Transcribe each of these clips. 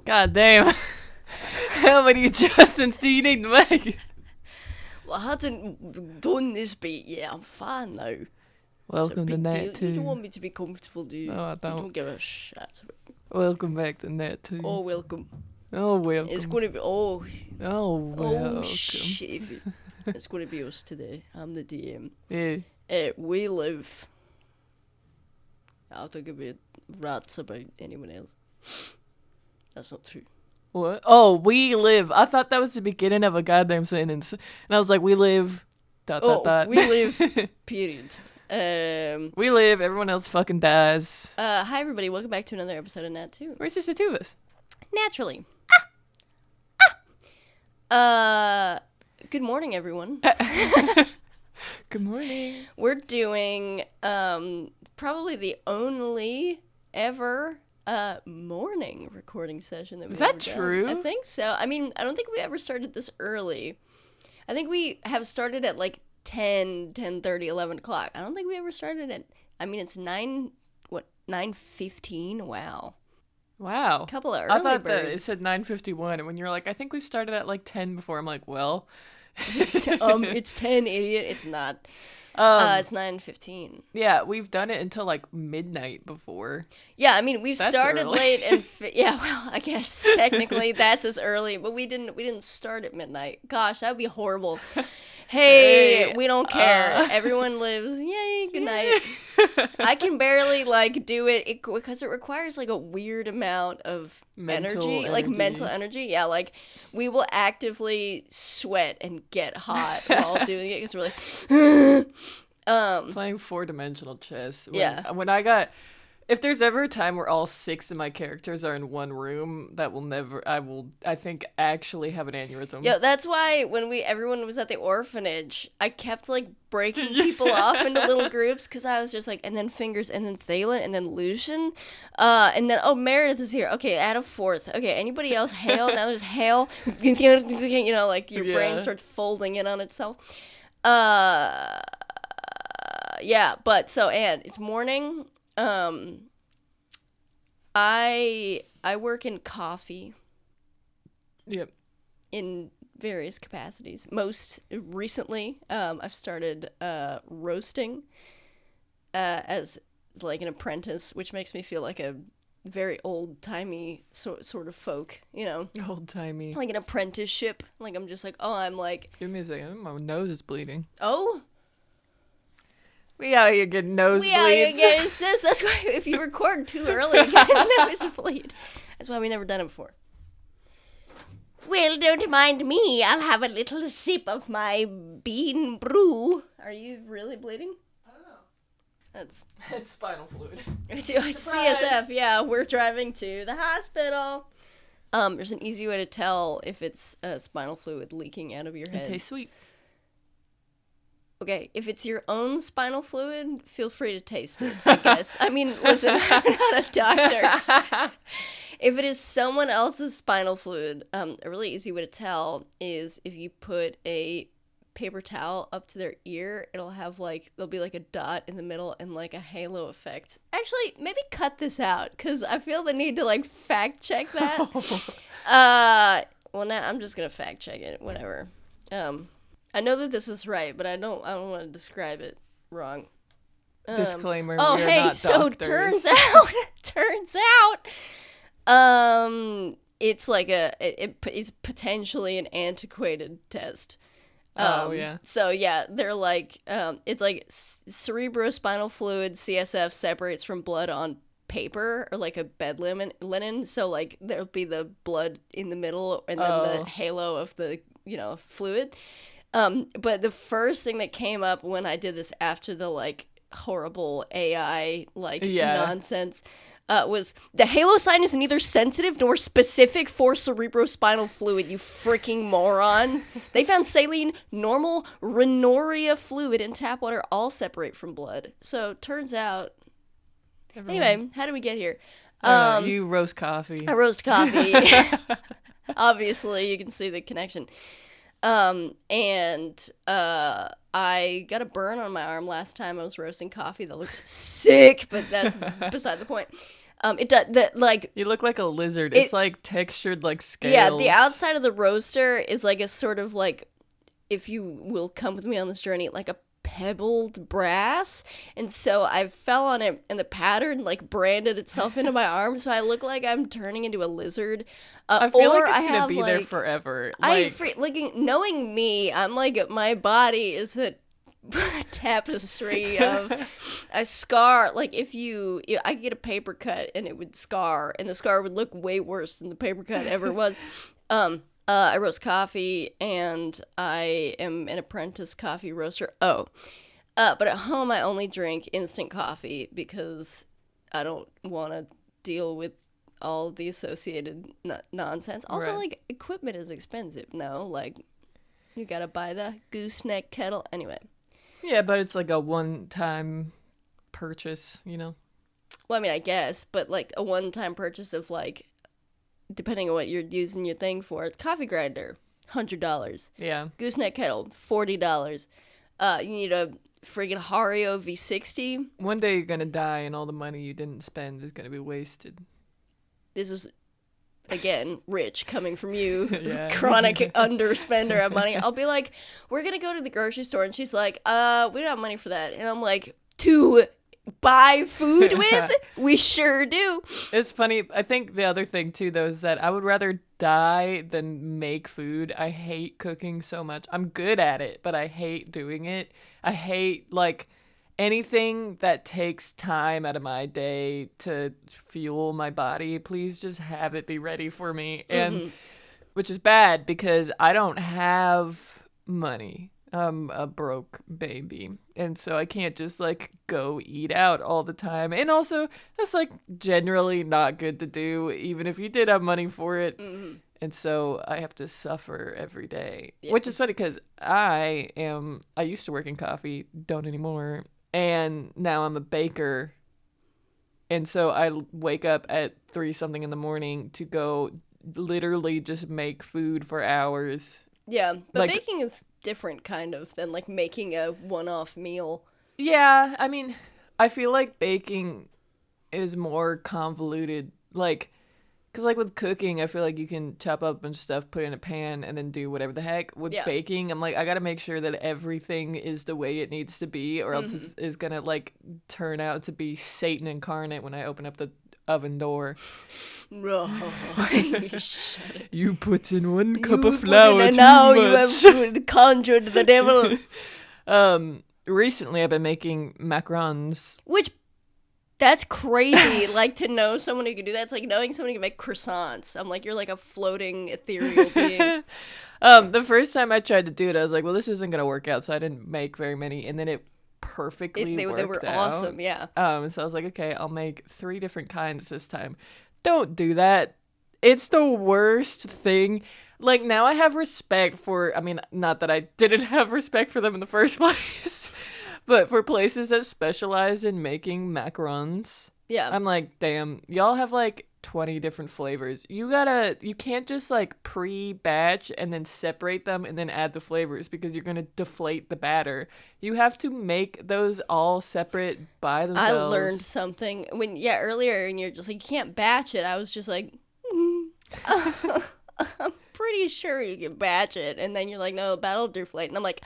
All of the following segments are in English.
God damn. How many adjustments do you need to make? Well, I hadn't done this beat yet. I'm fine now. Welcome to Nat 2. You don't want me to be comfortable, do you? No, I You don't. don't give a shit. Welcome back to Nat 2. Oh, welcome. Oh, welcome. It's going to be... Oh, welcome. shit. It's going to be us today. I'm the DM. Yeah. We live... I'll talk about rats about anyone else. That's not true. What? Oh, we live. I thought that was the beginning of a goddamn sentence. And I was like, we live... ... We live, period. We live, everyone else fucking dies. Hi everybody, welcome back to another episode of Nat 2. Where's just the two of us? Naturally. Good morning, everyone. Good morning. We're doing probably the only ever morning recording session that we've ever done. Is that true? I think so. I mean, I don't think we ever started this early. I think we have started at like 10:30, 11 o'clock. I don't think we ever started at, I mean, it's 9:15? Wow. Wow. A couple of early I thought birds. that it said 9:51, and when you're like, I think we've started at like 10 before, I'm like, well. It's 10, idiot. It's not. It's 9:15. Yeah, we've done it until like midnight before. Yeah, I mean, we've started early. late and yeah, well, I guess technically that's as early, but we didn't start at midnight. Gosh, that would be horrible. Hey, we don't care. Everyone lives. Yay, good night. I can barely like do it because it requires like a weird amount of energy, like mental energy. Yeah, like we will actively sweat and get hot while doing it because we're like playing 4-dimensional chess. When if there's ever a time where all 6 of my characters are in one room, I think actually have an aneurysm. Yeah, that's why when everyone was at the orphanage, I kept like breaking people off into little groups because I was just like, and then Fingers, and then Thalen, and then Lucian, and then Meredith is here. Okay, add a fourth. Okay, anybody else? Hale. Now there's Hale. You know, like your brain starts folding in on itself. Yeah, but so Anne, it's morning. I work in coffee. Yep. In various capacities. Most recently, I've started roasting as like an apprentice, which makes me feel like a very old-timey sort of folk, you know? Old-timey. Like an apprenticeship. Like I'm just like, I'm like... Give me a second. My nose is bleeding. Oh? We out here getting nosebleeds. That's why if you record too early, you get a nosebleed. That's why we never done it before. Well, don't mind me. I'll have a little sip of my bean brew. Are you really bleeding? I don't know. It's spinal fluid. It's CSF. Yeah, we're driving to the hospital. There's an easy way to tell if it's spinal fluid leaking out of your head. It tastes sweet. Okay, if it's your own spinal fluid, feel free to taste it, I guess. I mean, listen, I'm not a doctor. If it is someone else's spinal fluid, a really easy way to tell is if you put a paper towel up to their ear, it'll have like, there'll be like a dot in the middle and like a halo effect. Actually, maybe cut this out, because I feel the need to like fact check that. Well, now I'm just going to fact check it, whatever. I know that this is right, but I don't want to describe it wrong. Disclaimer. Oh, hey, not so doctors. turns out, it's like it's potentially an antiquated test. Yeah. So yeah, they're like, it's like cerebrospinal fluid, CSF, separates from blood on paper or like a bed linen. So like there'll be the blood in the middle and then the halo of the fluid. But the first thing that came up when I did this after the like horrible AI nonsense was the halo sign is neither sensitive nor specific for cerebrospinal fluid, you freaking moron. They found saline, normal, rhinorrhea fluid, and tap water all separate from blood. So turns out. Anyway, how do we get here? You roast coffee. I roast coffee. Obviously, you can see the connection. I got a burn on my arm last time I was roasting coffee that looks sick, but that's beside the point. It does that like You look like a lizard. It's like textured like scales. yeah. The outside of the roaster is like a sort of like, if you will come with me on this journey, like a pebbled brass, and so I fell on it and the pattern like branded itself into my arm, so I look like I'm turning into a lizard. I feel or like it's I gonna have be like there forever. Like, knowing me, I'm like, my body is a tapestry of a scar. Like if I could get a paper cut and it would scar, and the scar would look way worse than the paper cut ever was. I roast coffee, and I am an apprentice coffee roaster. But at home I only drink instant coffee because I don't want to deal with all the associated nonsense. Also, Right. like, equipment is expensive. No, like, you gotta buy the gooseneck kettle. Anyway. yeah, but it's like a one-time purchase, you know? Well, I mean, I guess, but like a one-time purchase of like, depending on what you're using your thing for, coffee grinder, $100. Yeah. Gooseneck kettle, $40. You need a friggin' Hario V60. One day you're gonna die and all the money you didn't spend is gonna be wasted. This is, again, rich coming from you, Yeah. chronic underspender of money. I'll be like, we're gonna go to the grocery store, and she's like, we don't have money for that. And I'm like, to buy food with? We sure do. It's funny. I think the other thing too, though, is that I would rather die than make food. I hate cooking so much. I'm good at it, but I hate doing it. I hate like anything that takes time out of my day to fuel my body. Please just have it be ready for me. And which is bad because I don't have money. I'm a broke baby, and so I can't just like go eat out all the time. And also, that's like generally not good to do, even if you did have money for it. And so I have to suffer every day, which is funny because I used to work in coffee, don't anymore, and now I'm a baker. And so I wake up at 3 something in the morning to go literally just make food for hours. Yeah, but Like- baking is different kind of than like making a one-off meal. Yeah, I mean, I feel like baking is more convoluted. Like, because like with cooking, I feel like you can chop up a bunch of stuff, put it in a pan, and then do whatever the heck. With baking, I'm like, I gotta make sure that everything is the way it needs to be, or else it's gonna like turn out to be Satan incarnate when I open up the oven door. Shut it. You put in one cup You of put flour in, too now much. you have conjured the devil. Recently I've been making macarons. Which, that's crazy. Like, to know someone who can do that, it's like knowing someone who can make croissants. I'm like, you're like a floating ethereal being. The first time I tried to do it, I was like, well, this isn't gonna work out, so I didn't make very many, and then it perfectly They worked were out. awesome, yeah. So I was like, okay, I'll make 3 different kinds this time. Don't do that. It's the worst thing. Like, now I have respect for, I mean, not that I didn't have respect for them in the first place, but for places that specialize in making macarons. Yeah. I'm like, damn, y'all have like 20 different flavors. You can't just like pre-batch and then separate them and then add the flavors because you're going to deflate the batter. You have to make those all separate by themselves. I learned something earlier, and you're just like, you can't batch it. I was just like, I'm pretty sure you can batch it. And then you're like, no, that'll deflate. And I'm like,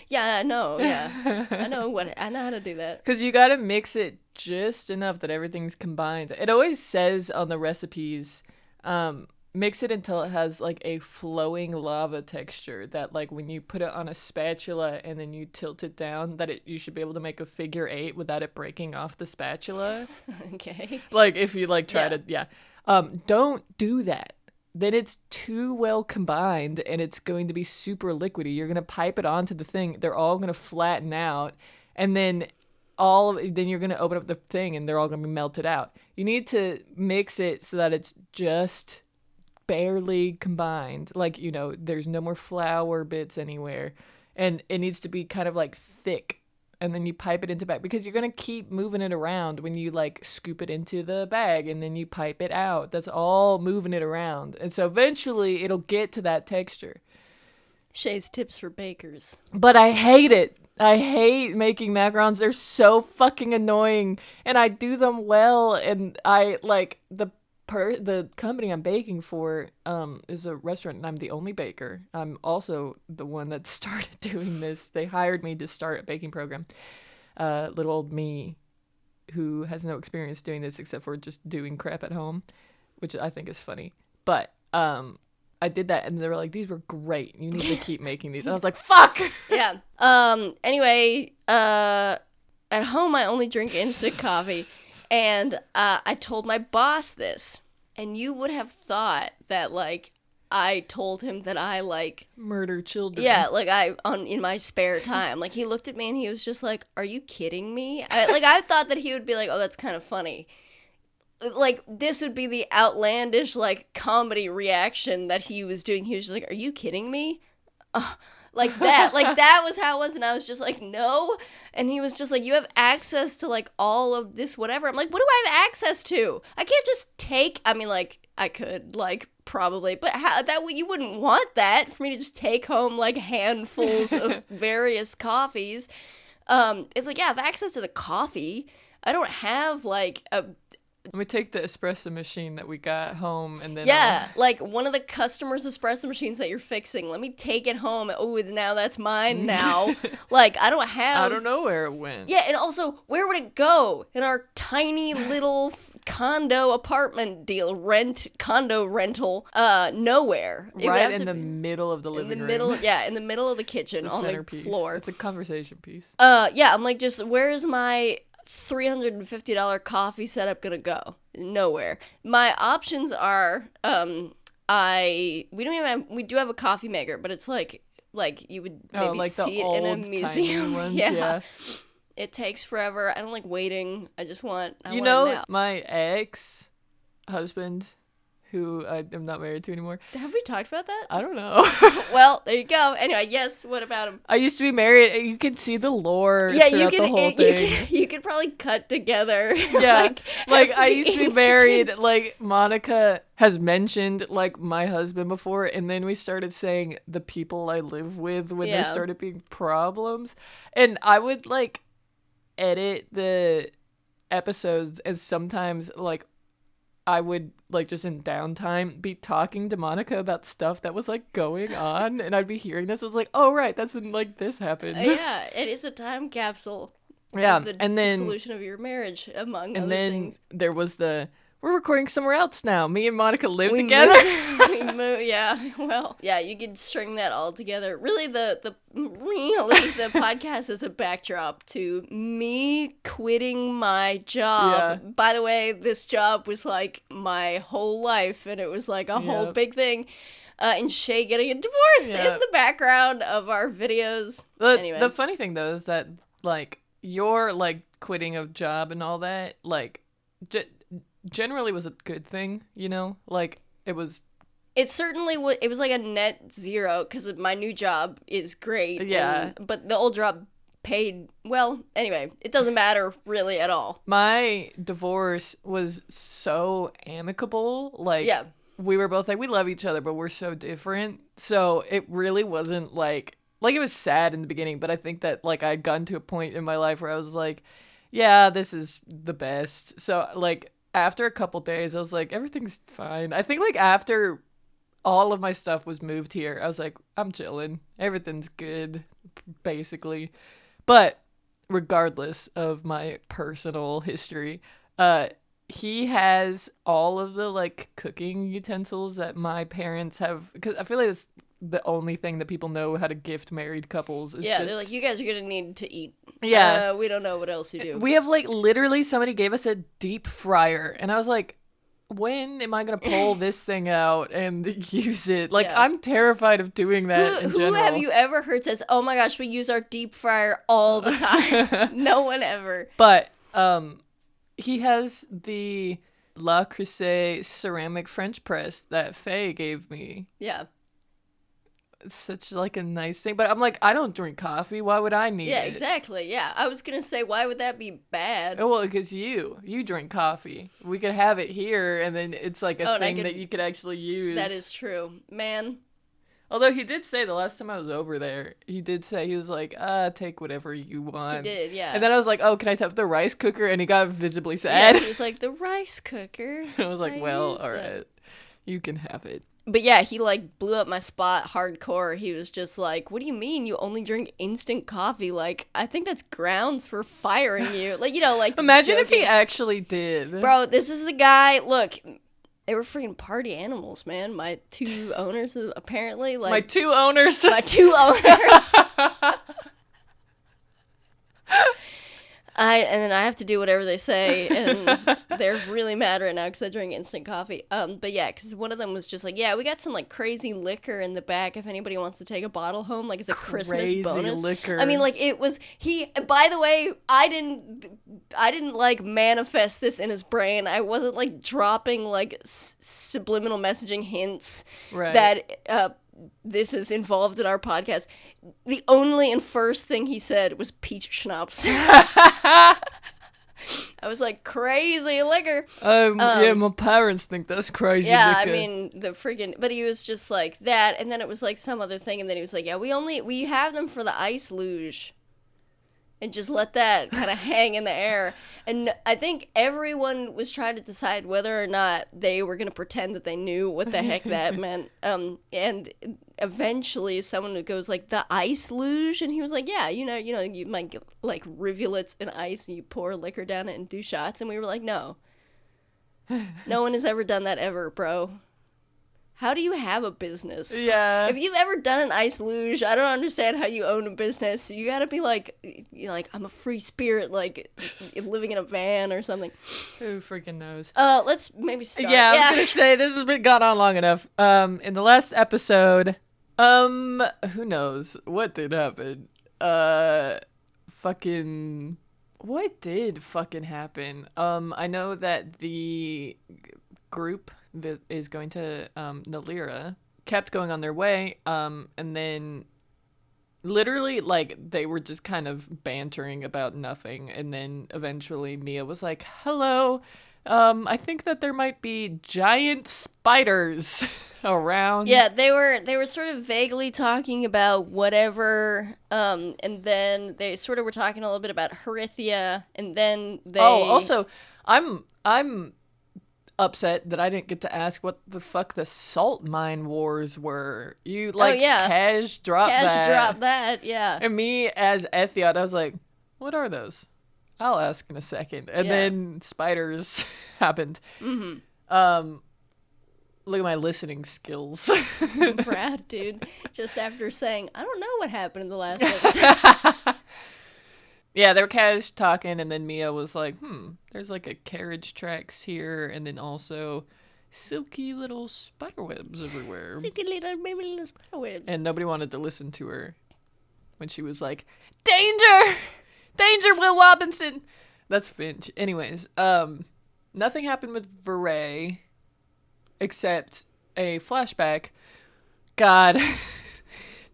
yeah, I know. Yeah. I know how to do that. Because you got to mix it just enough that everything's combined. It always says on the recipes, mix it until it has like a flowing lava texture that like when you put it on a spatula and then you tilt it down, that you should be able to make a figure 8 without it breaking off the spatula. Okay. Like if you like try to, don't do that. Then it's too well combined and it's going to be super liquidy. You're going to pipe it onto the thing. They're all going to flatten out. And then then you're going to open up the thing and they're all going to be melted out. You need to mix it so that it's just barely combined. Like, you know, there's no more flour bits anywhere. And it needs to be kind of like thick. And then you pipe it into bag because you're going to keep moving it around when you like scoop it into the bag and then you pipe it out. That's all moving it around. And so eventually it'll get to that texture. Shay's tips for bakers. But I hate it. I hate making macarons. They're so fucking annoying, and I do them well. And I like the company I'm baking for is a restaurant, and I'm the only baker. I'm also the one that started doing this. They hired me to start a baking program. Little old me, who has no experience doing this except for just doing crap at home, which I think is funny. But I did that, and they were like, "These were great. You need to keep making these." And I was like, "Fuck." Yeah. Anyway, at home I only drink instant coffee, and I told my boss this, and you would have thought that like I told him that I like murder children. Yeah, like in my spare time. Like he looked at me and he was just like, "Are you kidding me?" I thought that he would be like, "Oh, that's kind of funny." Like this would be the outlandish like comedy reaction that he was doing. He was just like, "Are you kidding me?" Like that. Like that was how it was, and I was just like, "No." And he was just like, "You have access to like all of this whatever." I'm like, "What do I have access to? I can't just take." I mean, like I could like probably, but how that you wouldn't want that for me to just take home like handfuls of various coffees. It's like, yeah, I have access to the coffee. I don't have like a. Let me take the espresso machine that we got home, and then like one of the customers' espresso machines that you're fixing. Let me take it home. Oh, now that's mine now. Like I don't have. I don't know where it went. Yeah, and also where would it go in our tiny little condo apartment deal? Condo rental. Nowhere. Right in the middle of the living room. In the middle of the kitchen on the floor. It's a conversation piece. Yeah, I'm like, just where is my $350 coffee setup gonna go? Nowhere. My options are we do have a coffee maker, but it's like you would maybe like see it in a museum. Ones, yeah. It takes forever. I don't like waiting. I just want I want my ex-husband, who I am not married to anymore. Have we talked about that? I don't know. Well, there you go. Anyway, yes, what about him? I used to be married. You can see the lore throughout the whole thing. You could probably cut together. Yeah. like I used to be married. Like Monica has mentioned like my husband before, and then we started saying the people I live with when there started being problems. And I would like edit the episodes, and sometimes like I would, like, just in downtime, be talking to Monica about stuff that was, like, going on, and I'd be hearing this. I was like, oh, right, that's when, like, this happened. Yeah, it is a time capsule. Yeah, and then dissolution of your marriage, among other things. And then there was we're recording somewhere else now. Me and Monica live together. We move, yeah. Well, yeah, you could string that all together. Really, the podcast is a backdrop to me quitting my job. Yeah. By the way, this job was like my whole life, and it was like a whole big thing. And Shay getting a divorce in the background of our videos. Anyway. The funny thing, though, is that, like, your, like, quitting a job and all that, like, generally was a good thing, you know? Like, it certainly was. It was like a net zero because my new job is great. Yeah. But the old job paid well. Anyway, it doesn't matter really at all. My divorce was so amicable. Like, we were both like, we love each other, but we're so different. So it really wasn't like it was sad in the beginning, but I think that like I'd gotten to a point in my life where I was like, yeah, this is the best. So like after a couple days, I was like, everything's fine. I think like after all of my stuff was moved here, I was like, I'm chilling. Everything's good, basically. But regardless of my personal history, he has all of the like cooking utensils that my parents have, because I feel like it's the only thing that people know how to gift married couples. Is they're like, you guys are gonna need to eat. Yeah, we don't know what else you do. We have like literally somebody gave us a deep fryer, and I was like, when am I gonna pull this thing out and use it? Like, I'm terrified of doing that in general. Who have you ever heard says, oh my gosh, we use our deep fryer all the time? No one ever. But he has the Le Creuset ceramic French press that Faye gave me. Yeah. It's such like a nice thing, but I'm like, I don't drink coffee. Why would I need it? Yeah, exactly. Yeah, I was gonna say, why would that be bad? Oh, well, because you drink coffee. We could have it here, and then it's like a thing that you could actually use. That is true, man. Although he did say the last time I was over there, he did say, he was like, take whatever you want. He did, yeah. And then I was like, oh, can I tap the rice cooker? And he got visibly Yeah, sad. he was like, the rice cooker. I was like, well, all that. right. You can have it. But yeah, he like blew up my spot hardcore. He was just like, what do you mean you only drink instant coffee? Like, I think that's grounds for firing you. Like, you know, like Imagine joking. if he actually did. Bro, this is the guy. Look, they were freaking party animals, man. My two owners, apparently. Like, my two owners. My two owners. And then I have to do whatever they say, and they're really mad right now because I drink instant coffee. But yeah, because one of them was just like, yeah, we got some like crazy liquor in the back if anybody wants to take a bottle home, like it's a Christmas bonus. Liquor. I mean, like it was by the way, I didn't like manifest this in his brain. I wasn't like dropping like subliminal messaging hints that this is involved in our podcast. The only and first thing he said was peach schnapps. I was like, crazy liquor. Yeah, my parents think that's crazy yeah, liquor. I mean, the freaking, but he was just like that, and then it was like some other thing, and then he was like, yeah, we have them for the ice luge. And just let that kind of hang in the air. And I think everyone was trying to decide whether or not they were going to pretend that they knew what the heck that meant. And eventually someone goes like, the ice luge? And he was like, yeah, you might get like rivulets in ice and you pour liquor down it and do shots. And we were like, no. No one has ever done that ever, bro. How do you have a business? Yeah. If you've ever done an ice luge, I don't understand how you own a business. You gotta be like, I'm a free spirit, like living in a van or something. Who freaking knows? Let's maybe start. Yeah, I was gonna say this has been gone on long enough. In the last episode, who knows what did happen? What did fucking happen? I know that the group that is going to Analaevrah kept going on their way, and then literally like they were just kind of bantering about nothing, and then eventually Mia was like, hello, I think that there might be giant spiders around. Yeah, they were sort of vaguely talking about whatever, and then they sort of were talking a little bit about Harithia, and then they also I'm upset that I didn't get to ask what the fuck the salt mine wars were. You Cash dropped that, yeah. And me as Ethiot, I was like, what are those? I'll ask in a second. And then spiders happened. Mm-hmm. Look at my listening skills. Brad, dude. Just after saying, I don't know what happened in the last episode. Yeah, they were Cash talking, and then Mia was like, there's like a carriage tracks here, and then also silky little spiderwebs everywhere. Silky little baby little spiderwebs. And nobody wanted to listen to her when she was like, danger! Danger, Will Robinson! That's Finch. Anyways, nothing happened with Vahrae except a flashback. God.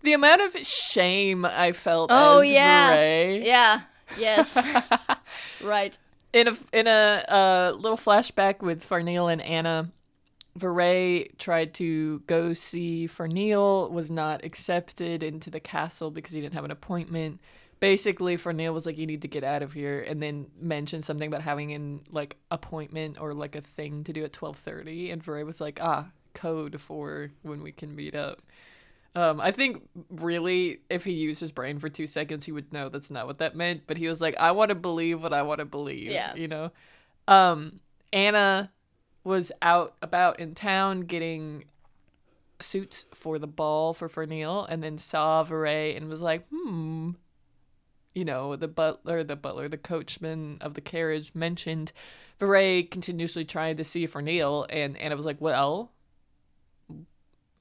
The amount of shame I felt as Vahrae. Yeah. Yes. Right. In a little flashback with Farneal and Anna, Vahrae tried to go see Farneal, was not accepted into the castle because he didn't have an appointment. Basically, Farneal was like, you need to get out of here, and then mentioned something about having an like appointment or like a thing to do at 12:30, and Vahrae was like, code for when we can meet up. I think really if he used his brain for 2 seconds, he would know that's not what that meant. But he was like, I want to believe what I want to believe. Yeah. You know? Anna was out about in town getting suits for the ball for Farneal, and then saw Vahrae and was like, you know, the coachman of the carriage mentioned Vahrae continuously trying to see Farneal, and Anna was like, well,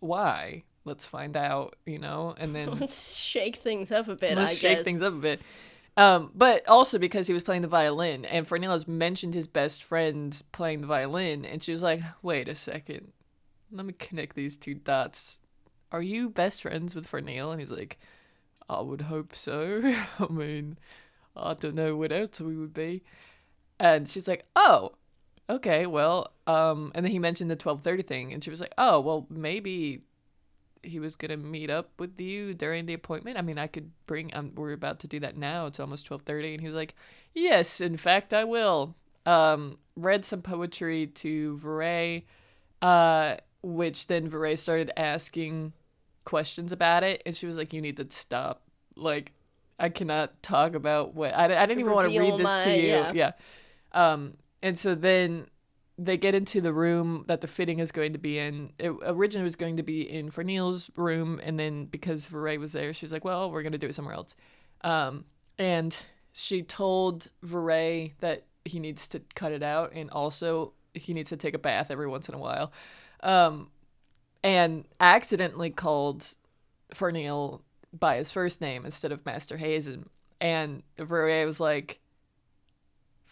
why? Let's find out, you know, and then let's shake things up a bit. But also because he was playing the violin, and Farneal has mentioned his best friend playing the violin, and she was like, wait a second, let me connect these two dots. Are you best friends with Farneal? And he's like, I would hope so. I mean, I don't know what else we would be. And she's like, oh, okay, well, and then he mentioned the 12:30 thing, and she was like, oh, well, maybe he was gonna meet up with you during the appointment. I mean, I could bring. We're about to do that now. It's almost 12:30, and he was like, "Yes, in fact, I will." Read some poetry to Vahrae, which then Vahrae started asking questions about it, and she was like, "You need to stop. Like, I cannot talk about what I didn't even want to read this to you." Yeah. And so then they get into the room that the fitting is going to be in. It originally was going to be in Fernil's room, and then because Vahrae was there, she was like, "Well, we're going to do it somewhere else." And she told Vahrae that he needs to cut it out, and also he needs to take a bath every once in a while. And accidentally called Fernil by his first name instead of Master Hazen. And Vahrae was like,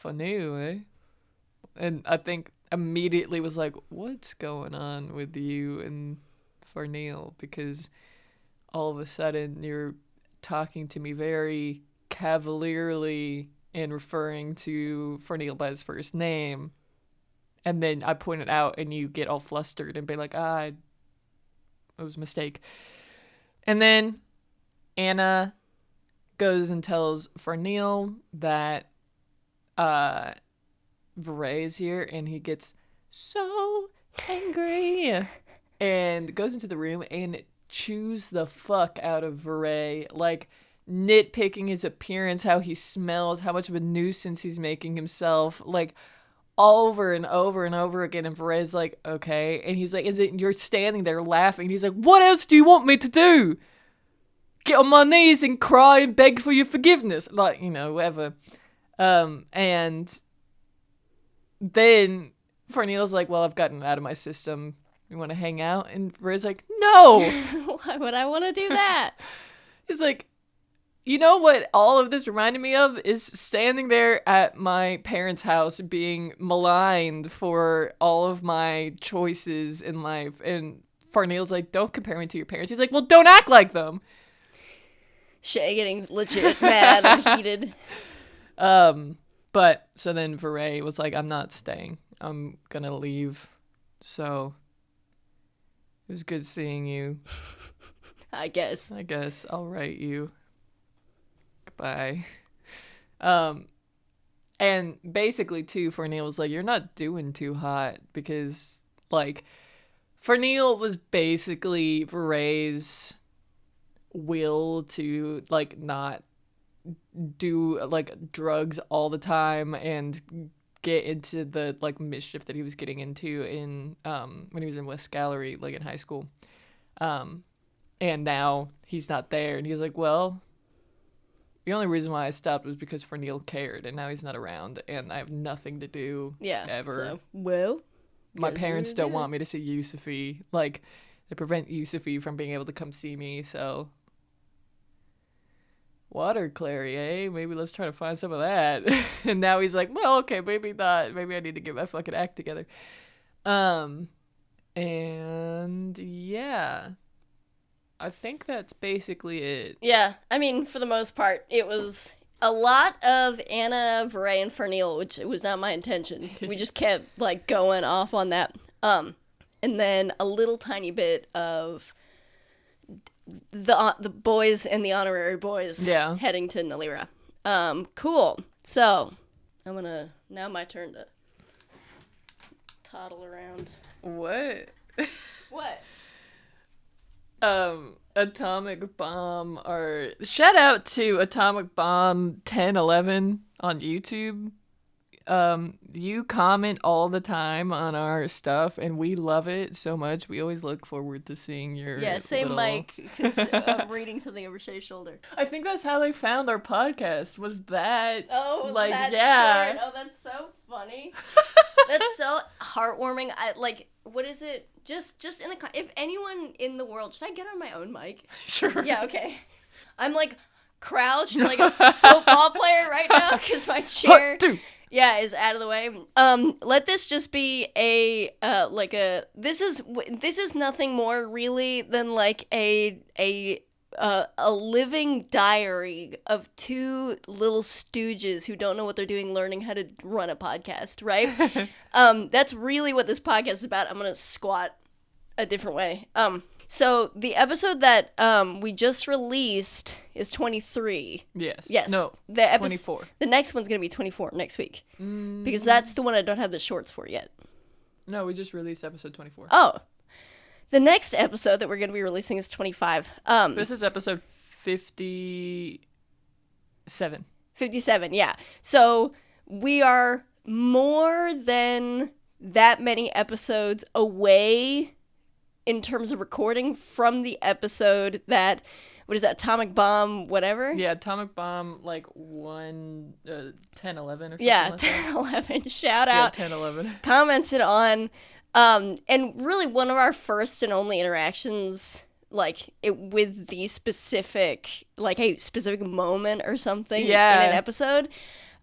"Fernil, eh?" And I think immediately was like, "What's going on with you and Fernil? Because all of a sudden you're talking to me very cavalierly and referring to Fernil by his first name." And then I point it out and you get all flustered and be like, it was a mistake. And then Anna goes and tells Fernil that Vahrae is here, and he gets so angry and goes into the room and chews the fuck out of Vahrae, like nitpicking his appearance, how he smells, how much of a nuisance he's making himself, like over and over and over again. And Vahrae's like, "Okay." And he's like, you're standing there laughing. And he's like, "What else do you want me to do? Get on my knees and cry and beg for your forgiveness?" Like, whatever. And then Fernil's like, "Well, I've gotten it out of my system. You want to hang out?" And Vahrae's like, "No." Why would I want to do that? He's like, "You know what all of this reminded me of is standing there at my parents' house being maligned for all of my choices in life." And Fernil's like, "Don't compare me to your parents." He's like, "Well, don't act like them." Shay getting legit mad and heated. But so then Vahrae was like, "I'm not staying. I'm gonna leave." So it was good seeing you. I guess I'll write you. Goodbye. And basically too, Fernil was like, "You're not doing too hot," because like Fernil was basically Vahrae's will to like not do like drugs all the time and get into the like mischief that he was getting into in when he was in West Gallery, like in high school. And now he's not there, and he's like, "Well, the only reason why I stopped was because Fernil cared, and now he's not around, and I have nothing to do ever. So, well, my parents don't want me to see Yusufi. Like, they prevent Yusufi from being able to come see me, so water Clary, eh? Maybe let's try to find some of that." And now he's like, "Well, okay, maybe not. Maybe I need to get my fucking act together." And yeah, I think that's basically it. Yeah, I mean, for the most part, it was a lot of Anna, Vahrae, and Fernil, which was not my intention. We just kept like going off on that. And then a little tiny bit of the boys and the honorary boys heading to Analaevrah. Cool. So now my turn to toddle around. What? What? Atomic Bomb, or shout out to Atomic Bomb 1011 on YouTube. You comment all the time on our stuff, and we love it so much. We always look forward to seeing your Mike, because I'm reading something over Shay's shoulder. I think that's how they found our podcast, was that. Oh, like, that yeah. short. Oh, that's so funny. That's so heartwarming. What is it? Just in if anyone in the world, should I get on my own mic? Sure. Yeah, okay. I'm like crouched like a football player right now because my chair is out of the way. Let this just be this is nothing more really than like a living diary of two little stooges who don't know what they're doing learning how to run a podcast, right? That's really what this podcast is about. I'm gonna squat a different way. So the episode that we just released is 23. Yes. No, the 24. The next one's going to be 24 next week. Because that's the one I don't have the shorts for yet. No, we just released episode 24. Oh. The next episode that we're going to be releasing is 25. This is episode 57. 57, yeah. So we are more than that many episodes away in terms of recording from the episode that, what is that, Atomic Bomb, whatever? Yeah, Atomic Bomb, like 10, 11 or something. Yeah, like 10, 11. Shout out. Yeah, 10, 11. Commented on. And really one of our first and only interactions, like, with the specific, like, a specific moment or something in an episode.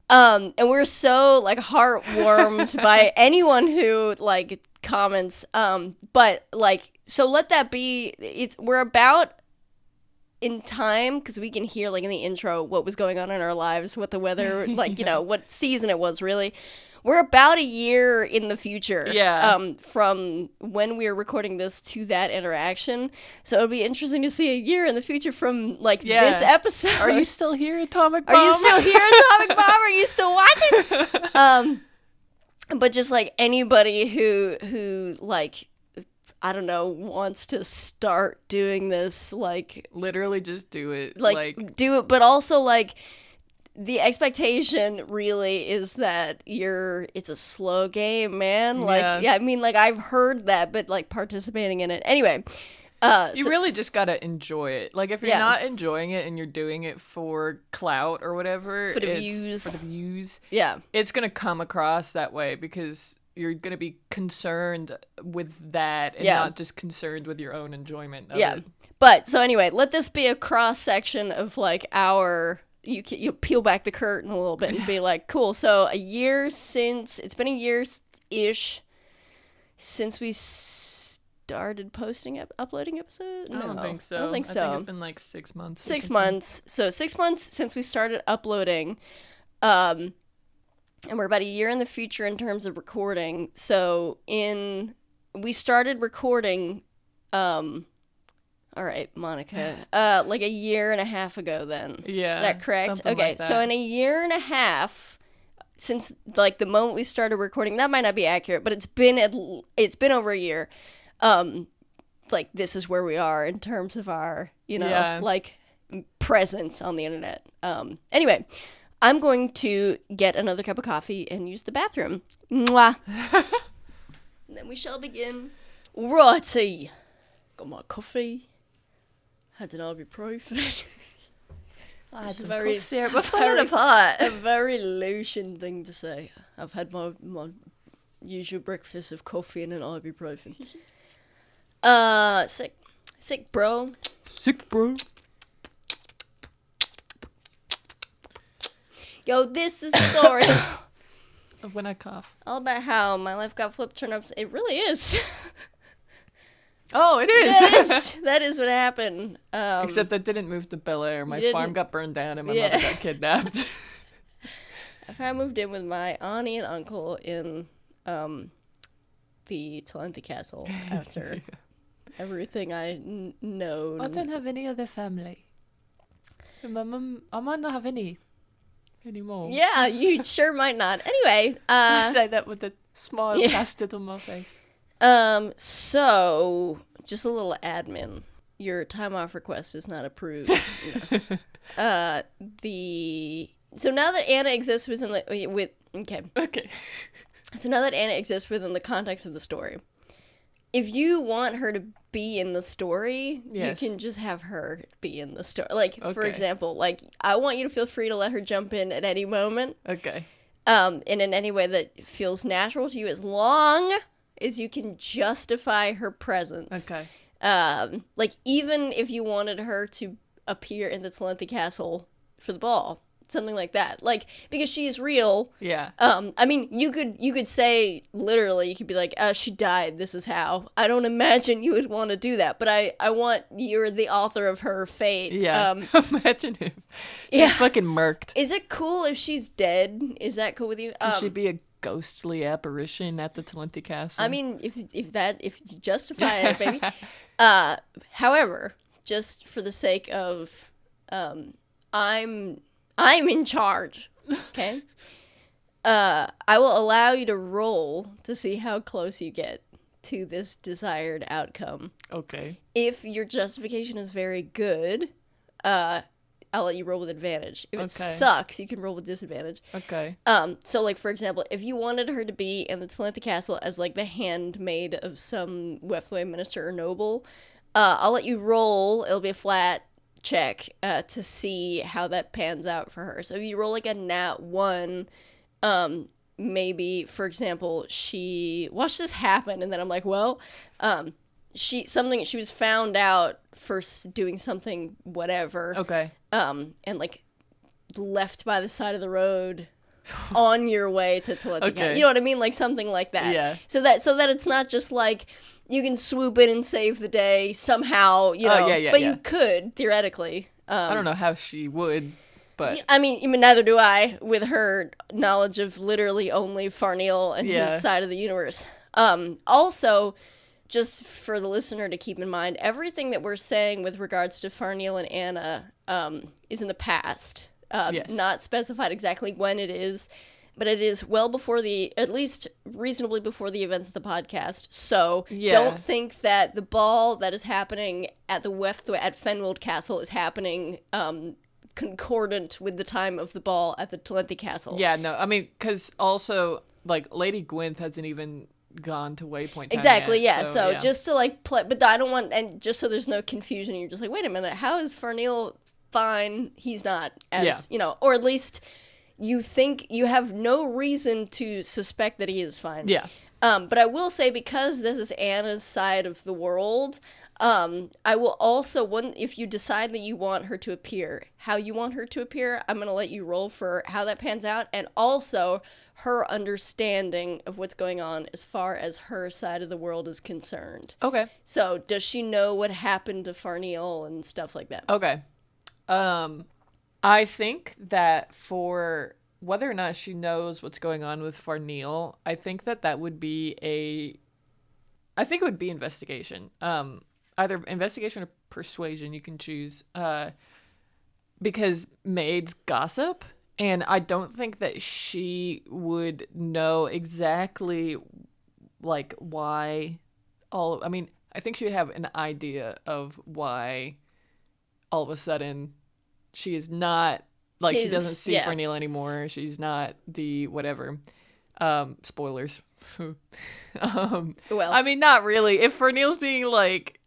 And we're so, like, heartwarmed by anyone who, like, comments. But, like, so let that be, we're about in time, because we can hear, like, in the intro what was going on in our lives, what the weather, like, you know, what season it was, really. We're about a year in the future from when we were recording this to that interaction. So it'll be interesting to see a year in the future from, like, this episode. Are you still here, Atomic Bomb? Are you still here, Atomic Bomb? Are you still watching? But just, like, anybody who like, I don't know, wants to start doing this, like... Literally just do it. Like do it, but also, like... The expectation really is that it's a slow game, man. Like, I mean, like, I've heard that, but, like, participating in it. Anyway. You really just gotta enjoy it. Like, if you're not enjoying it and you're doing it for clout or whatever. For the views. Yeah. It's gonna come across that way because you're gonna be concerned with that and not just concerned with your own enjoyment of it. But, so anyway, let this be a cross-section of, like, our... You peel back the curtain a little bit and be like, cool, so it's been a year-ish since we started uploading episodes? No, I don't think so. I think I think it's been like 6 months. 6 months. So 6 months since we started uploading. And we're about a year in the future in terms of recording. So we started recording... All right, Monica. Like a year and a half ago then. Yeah. Is that correct? Okay, like that. So in a year and a half since, like, the moment we started recording, that might not be accurate, but it's been over a year. Like, this is where we are in terms of our, like, presence on the internet. Anyway, I'm going to get another cup of coffee and use the bathroom. Mwah. And then we shall begin. Righty. Got my coffee. Had an ibuprofen. I had some very cough syrup before the pot. A very Lucian thing to say. I've had my usual breakfast of coffee and an ibuprofen. Sick, bro. Sick, bro. Yo, this is the story of when I cough. All about how my life got flipped turnips. It really is. Oh, it is. That is what happened. Except I didn't move to Bel Air. My farm got burned down and my mother got kidnapped. I moved in with my auntie and uncle in the Talenthi Castle after everything I know. I don't have any other family. My mum, I might not have any anymore. Yeah, you sure might not. Anyway. I say that with a smile plastered on my face. So, just a little admin. Your time off request is not approved. So now that Anna exists within Okay. So now that Anna exists within the context of the story, if you want her to be in the story, you can just have her be in the story. Like, for example, like, I want you to feel free to let her jump in at any moment. Okay. And in any way that feels natural to you, as long as you can justify her presence. Okay. Like, even if you wanted her to appear in the Talenthi Castle for the ball, something like that. Like, because she is real. Yeah. I mean, you could say, literally, you could be like, she died, this is how. I don't imagine you would want to do that, but I want, you're the author of her fate. Yeah. Imagine if she's fucking murked. Is it cool if she's dead? Is that cool with you? Can she be a ghostly apparition at the Talenthi Castle. I mean, if you justify it, baby. However, just for the sake of, I'm in charge. Okay. I will allow you to roll to see how close you get to this desired outcome. Okay. If your justification is very good, I'll let you roll with advantage. If it sucks, you can roll with disadvantage. Okay. So, like, for example, if you wanted her to be in the Talenthi Castle as, like, the handmaid of some Vahrae minister or noble, I'll let you roll. It'll be a flat check to see how that pans out for her. So if you roll, like, a nat 1, maybe, for example, watch this happen, and then I'm like, well, she was found out for doing something whatever. Okay. And like left by the side of the road on your way to Talenthi Castle. You know what I mean? Like something like that. Yeah. So that it's not just like you can swoop in and save the day somehow, you know. But you could, theoretically. I don't know how she would, but I mean, neither do I, with her knowledge of literally only Farneal and his side of the universe. Also, just for the listener to keep in mind, everything that we're saying with regards to Farneal and Anna is in the past. Not specified exactly when it is, but it is well before at least reasonably before the events of the podcast. So don't think that the ball that is happening at Fenwild Castle is happening concordant with the time of the ball at the Talenthi Castle. Yeah, no, I mean, because also, like, Lady Gwynth hasn't even gone to Waypoint Town exactly yet, so just to like play, but I don't want, and just so there's no confusion, you're just like, wait a minute, how is Farneal fine? He's not, as you know, or at least you think you have no reason to suspect that he is fine. But I will say, because this is Anna's side of the world, I will also, if you decide that you want her to appear, how you want her to appear, I'm going to let you roll for how that pans out, and also her understanding of what's going on as far as her side of the world is concerned. Okay. So, does she know what happened to Farneal and stuff like that? Okay. I think that for whether or not she knows what's going on with Farneal, I think that would be I think it would be investigation. Either investigation or persuasion, you can choose. Because maids gossip, and I don't think that she would know exactly, like, why I mean, I think she would have an idea of why all of a sudden she is not, like, she doesn't see Farneal anymore. She's not the whatever. Spoilers. Well, I mean, not really. If Farneal's being, like,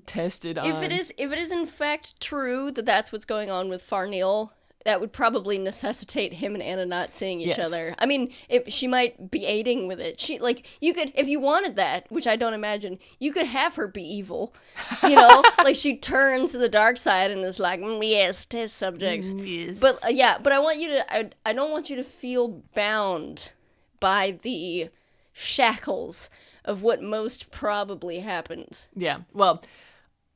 tested on, if it is in fact true that that's what's going on with Farneal, that would probably necessitate him and Anna not seeing each other. I mean, she might be aiding with it. She, like, you could, if you wanted that, which I don't imagine, you could have her be evil. You know, like, she turns to the dark side and is like, yes, test subjects. Yes. But but I want you to, I don't want you to feel bound by the shackles of what most probably happened. Yeah. Well,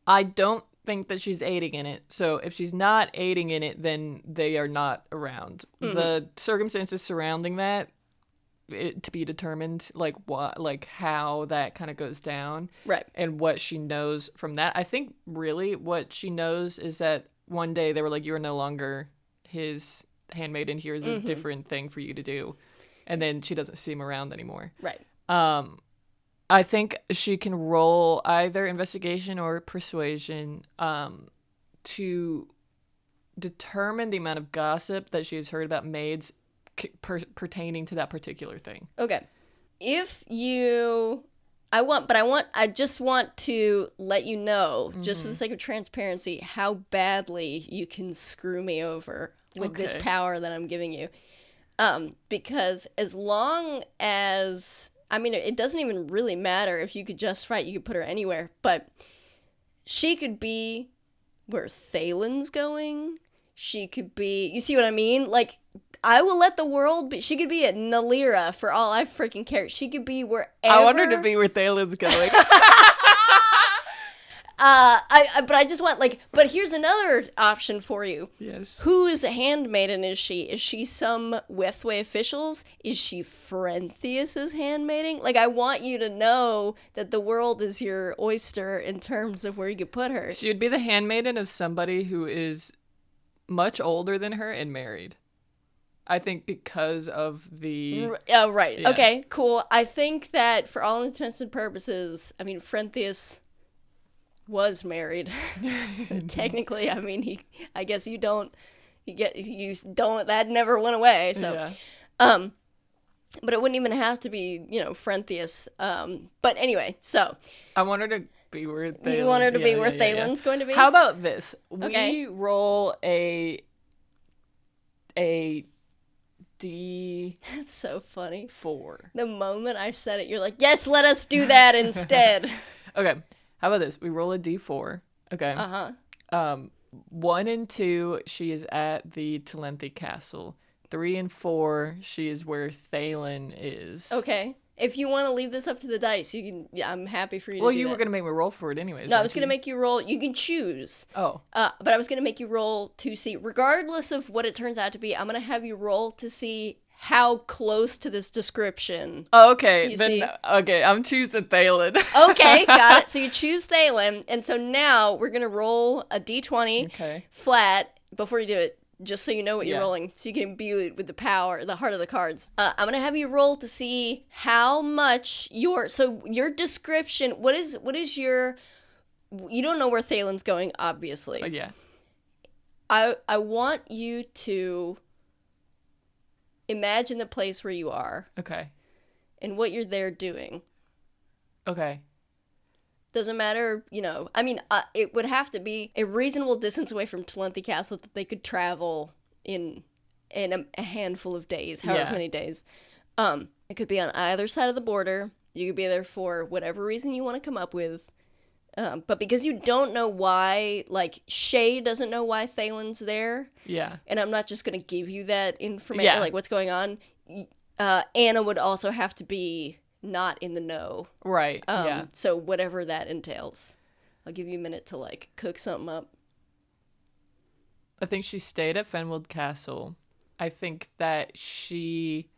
I don't think that she's aiding in it. So if she's not aiding in it, then they are not around. Mm-hmm. The circumstances surrounding that, to be determined, like what, like how that kind of goes down, right? And what she knows from that. I think really what she knows is that one day they were like, "You are no longer his handmaid, and here's a different thing for you to do," and then she doesn't see him around anymore, right? I think she can roll either investigation or persuasion to determine the amount of gossip that she has heard about maids pertaining to that particular thing. Okay. I just want to let you know, just for the sake of transparency, how badly you can screw me over with this power that I'm giving you. Because as long as, I mean, it doesn't even really matter if you could justify it, you could put her anywhere, but she could be where Thalen's going. She could be, you see what I mean? Like, I will let the world be, she could be at Analaevrah for all I freaking care. She could be wherever. I want her to be where Thalen's going. But I just want, like, but here's another option for you. Yes. Whose handmaiden is she? Is she some Wethway officials? Is she Frenthius's handmaiden? Like, I want you to know that the world is your oyster in terms of where you could put her. She would be the handmaiden of somebody who is much older than her and married. I think because of the... Right. Yeah. Okay, cool. I think that for all intents and purposes, I mean, Frenthius was married. Technically, I mean, I guess that never went away, so. Yeah. But it wouldn't even have to be, Frenthius. But anyway, so. I want her to be where Thalen... You want her to be where Thalen's going to be? How about this? Okay. We roll a D4. That's so funny. The moment I said it, you're like, yes, let us do that instead. Okay. How about this? We roll a D4. Okay. Uh-huh. 1 and 2, she is at the Talenthi Castle. 3 and 4, she is where Thalen is. Okay. If you want to leave this up to the dice, you can. Yeah, I'm happy for you to do Well, you that. were going to make me roll for it anyways. No, I was going to make you roll. You can choose. Oh. But I was going to make you roll to see, regardless of what it turns out to be, I'm going to have you roll to see how close to this description. Oh, okay. You then, see? okay, I'm choosing Thalen. Okay, got it. So you choose Thalen. And so now we're going to roll a d20 Okay. flat before you do it, just so you know what you're Yeah. rolling, so you can imbue it with the power, the heart of the cards. I'm going to have you roll to see how much your description, what is your, you don't know where Thalen's going, obviously. Yeah. I want you to imagine the place where you are Okay. and what you're there doing. Okay. Doesn't matter, I mean, it would have to be a reasonable distance away from Talenthi Castle that they could travel in a handful of days, however many days. It could be on either side of the border. You could be there for whatever reason you want to come up with. But because you don't know why, like, Shay doesn't know why Thalen's there. Yeah. And I'm not just going to give you that information, Yeah. like what's going on. Anna would also have to be not in the know. Right. Yeah. So whatever that entails. I'll give you a minute to, like, cook something up. I think she stayed at Fenwild Castle. I think that she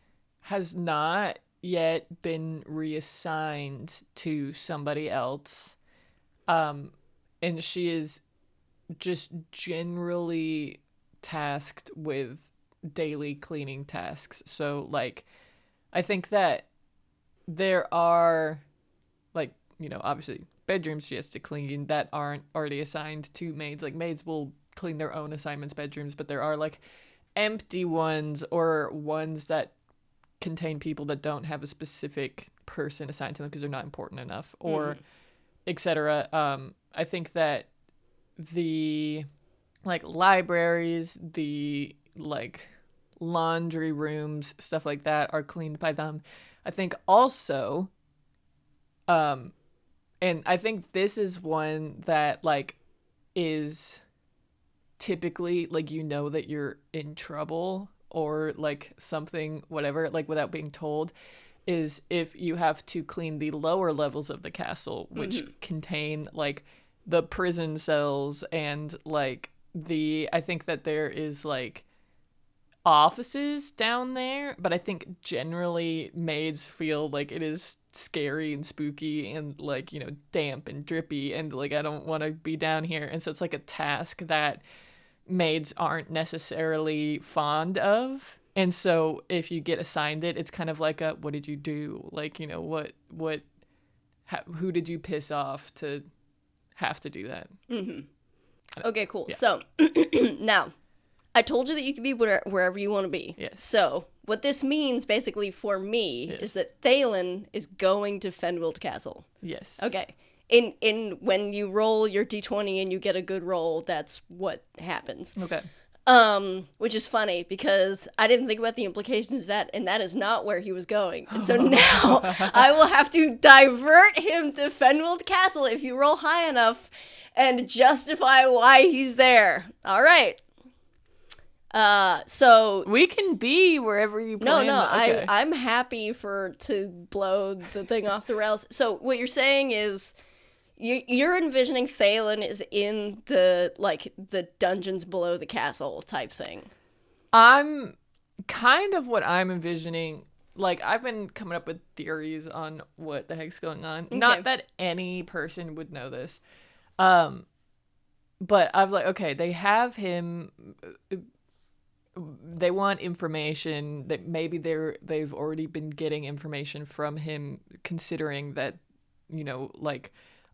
has not yet been reassigned to somebody else. And she is just generally tasked with daily cleaning tasks. So, like, I think that there are, like, obviously bedrooms she has to clean that aren't already assigned to maids. Like, maids will clean their own assignments bedrooms, but there are, like, empty ones or ones that contain people that don't have a specific person assigned to them because they're not important enough, or etc. I think that the, like, libraries, the, like, laundry rooms, stuff like that are cleaned by them. I think also, and I think this is one that, like, is typically, like, that you're in trouble or, like, something, whatever, like, without being told, is if you have to clean the lower levels of the castle, which contain, like, the prison cells and, like, I think that there is, like, offices down there, but I think generally maids feel like it is scary and spooky and, like, damp and drippy, and, like, I don't want to be down here. And so it's, like, a task that maids aren't necessarily fond of. And so if you get assigned it, it's kind of like a, what did you do? Like, who did you piss off to have to do that? Okay, cool. Yeah. So now, I told you that you could be wherever you want to be. Yes. So what this means basically for me is that Thalen is going to Fenwild Castle. Yes. Okay. In when you roll your d20 and you get a good roll, that's what happens. Okay. Which is funny because I didn't think about the implications of that, and that is not where he was going. And so now I will have to divert him to Fenwild Castle if you roll high enough and justify why he's there. All right. So we can be wherever you plan. No, Okay. I'm happy to blow the thing off the rails. So what you're saying is You're envisioning Thalen is in the dungeons below the castle type thing. I'm kind of what I'm envisioning. Like, I've been coming up with theories on what the heck's going on. Okay. Not that any person would know this. But I've like, okay, they have him. They want information that maybe they've already been getting information from him, considering that, you know, like,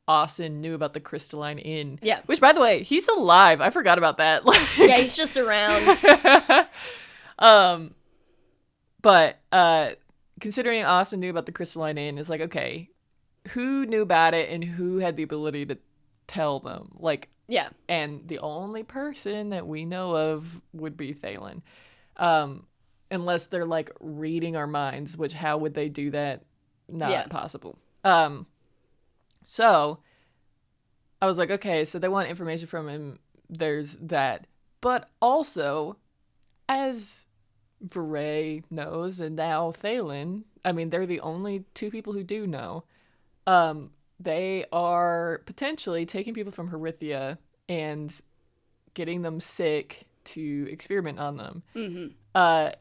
Austin knew about the Crystalline Inn. Yeah. Which, by the way, he's alive. I forgot about that. Yeah, he's just around. But considering Austin knew about the Crystalline Inn, is like, okay, who knew about it and who had the ability to tell them? Like, yeah. And the only person that we know of would be Thalen. Unless they're, like, reading our minds, which how would they do that? Not possible. So I was like, okay, so they want information from him. There's that. But also, as Vahrae knows, and now Thalen, I mean, they're the only two people who do know. They are potentially taking people from Herithia and getting them sick to experiment on them. Mm-hmm.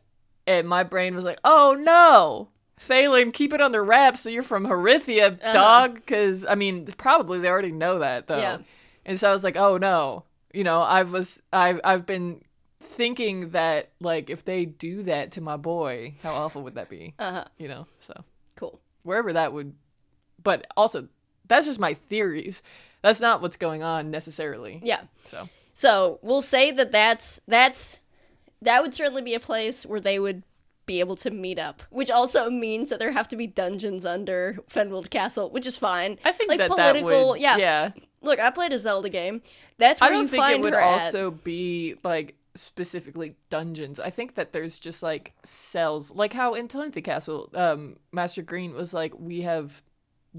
And my brain was like, oh no, Thalen, keep it under wraps so you're from Herithia, dog. Because, I mean, probably they already know that, though. Yeah. And so I was like, oh no. You know, I've been thinking that, like, if they do that to my boy, how awful would that be? You know, so. Cool. Wherever that would. But also, that's just my theories. That's not what's going on necessarily. Yeah. So we'll say that would certainly be a place where they would be able to meet up, which also means that there have to be dungeons under Fenwild Castle, which is fine. I think like that political, would, yeah. Look, I played a Zelda game. That's where you find her at. I don't think it would also be like specifically dungeons. I think that there's just like cells, like how in Talenthi Castle, Master Green was like, we have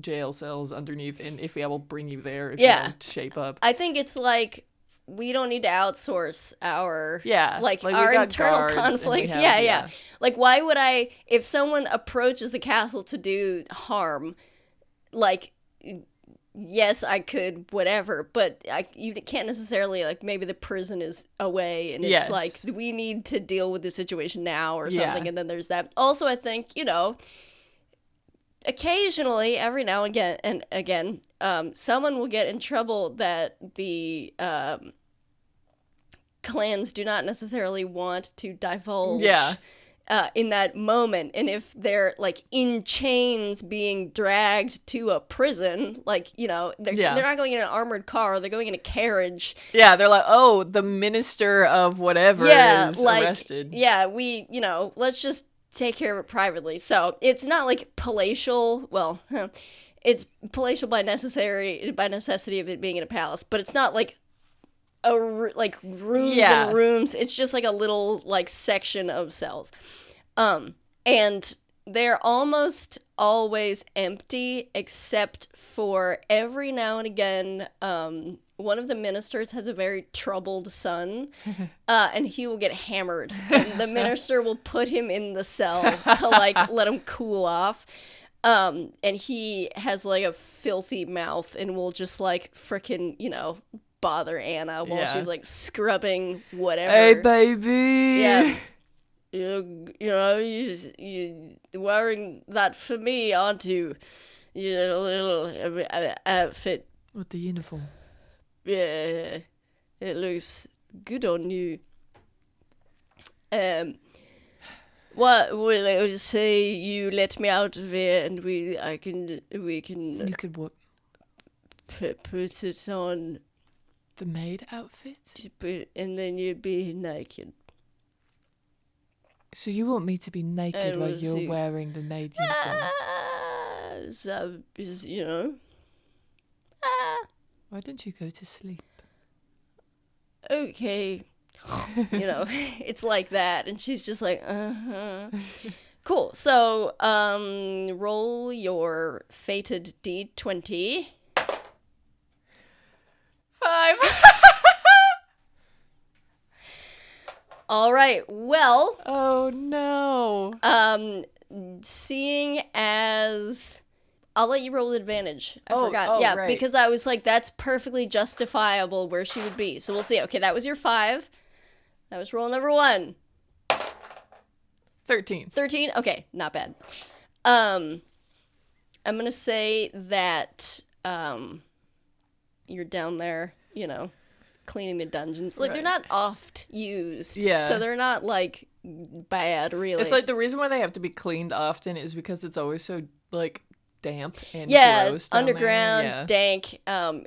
jail cells underneath, and if we will bring you there if you don't shape up. I think it's like we don't need to outsource our like our internal conflicts. Yeah. Like, why would I, if someone approaches the castle to do harm, like, yes, I could, whatever, but you can't necessarily, like, maybe the prison is away and it's like, we need to deal with the situation now or something, and then there's that. Also, I think, you know, occasionally, every now and again, someone will get in trouble that the clans do not necessarily want to divulge in that moment. And if they're, like, in chains being dragged to a prison, like, you know, they're not going in an armored car, they're going in a carriage. Yeah, they're like, oh, the minister of whatever is arrested. Yeah, we, you know, let's just take care of it privately. So it's not like palatial. Well, it's palatial by necessity of it being in a palace, but it's not like rooms and rooms. It's just like a little like section of cells, and they're almost always empty except for every now and again. One of the ministers has a very troubled son, and he will get hammered. And the minister will put him in the cell to, like, let him cool off. And he has, like, a filthy mouth and will just, like, frickin', you know, bother Anna while she's, like, scrubbing whatever. Hey, baby! Yeah. You know, you're wearing that for me, aren't you? Your little outfit. With the uniform. Yeah, it looks good on you. What will I say? You let me out of here, and we can. You could what? Put it on. The maid outfit. And then you'd be naked. So you want me to be naked while you're wearing the maid uniform? So, you know. Why don't you go to sleep? Okay. You know, it's like that. And she's just like, Cool. So, roll your fated D20. 5. All right. Well. Oh, no. Seeing as I'll let you roll advantage. I forgot. Oh, Yeah, right. because I was like, that's perfectly justifiable where she would be. So we'll see. Okay, that was your 5. That was roll number 1. 13. 13? Okay, not bad. I'm going to say that you're down there, cleaning the dungeons. Like, they're not oft used. Yeah. So they're not, like, bad, really. It's like the reason why they have to be cleaned often is because it's always so, like, damp and yeah, gross down underground, there. Yeah. dank.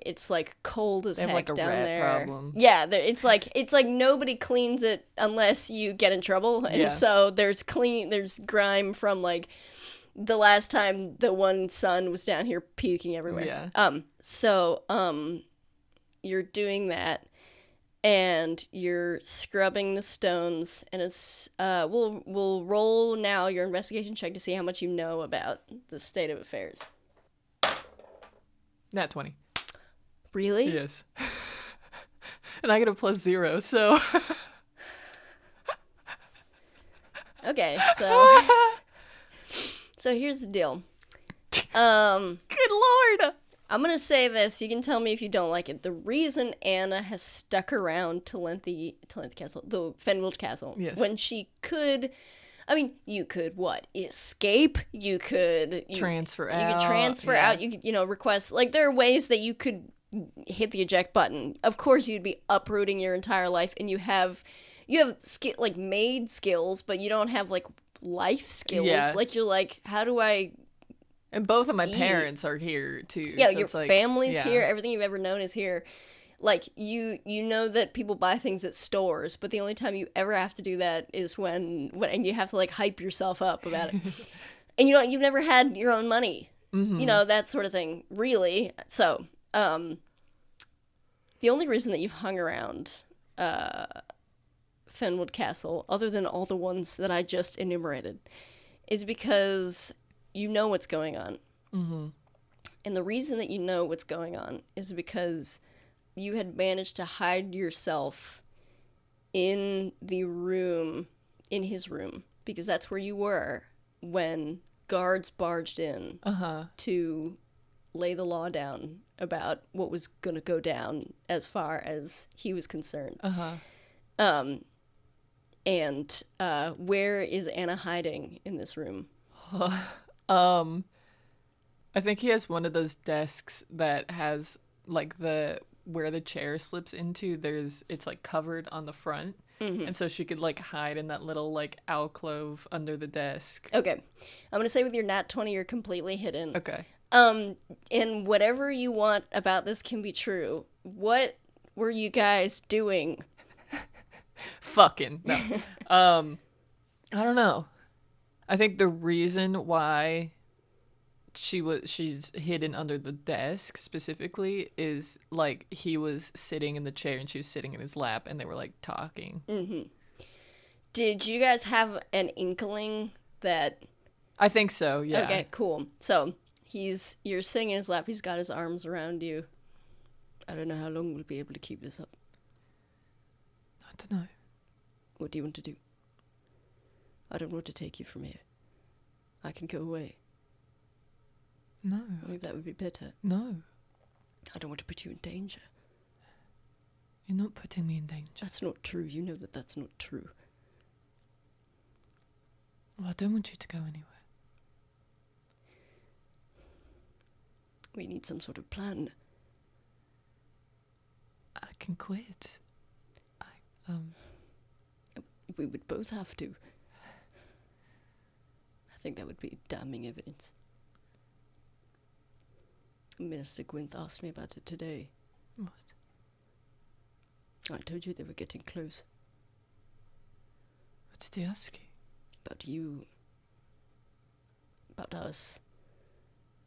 It's like cold as They have, heck like, a down rat there. problem. Yeah, it's like nobody cleans it unless you get in trouble, and Yeah. so there's grime from like the last time the one son was down here puking everywhere. Yeah. So you're doing that. And you're scrubbing the stones, and it's we'll roll now your investigation check to see how much you know about the state of affairs. Nat 20. Really? Yes. And I get a +0, so. Okay, so here's the deal. Good lord! I'm gonna say this. You can tell me if you don't like it. The reason Anna has stuck around Talenthi Castle, the Fenwild Castle, Yes. when she could, I mean, you could what? Escape. You could Transfer out. You could transfer out. You could, request. Like there are ways that you could hit the eject button. Of course, you'd be uprooting your entire life, and you have like maid skills, but you don't have like life skills. Yeah. Like you're like, how do I? And both of my parents are here too. Yeah, so your it's like, family's yeah. here. Everything you've ever known is here. Like you know that people buy things at stores, but the only time you ever have to do that is when and you have to like hype yourself up about it. And you've never had your own money. Mm-hmm. That sort of thing, really. So, the only reason that you've hung around Fenwild Castle, other than all the ones that I just enumerated, is because you know what's going on. Mm-hmm. And the reason that you know what's going on is because you had managed to hide yourself in the room, in his room, because that's where you were when guards barged in to lay the law down about what was going to go down as far as he was concerned. And where is Anna hiding in this room? I think he has one of those desks that has like where the chair slips into. It's like covered on the front, and so she could like hide in that little like alcove under the desk. Okay, I'm gonna say with your nat 20, you're completely hidden. Okay. And whatever you want about this can be true. What were you guys doing? Fucking no. I don't know. I think the reason why she's hidden under the desk specifically is like he was sitting in the chair and she was sitting in his lap and they were like talking. Did you guys have an inkling that? I think so. Yeah. Okay, cool. So you're sitting in his lap. He's got his arms around you. I don't know how long we'll be able to keep this up. I don't know. What do you want to do? I don't want to take you from here. I can go away. No. Maybe that would be better. No. I don't want to put you in danger. You're not putting me in danger. That's not true. You know that that's not true. Well, I don't want you to go anywhere. We need some sort of plan. I can quit. We would both have to. I think that would be damning evidence. Minister Gwynth asked me about it today. What? I told you they were getting close. What did he ask you? About you. About us.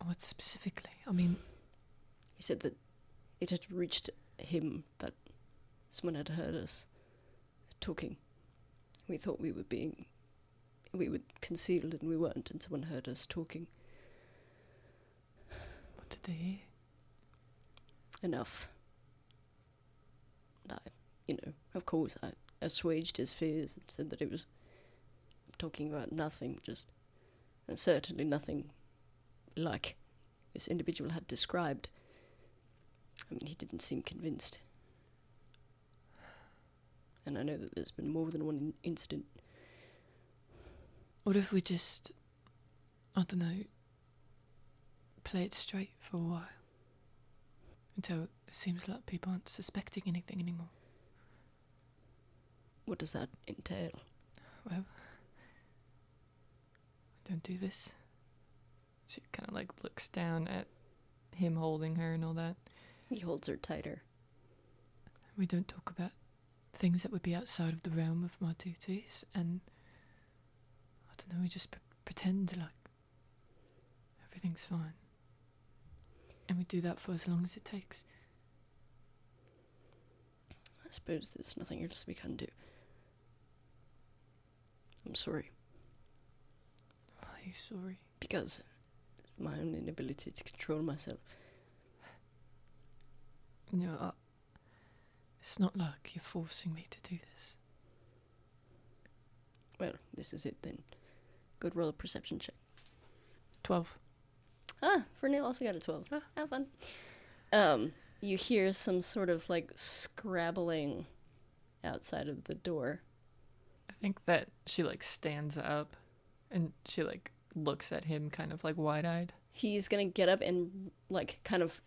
What specifically? I mean... He said that it had reached him that someone had heard us talking. We thought we would conceal it and we weren't, and someone heard us talking. What did they hear? Enough. And of course, I assuaged his fears and said that it was talking about nothing, and certainly nothing like this individual had described. I mean, he didn't seem convinced. And I know that there's been more than one incident. What if we just, I don't know, play it straight for a while? Until it seems like people aren't suspecting anything anymore. What does that entail? Well, don't do this. She kind of like looks down at him holding her and all that. He holds her tighter. We don't talk about things that would be outside of the realm of my duties, and I don't know, we just pretend like everything's fine. And we do that for as long as it takes. I suppose there's nothing else we can do. I'm sorry. Why are you sorry? Because my own inability to control myself. No, it's not like you're forcing me to do this. Well, this is it then. Good roll a perception check. 12. Ah, Fernil also got a 12. Ah. Have fun. You hear some sort of like scrabbling outside of the door. I think that she like stands up and she like looks at him kind of like wide-eyed. He's gonna get up and like kind of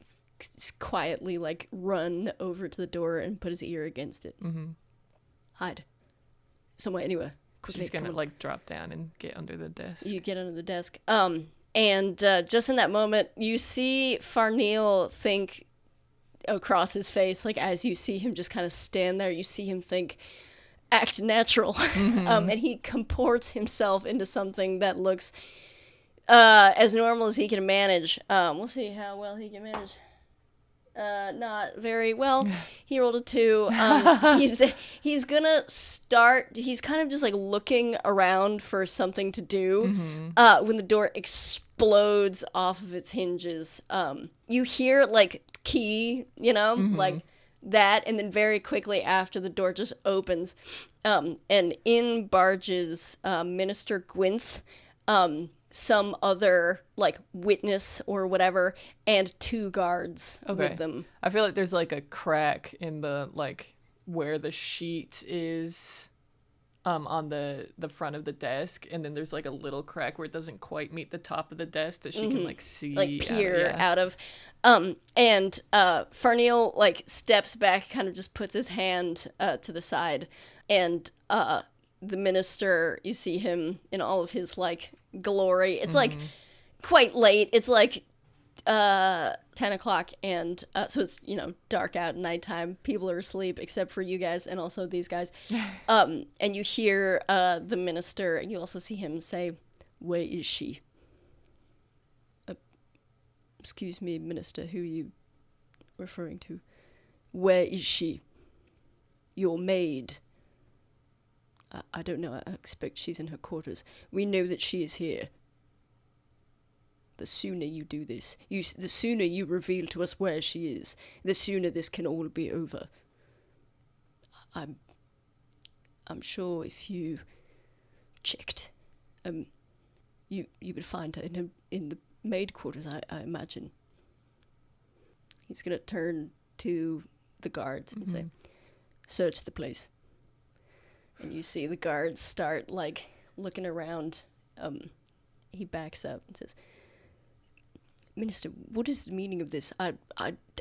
quietly like run over to the door and put his ear against it. Mm-hmm. Hide. Somewhere, anywhere. Quickly, She's gonna like drop down and get under the desk. You get under the desk. And just in that moment, you see Farneel think across his face, like as you see him just kind of stand there, you see him think, act natural. Mm-hmm. And he comports himself into something that looks as normal as he can manage. We'll see how well he can manage. Not very well. He rolled a 2. He's gonna start. He's kind of just like looking around for something to do. Mm-hmm. When the door explodes off of its hinges, you hear like key, Mm-hmm. like that, and then very quickly after the door just opens, and in barges Minister Gwynth, some other like witness or whatever, and 2 guards with them. I feel like there's like a crack in the like where the sheet is on the front of the desk, and then there's like a little crack where it doesn't quite meet the top of the desk that she can like see, like peer out of. And Farneel like steps back, kind of just puts his hand to the side, and the minister, you see him in all of his like glory. It's like quite late. It's like 10 o'clock, and so it's dark out, nighttime. People are asleep except for you guys and also these guys. And you hear the minister, and you also see him say, "Where is she?" Excuse me, minister, who are you referring to? Where is she? Your maid. I don't know. I expect she's in her quarters. We know that she is here. The sooner you do this, the sooner you reveal to us where she is, the sooner this can all be over. I'm sure if you checked, you would find her in the maid quarters, I imagine. He's gonna turn to the guards and say, "Search the place." And you see the guards start like looking around. He backs up and says, "Minister, what is the meaning of this? I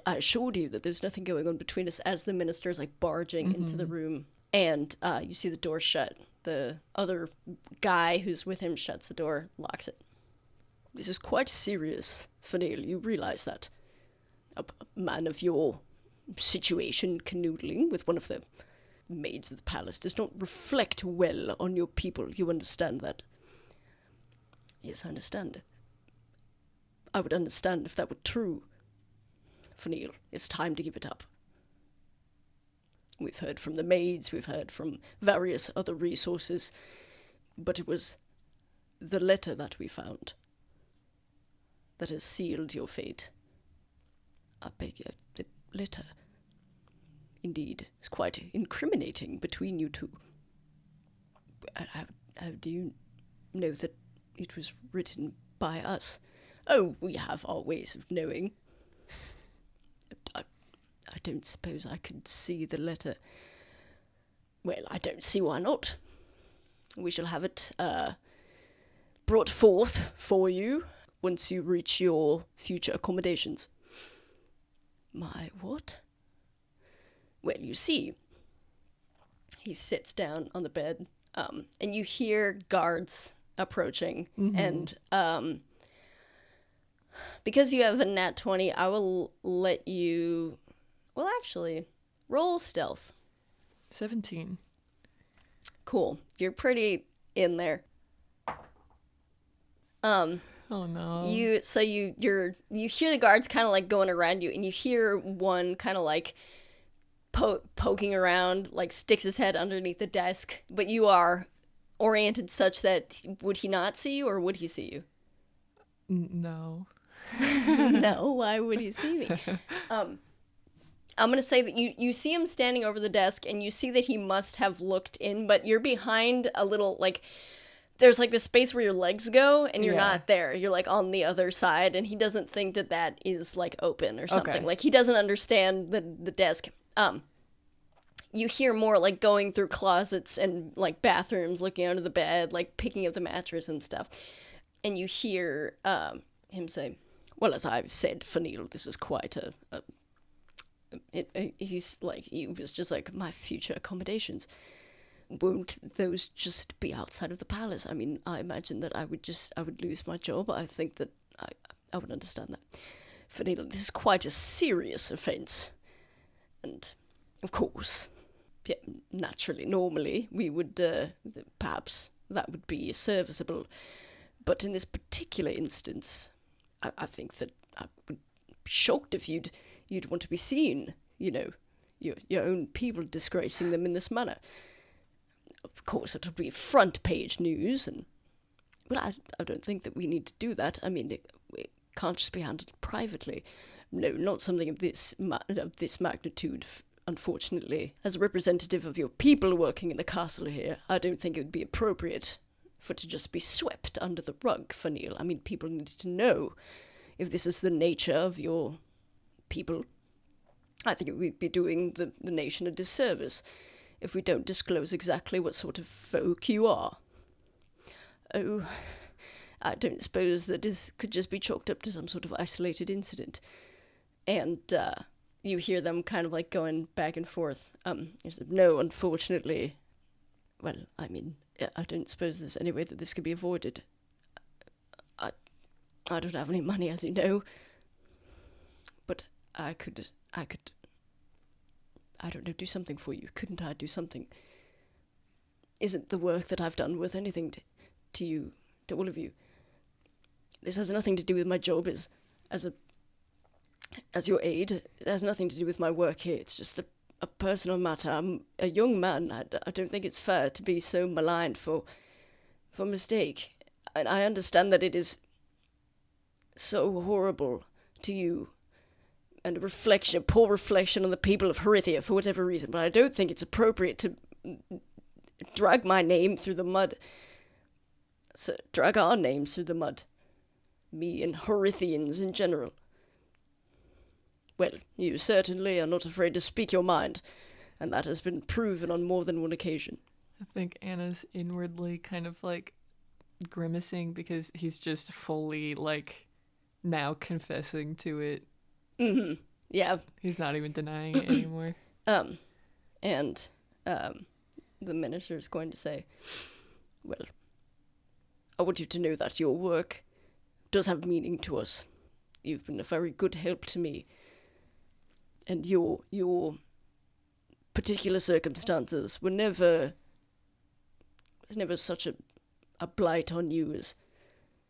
assured you that there's nothing going on between us," as the minister is like barging into the room. And you see the door shut. The other guy who's with him shuts the door, locks it. "This is quite serious, Fenwild. You realize that? A man of your situation canoodling with one of the maids of the palace does not reflect well on your people. You understand that?" "Yes, I understand. I would understand if that were true. Fenwild, it's time to give it up. We've heard from the maids, we've heard from various other resources, but it was the letter that we found that has sealed your fate." "I beg you, the letter, indeed, is quite incriminating between you two. How do you know that it was written by us?" Oh, we have our ways of knowing. I don't suppose I could see the letter. Well, I don't see why not. We shall have it brought forth for you once you reach your future accommodations. My what? Well, you see, he sits down on the bed, and you hear guards approaching, and because you have a nat 20, I will let you... Well, actually, roll stealth. 17. Cool. You're pretty in there. Oh no. You hear the guards kind of like going around you, and you hear one kind of like poking around, like sticks his head underneath the desk, but you are oriented such that would he not see you, or would he see you? No. No, why would he see me? I'm going to say that you see him standing over the desk, and you see that he must have looked in, but you're behind a little, like, there's, like, the space where your legs go, and you're not there. You're, like, on the other side, and he doesn't think that that is, like, open or something. Okay. Like, he doesn't understand the desk. You hear more, like, going through closets and, like, bathrooms, looking under the bed, like, picking up the mattress and stuff. And you hear him say, well, as I've said, Fenwild, this is quite he was just like, my future accommodations. Won't those just be outside of the palace? I mean, I imagine that I would lose my job. I think that I would understand that. Fenwild, this is quite a serious offence. And, of course, yeah, naturally, normally, we would, perhaps that would be serviceable. But in this particular instance, I think that I would be shocked if you'd want to be seen, you know, your own people disgracing them in this manner. Of course, it'll be front page news, but I don't think that we need to do that. I mean, it can't just be handled privately. No, not something of this magnitude. Unfortunately, as a representative of your people working in the castle here, I don't think it would be appropriate for it to just be swept under the rug, Fenwild. I mean, people need to know if this is the nature of your people. I think it would be doing the nation a disservice if we don't disclose exactly what sort of folk you are. Oh, I don't suppose that this could just be chalked up to some sort of isolated incident. And you hear them kind of like going back and forth. No, unfortunately. Well, I mean, I don't suppose there's any way that this could be avoided. I don't have any money, as you know. But I could, I don't know, do something for you. Couldn't I do something? Isn't the work that I've done worth anything to you, to all of you? This has nothing to do with my job as your aide. It has nothing to do with my work here. It's just a personal matter. I'm a young man. I don't think it's fair to be so maligned for mistake. And I understand that it is so horrible to you, and a poor reflection on the people of Vahrae for whatever reason, but I don't think it's appropriate to drag my name through the mud. So drag our names through the mud. Me and Vahraeans in general. Well, you certainly are not afraid to speak your mind, and that has been proven on more than one occasion. I think Anna's inwardly kind of like grimacing because he's just fully like now confessing to it. Mm-hmm. Yeah. He's not even denying it anymore. And the minister is going to say, well, I want you to know that your work does have meaning to us. You've been a very good help to me. And your particular circumstances were never such a blight on you as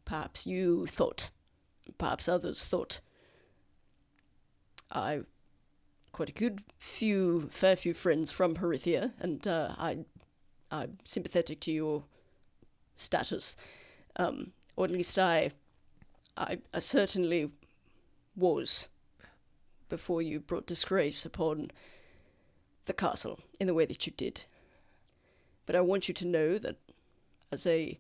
perhaps you thought, perhaps others thought. I quite a fair few friends from Vahrae, and I'm sympathetic to your status, or at least I certainly was before you brought disgrace upon the castle in the way that you did. But I want you to know that as a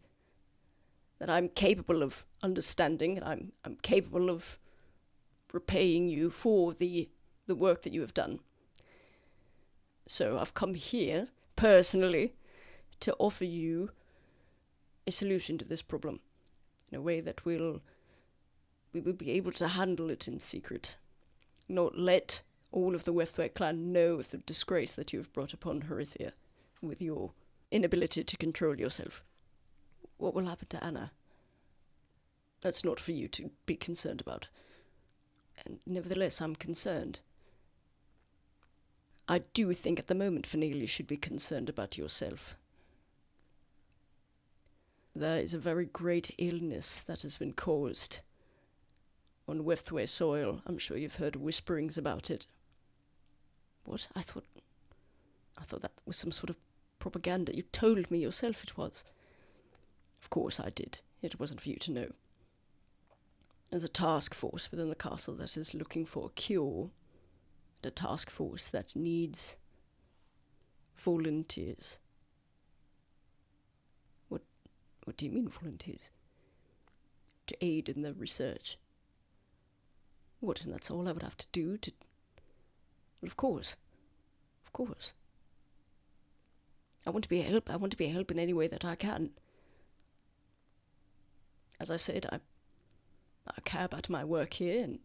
that I'm capable of understanding, and I'm capable of repaying you for the work that you have done. So I've come here, personally, to offer you a solution to this problem in a way that we will be able to handle it in secret. Not let all of the Westway clan know of the disgrace that you have brought upon Herithia with your inability to control yourself. What will happen to Anna? That's not for you to be concerned about. And nevertheless, I'm concerned. I do think at the moment, Fenwild, you should be concerned about yourself. There is a very great illness that has been caused on Westway soil. I'm sure you've heard whisperings about it. What? I thought that was some sort of propaganda. You told me yourself it was. Of course I did. It wasn't for you to know. There's a task force within the castle that is looking for a cure. The task force that needs volunteers. What do you mean volunteers? To aid in the research. What, and that's all I would have to do to... Well, of course. Of course. I want to be a help. I want to be a help in any way that I can. As I said, I care about my work here, and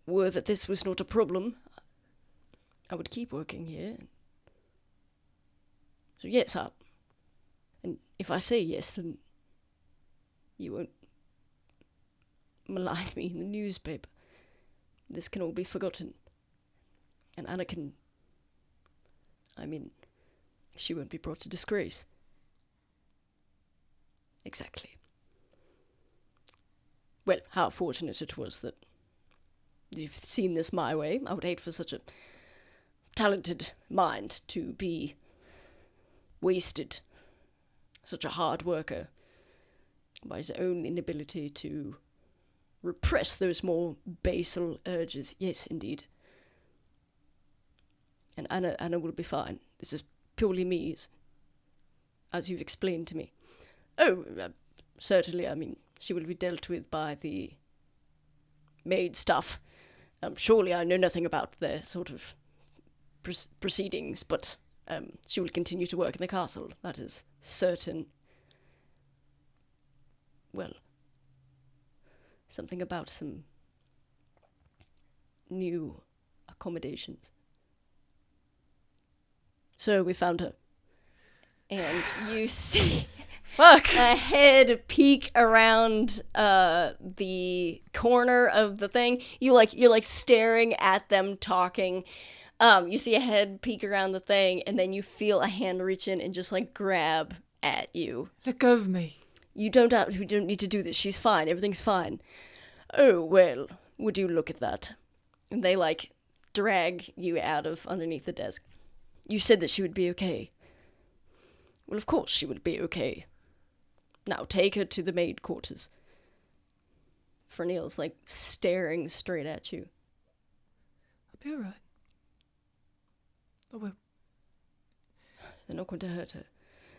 were that this was not a problem, I would keep working here. So yes, and if I say yes, then you won't malign me in the newspaper. This can all be forgotten. And Anna can... she won't be brought to disgrace. Exactly. Well, how fortunate it was that you've seen this my way. I would hate for such a talented mind to be wasted. Such a hard worker, by his own inability to repress those more basal urges. Yes, indeed. And Anna will be fine. This is purely me, as you've explained to me. Oh, certainly, she will be dealt with by the maid staff. Surely I know nothing about their sort of proceedings, but she will continue to work in the castle, that is certain. Well, something about some new accommodations. So we found her. And you see Fuck. a head peek around the corner of the thing. You're staring at them talking. You see a head peek around the thing, and then you feel a hand reach in and just grab at you. Let go of me. We don't need to do this. She's fine. Everything's fine. Oh, well, would you look at that? And they drag you out of underneath the desk. You said that she would be okay. Well, of course she would be okay. Now take her to the maid quarters. Fernill's staring straight at you. I'll be alright. I will. They're not going to hurt her.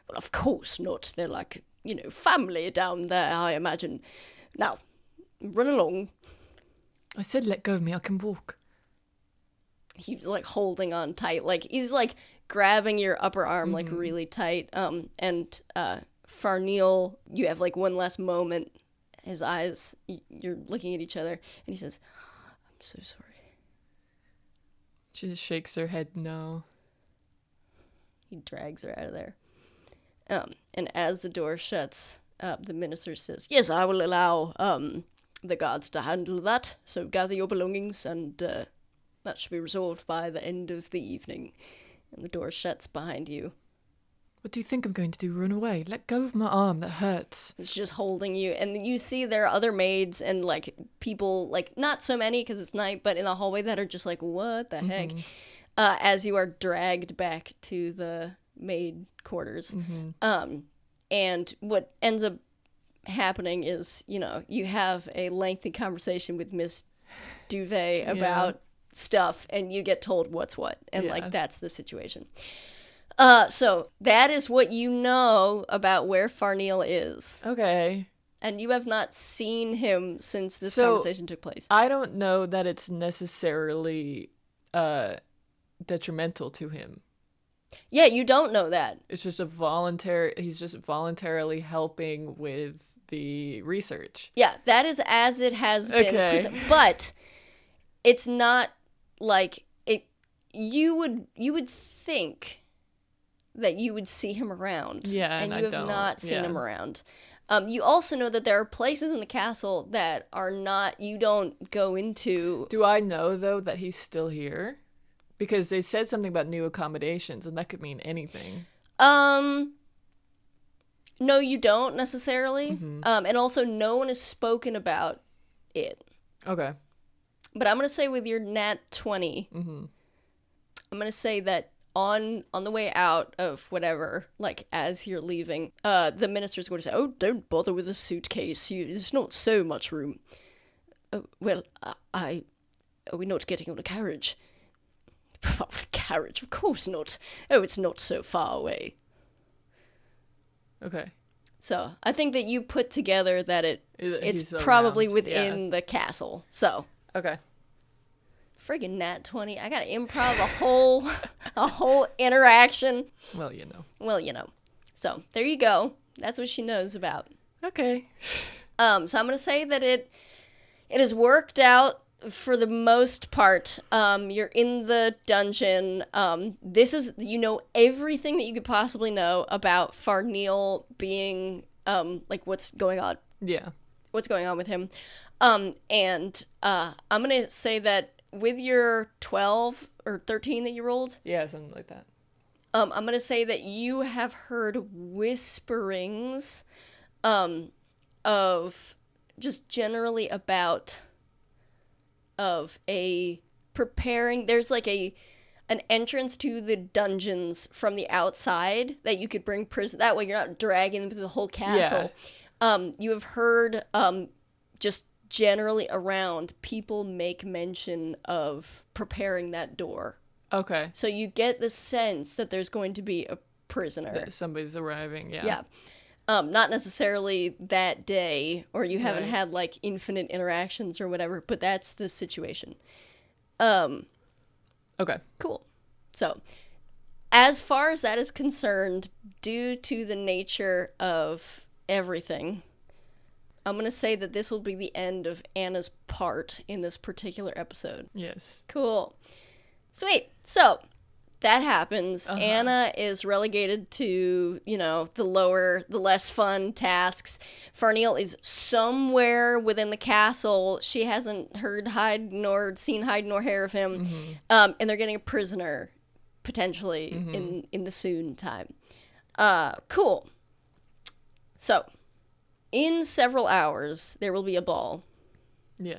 Well, of course not. They're family down there, I imagine. Now, run along. I said let go of me. I can walk. He's holding on tight. He's grabbing your upper arm really tight. And Farneel, you have one last moment. His eyes, you're looking at each other, and he says, "I'm so sorry." She just shakes her head no. He drags her out of there. And as the door shuts, the minister says, "Yes, I will allow the guards to handle that. So gather your belongings, and that should be resolved by the end of the evening." And the door shuts behind you. What do you think I'm going to do? Run away? Let go of my arm. That hurts. It's just holding you. And you see there are other maids and people, not so many because it's night, but in the hallway that are just what the heck? As you are dragged back to the maid quarters. And what ends up happening is, you have a lengthy conversation with Miss Duvet about stuff, and you get told what's what, and that's the situation. So that is what you know about where Farneel is. Okay. And you have not seen him since this So, conversation took place. I don't know that it's necessarily detrimental to him. Yeah, you don't know that. It's just he's just voluntarily helping with the research. Yeah, that is as it has been Okay. presented. But it's not like it. You would think that you would see him around. Yeah, and and you I have don't. not seen Yeah. him around. You also know that there are places in the castle that are not. You don't go into. Do I know, though, that he's still here? Because they said something about new accommodations, and that could mean anything. No, you don't necessarily. Mm-hmm. And also, no one has spoken about it. Okay. But I'm gonna say with your nat 20, Mm-hmm. I'm gonna say that on the way out of whatever, like as you're leaving, the minister's going to say, "Oh, don't bother with the suitcase. There's not so much room." Well, are we not getting on a carriage? Carriage, of course not. Oh, it's not so far away. Okay. So I think that you put together that it's He's probably around, within the castle. So Okay. friggin' nat 20. I gotta improv a whole interaction. Well, you know. Well, So there you go. That's what she knows about. Okay. So I'm gonna say that it has worked out for the most part. You're in the dungeon. This is everything that you could possibly know about Farneil being like what's going on Yeah. with him. And I'm gonna say that with your 12 or 13 that you rolled, Yeah, something like that. I'm gonna say that you have heard whisperings of just generally about of a preparing. There's like an entrance to the dungeons from the outside that you could bring prison. That way you're not dragging them through the whole castle. You have heard just generally around people make mention of preparing that door. Okay. So you get the sense that there's going to be a prisoner. That somebody's arriving, yeah. Yeah. Not necessarily that day, or you haven't Right. had like infinite interactions or whatever, but that's the situation. Okay. Cool. So, as far as that is concerned, due to the nature of everything, I'm going to say that this will be the end of Anna's part in this particular episode. Yes. Cool. Sweet. So, that happens. Anna is relegated to, the less fun tasks. Farneil is somewhere within the castle. She hasn't seen hide nor hair of him. And they're getting a prisoner, potentially, in the soon time. Cool. So, in several hours, there will be a ball. Yes.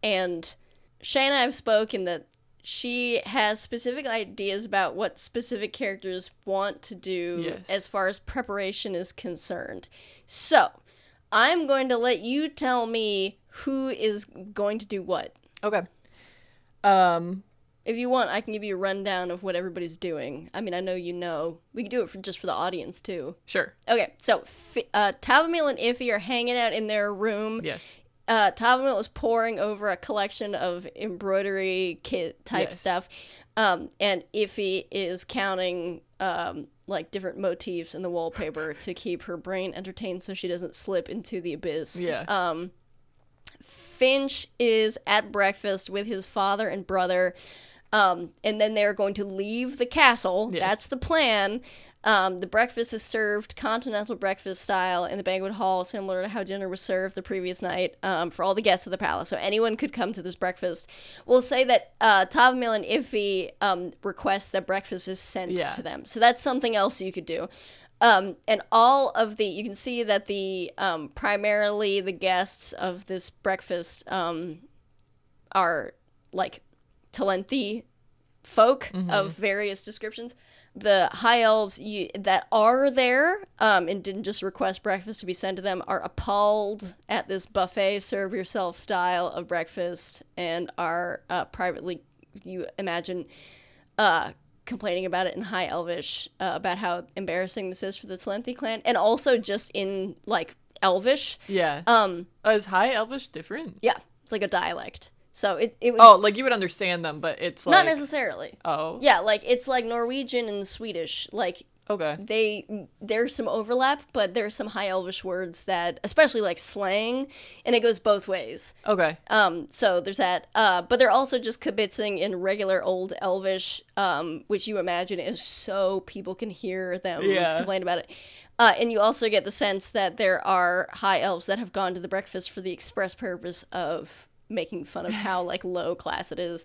And Shay and I have spoken that she has specific ideas about what specific characters want to do Yes. as far as preparation is concerned. So, I'm going to let you tell me who is going to do what. Okay. If you want, I can give you a rundown of what everybody's doing. I mean, I know you know. We can do it just for the audience, too. Sure. Okay, so Tavamil and Iffy are hanging out in their room. Yes. Tavamil is poring over a collection of embroidery kit type Yes. stuff. And Iffy is counting like different motifs in the wallpaper to keep her brain entertained so she doesn't slip into the abyss. Yeah. Finch is at breakfast with his father and brother. And then they're going to leave the castle. Yes. That's the plan. The breakfast is served continental breakfast style in the banquet hall, similar to how dinner was served the previous night for all the guests of the palace. So anyone could come to this breakfast. We'll say that Tavamil and Iffy request that breakfast is sent Yeah. to them. So that's something else you could do. And all of you can see that the primarily the guests of this breakfast are like Talenthi folk of various descriptions. The high elves that are there and didn't just request breakfast to be sent to them are appalled at this buffet serve yourself style of breakfast and are privately, you imagine, complaining about it in high elvish about how embarrassing this is for the Talenthi clan, and also just in like Elvish. Yeah. Is High Elvish different? Yeah, it's like a dialect. So it would, Oh, like you would understand them, but it's like not necessarily. Oh. Yeah, like it's like Norwegian and Swedish. Like Okay. there's some overlap, but there's some High Elvish words that, especially like slang, and it goes both ways. Okay. So there's that. But they're also just kibitzing in regular Old Elvish, which you imagine is so people can hear them complain about it. And you also get the sense that there are high elves that have gone to the breakfast for the express purpose of making fun of how like low class it is.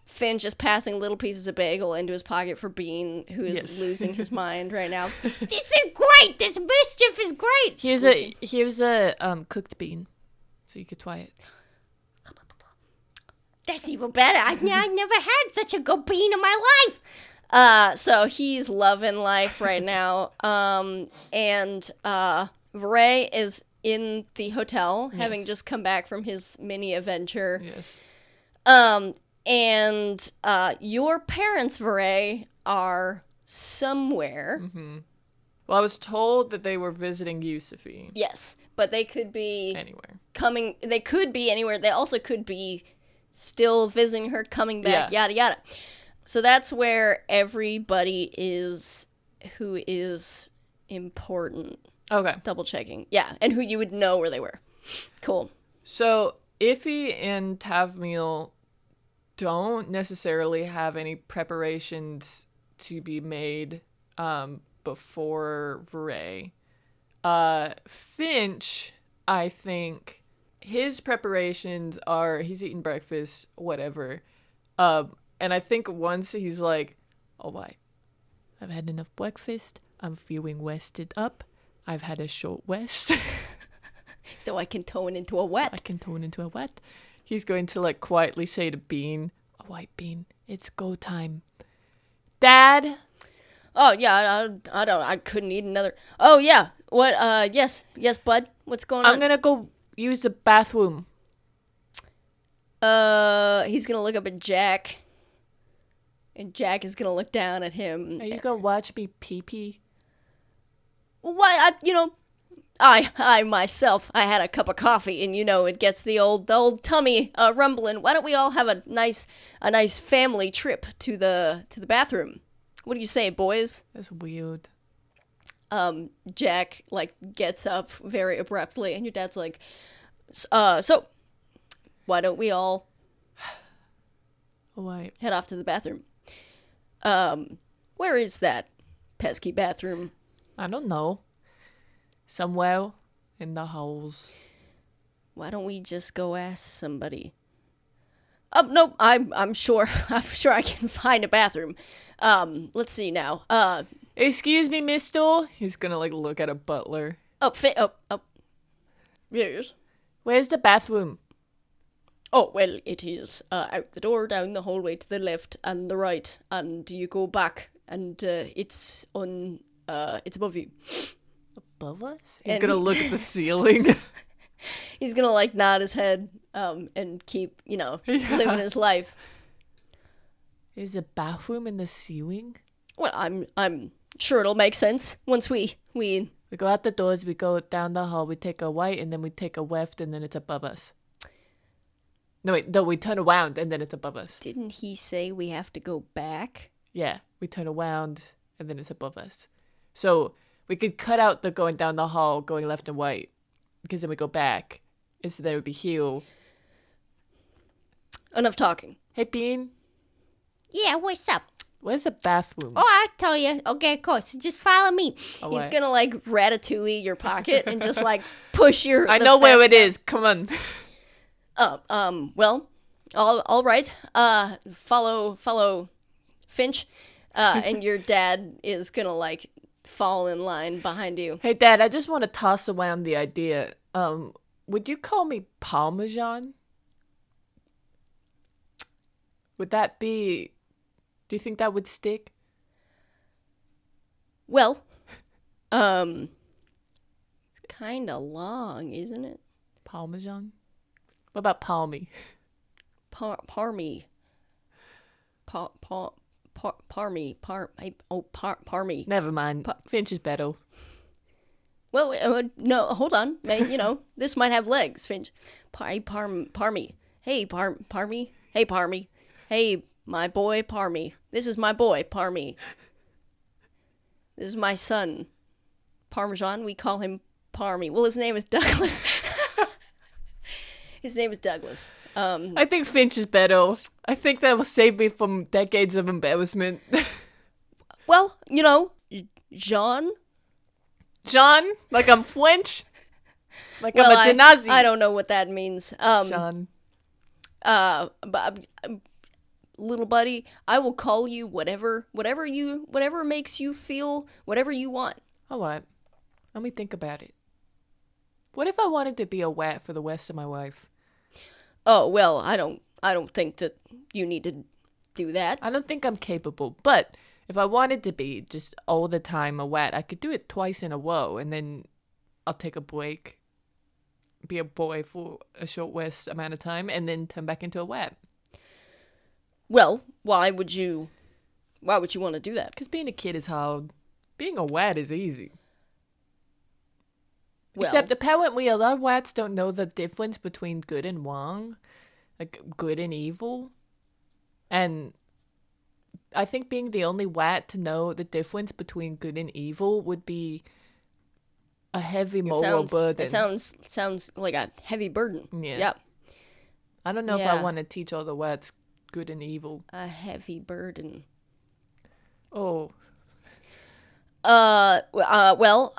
Finch is passing little pieces of bagel into his pocket for Bean, who is losing his mind right now. This is great. This mischief is great. Here's a cooked bean, so you could try it. That's even better. I never had such a good bean in my life. So he's loving life right now. And Vahrae is in the hotel, having just come back from his mini adventure. Yes. And your parents, Vahrae, are somewhere. Mm-hmm. Well, I was told that they were visiting Yusufi. Yes, but they could be anywhere. They could be anywhere. They also could be still visiting her, coming back, yada yada. So that's where everybody is who is important. Okay. Double checking. Yeah, and who you would know where they were. Cool. So Iffy and Tavmeal don't necessarily have any preparations to be made before Vahrae. Finch, I think, his preparations are he's eating breakfast, whatever. And I think once he's like, oh, wait, I've had enough breakfast. I'm feeling rested up. I've had a short rest. So I can tone into a wet. He's going to like quietly say to Bean, "Oh, white Bean, it's go time." Dad? Oh, yeah, I couldn't eat another. Oh, yeah. What, yes, bud. What's going on? I'm gonna go use the bathroom. He's gonna look up at Jack. And Jack is gonna look down at him. Are you gonna watch me pee-pee? Why, I myself, I had a cup of coffee, and it gets the old tummy rumbling. Why don't we all have a nice family trip to the bathroom? What do you say, boys? That's weird. Jack gets up very abruptly, and your dad's like, so why don't we all head off to the bathroom? Where is that pesky bathroom? I don't know. Somewhere in the holes. Why don't we just go ask somebody? Oh, nope, I'm sure I can find a bathroom. Let's see now. Excuse me, mister? He's gonna look at a butler. Oh. Yes. Where's the bathroom? Oh, well, it is out the door, down the hallway to the left and the right, and you go back, and it's above you. Above us? He's gonna look at the ceiling. He's gonna nod his head and keep living his life. Is a bathroom in the ceiling? Well, I'm sure it'll make sense once we go out the doors, we go down the hall, we take a right, and then we take a left, and then it's above us. No, we turn around, and then it's above us. Didn't he say we have to go back? Yeah, we turn around, and then it's above us. So we could cut out the going down the hall, going left and right, because then we go back, and so then it would be here. Enough talking. Hey, Bean. Yeah, what's up? Where's the bathroom? Oh, I'll tell you. Okay, of course. Just follow me. He's gonna ratatouille your pocket and just push your. I know where it is. Come on. Well, all right. Follow Finch, and your dad is gonna fall in line behind you. Hey, Dad, I just want to toss around the idea. Would you call me Parmesan? Would that be? Do you think that would stick? Well, kind of long, isn't it? Parmesan? What about Palmy? Parmy. Parmy. Never mind. Finch is better. Well, no, hold on. This might have legs, Finch. Parmy. Hey, Parmy. Hey, Parmy. Hey, my boy, Parmy. This is my boy, Parmy. This is my son, Parmesan. We call him Parmy. Well, his name is Douglas. His name is Douglas. I think Finch is better. I think that will save me from decades of embarrassment. Well, Jean. John? Like I'm French? Like Well, I'm a Genazi? I don't know what that means. John. But little buddy, I will call you whatever makes you feel whatever you want. All right. Let me think about it. What if I wanted to be a wat for the rest of my life? Oh, well, I don't think that you need to do that. I don't think I'm capable, but if I wanted to be just all the time a wat, I could do it twice in a row, and then I'll take a break, be a boy for a short rest amount of time, and then turn back into a wat. Well, why would you want to do that? Because being a kid is hard. Being a wat is easy. Well, Except apparently a lot of wats don't know the difference between good and wrong, like good and evil. And I think being the only wat to know the difference between good and evil would be a heavy moral burden. It sounds like a heavy burden. Yeah. Yep. I don't know if I want to teach all the wats good and evil. A heavy burden. Oh. Well.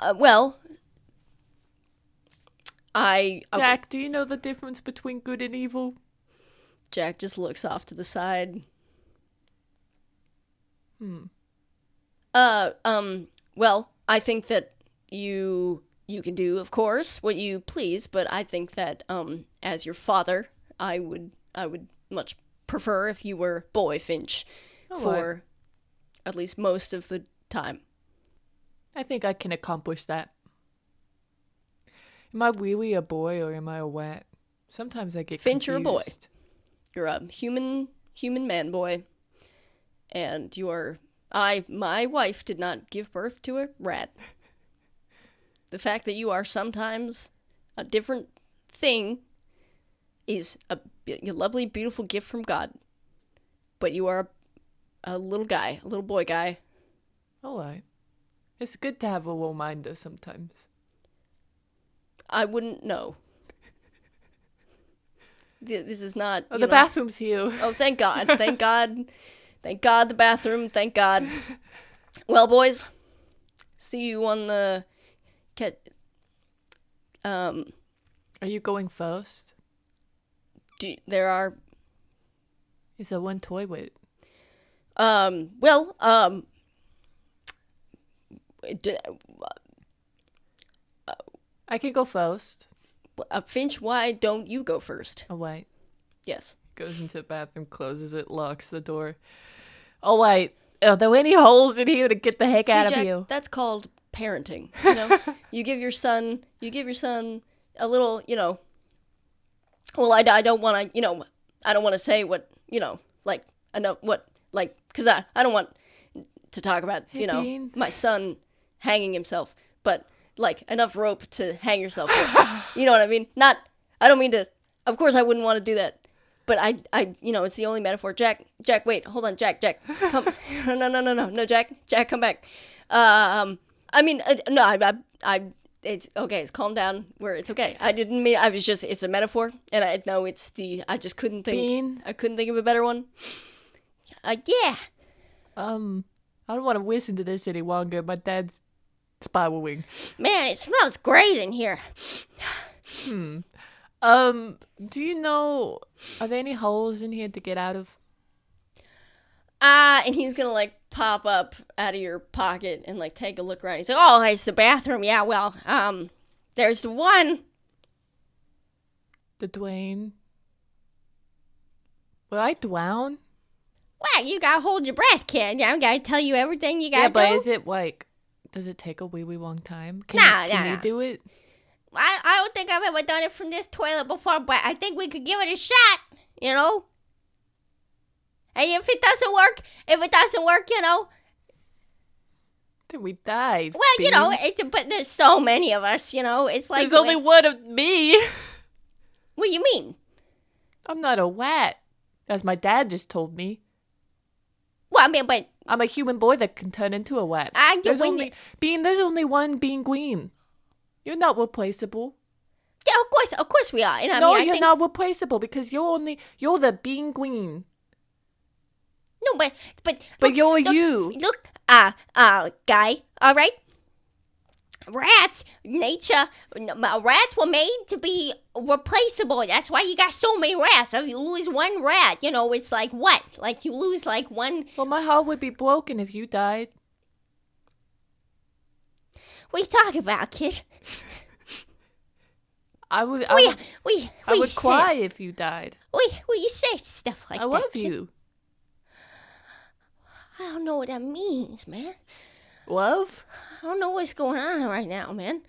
Jack, do you know the difference between good and evil? Jack just looks off to the side. Well, I think that you can do, of course, what you please, but I think that as your father, I would much prefer if you were boy Finch for at least most of the time. I think I can accomplish that. Am I really a boy or am I a wat? Sometimes I get Finch, confused. you're a boy. You're a human man boy. And my wife did not give birth to a rat. The fact that you are sometimes a different thing is a lovely, beautiful gift from God. But you are a little guy, a little boy guy. All right. It's good to have a reminder sometimes. I wouldn't know. This is not... Oh, the bathroom's here. Oh, thank God. Thank God. Thank God the bathroom. Thank God. Well, boys, see you on the... Are you going first? There are... Is there one toilet? I can go first. Finch, why don't you go first? Oh, wait. Yes. Goes into the bathroom, closes it, locks the door. Oh, wait. Are there any holes in here to get the heck out Jack, of here? That's called parenting. You give your son a little, well, I don't want to, I don't want to say what, like, I know what, like, because I don't want to talk about, Bean. my son hanging himself, but, like, enough rope to hang yourself with. You know what I mean? I don't mean to, of course I wouldn't want to do that, but I, it's the only metaphor. Jack, wait, hold on, Jack, come, no, Jack, come back. I mean, no, it's okay, it's calm down, where it's okay. I didn't mean, it's a metaphor, and I just couldn't think, Bean. I couldn't think of a better one. Yeah. I don't want to listen to this any longer. My dad's spiraling. Man, it smells great in here. Do you know, are there any holes in here to get out of? And he's gonna, like, pop up out of your pocket and, like, take a look around. He's like, oh, it's the bathroom. Yeah, well, there's the one. The Dwayne. Will I drown? Well, you gotta hold your breath, kid. I gotta tell you everything you gotta Yeah, but do. is it, like, does it take a wee long time? Nah, can you do it? I don't think I've ever done it from this toilet before, but I think we could give it a shot, And if it doesn't work, Then we died. Well, you know, Bean. but there's so many of us, you know. It's like There's only one of me. What do you mean? I'm not a wat, as my dad just told me. Well, I mean, but I'm a human boy that can turn into a wat. There's only one Bean Queen. You're not replaceable. yeah, of course we are. And I No, mean, I you're think, not replaceable because you're the Bean Queen. no, but But you're look, you. Look, guy. All right. Rats, nature, rats were made to be replaceable. That's why you got so many rats. So if you lose one rat, you know, it's like what? Like you lose like one. Well, my heart would be broken if you died. What are you talking about, kid? I would We cry if you died. you say stuff like I that. love kid. you. I don't know what that means, man. Love? I don't know what's going on right now, man.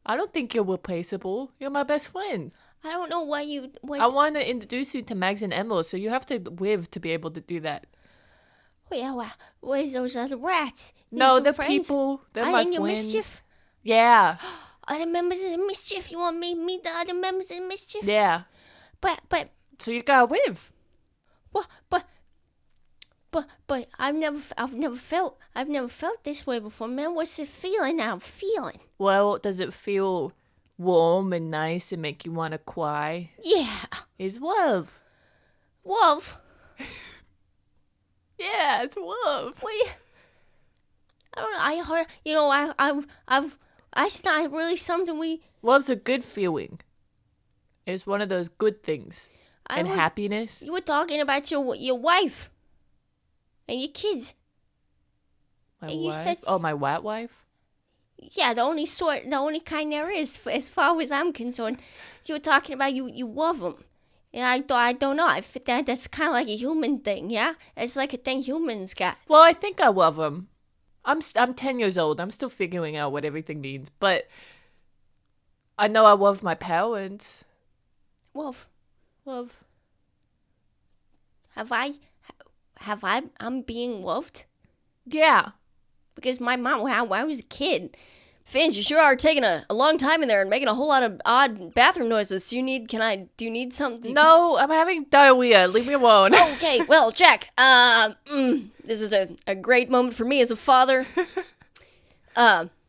I don't think you're replaceable. You're my best friend. I don't know why you. I want to introduce you to Mags and Emerald, so you have to live to be able to do that. Where's those other rats? No, the the people. They're Are my they in your friends. mischief? Yeah. Other members of the mischief? You want me to meet the other members of the mischief? Yeah. But So you gotta live. But I've never felt this way before, man. What's the feeling I'm feeling? Well, does it feel warm and nice and make you want to cry? Yeah, Is love. Wolf. Yeah, it's love. What? I don't know. I heard. You know, it's not really something we. Love's a good feeling. It's one of those good things. And happiness. You were talking about your wife and your kids. My and you wife? said- Oh, my wat wife? Yeah, the only kind there is, as far as I'm concerned. You were talking about you love them. And I don't know. I fit that's kind of like a human thing, yeah? It's like a thing humans got. Well, I think I love them. I'm 10 years old. I'm still figuring out what everything means. But I know I love my parents. Wolf, Love. I'm being loved? Yeah. Because my mom, when I was a kid, Finch, you sure are taking a long time in there and making a whole lot of odd bathroom noises. Do you need something? No, I'm having diarrhea. Leave me alone. Okay, well, Jack, this is a great moment for me as a father.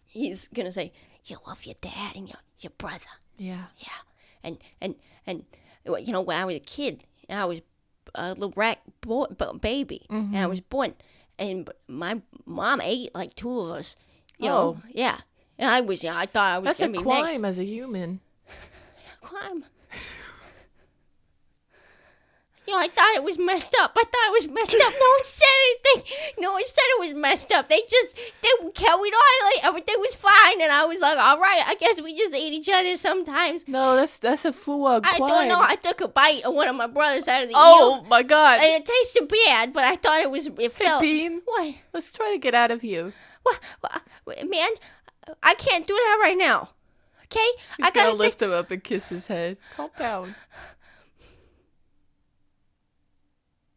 He's gonna say, you love your dad and your brother. Yeah. Yeah. And you know, when I was a kid, I was a little rat baby, and I was born, and my mom ate like two of us. You know, yeah. And I thought I was That's gonna a be crime next. as a human. Crime. You know, I thought it was messed up. No one said anything. No one said it was messed up. They carried on like everything was fine, and I was like, all right, I guess we just ate each other sometimes. No, that's a full-on crime. I don't know. I took a bite of one of my brothers out of the Oh, eel, my God. and it tasted bad, but I thought it felt. Bean. What? Let's try to get out of here. What? Man, I can't do that right now. Okay? He's I gotta gonna lift him up and kiss his head. Calm down.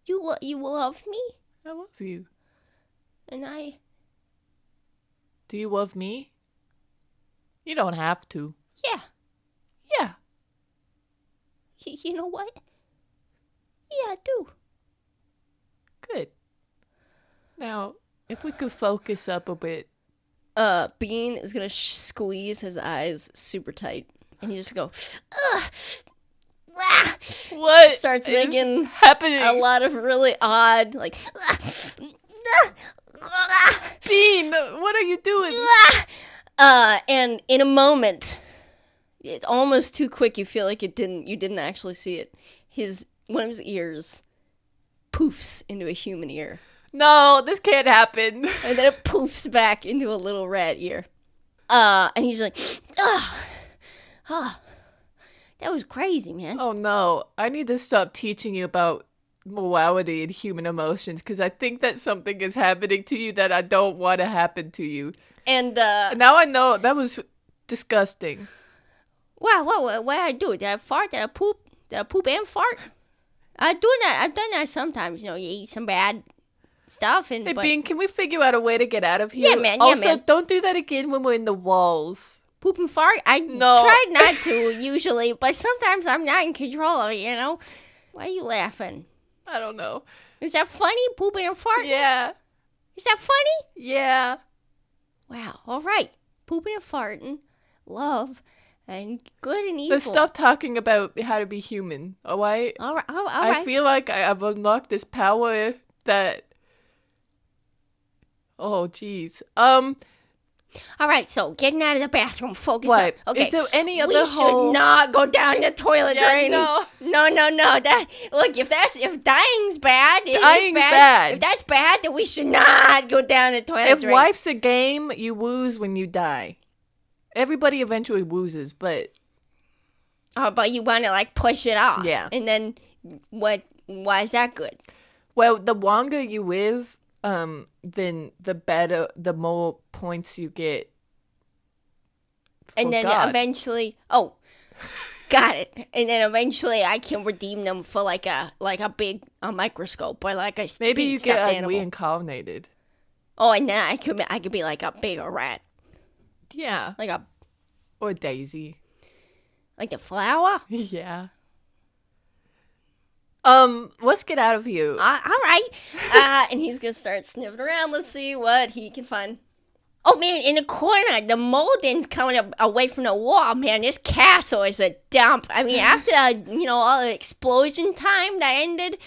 You love me, I love you. and I. Do you love me? You don't have to. Yeah. Yeah. You know what? Yeah, I do. Good. Now, if we could focus up a bit. Bean is gonna squeeze his eyes super tight, and he's just go. Ugh. Ah! What Starts is making happening? a lot of really odd, like. Bean, what are you doing? And in a moment, it's almost too quick. You feel like you didn't actually see it. One of his ears poofs into a human ear, No, this can't happen. and then it poofs back into a little rat ear. And he's like, That was crazy, man. Oh no, I need to stop teaching you about morality and human emotions because I think that something is happening to you that I don't want to happen to you. and Now I know that was disgusting. Wow, what did I do? Did I fart? Did I poop? Did I poop and fart? I've done that sometimes. You know, you eat some bad stuff. And Hey, but Bean, can we figure out a way to get out of here? Yeah, man, yeah, Also, man. don't do that again when we're in the walls. poop and fart. I No. try not to usually, but sometimes I'm not in control of it. Why are you laughing? I don't know. Is that funny? Pooping and farting? Yeah. Is that funny? Yeah. Wow. All right. Pooping and farting, love, and good and evil. Let's stop talking about how to be human, alright? All right. All I right. feel like I've unlocked this power that... Oh, jeez. All right. So getting out of the bathroom. Focus What? up. Okay. Is there any other we should not go down the toilet Yeah, drain. no. No. Look, if dying's bad, Dying's bad. If that's bad, then we should not go down the toilet If drain. life's a game, you lose when you die. Everybody eventually loses, but... But you want to like push it off. Yeah. And then what? Why is that good? Well, the longer you live, then the more points you get. And then God. eventually, got it. And then eventually, I can redeem them for like a big microscope or like a Maybe big you stuffed get like, animal. reincarnated. Oh, and then I could be like a bigger rat, Yeah. Or Daisy. like the flower. Yeah. Let's get out of here. All right. And he's gonna start sniffing around. Let's see what he can find. Oh man, in the corner, the molding's coming up away from the wall. Man, this castle is a dump. I mean, after all the explosion time that ended,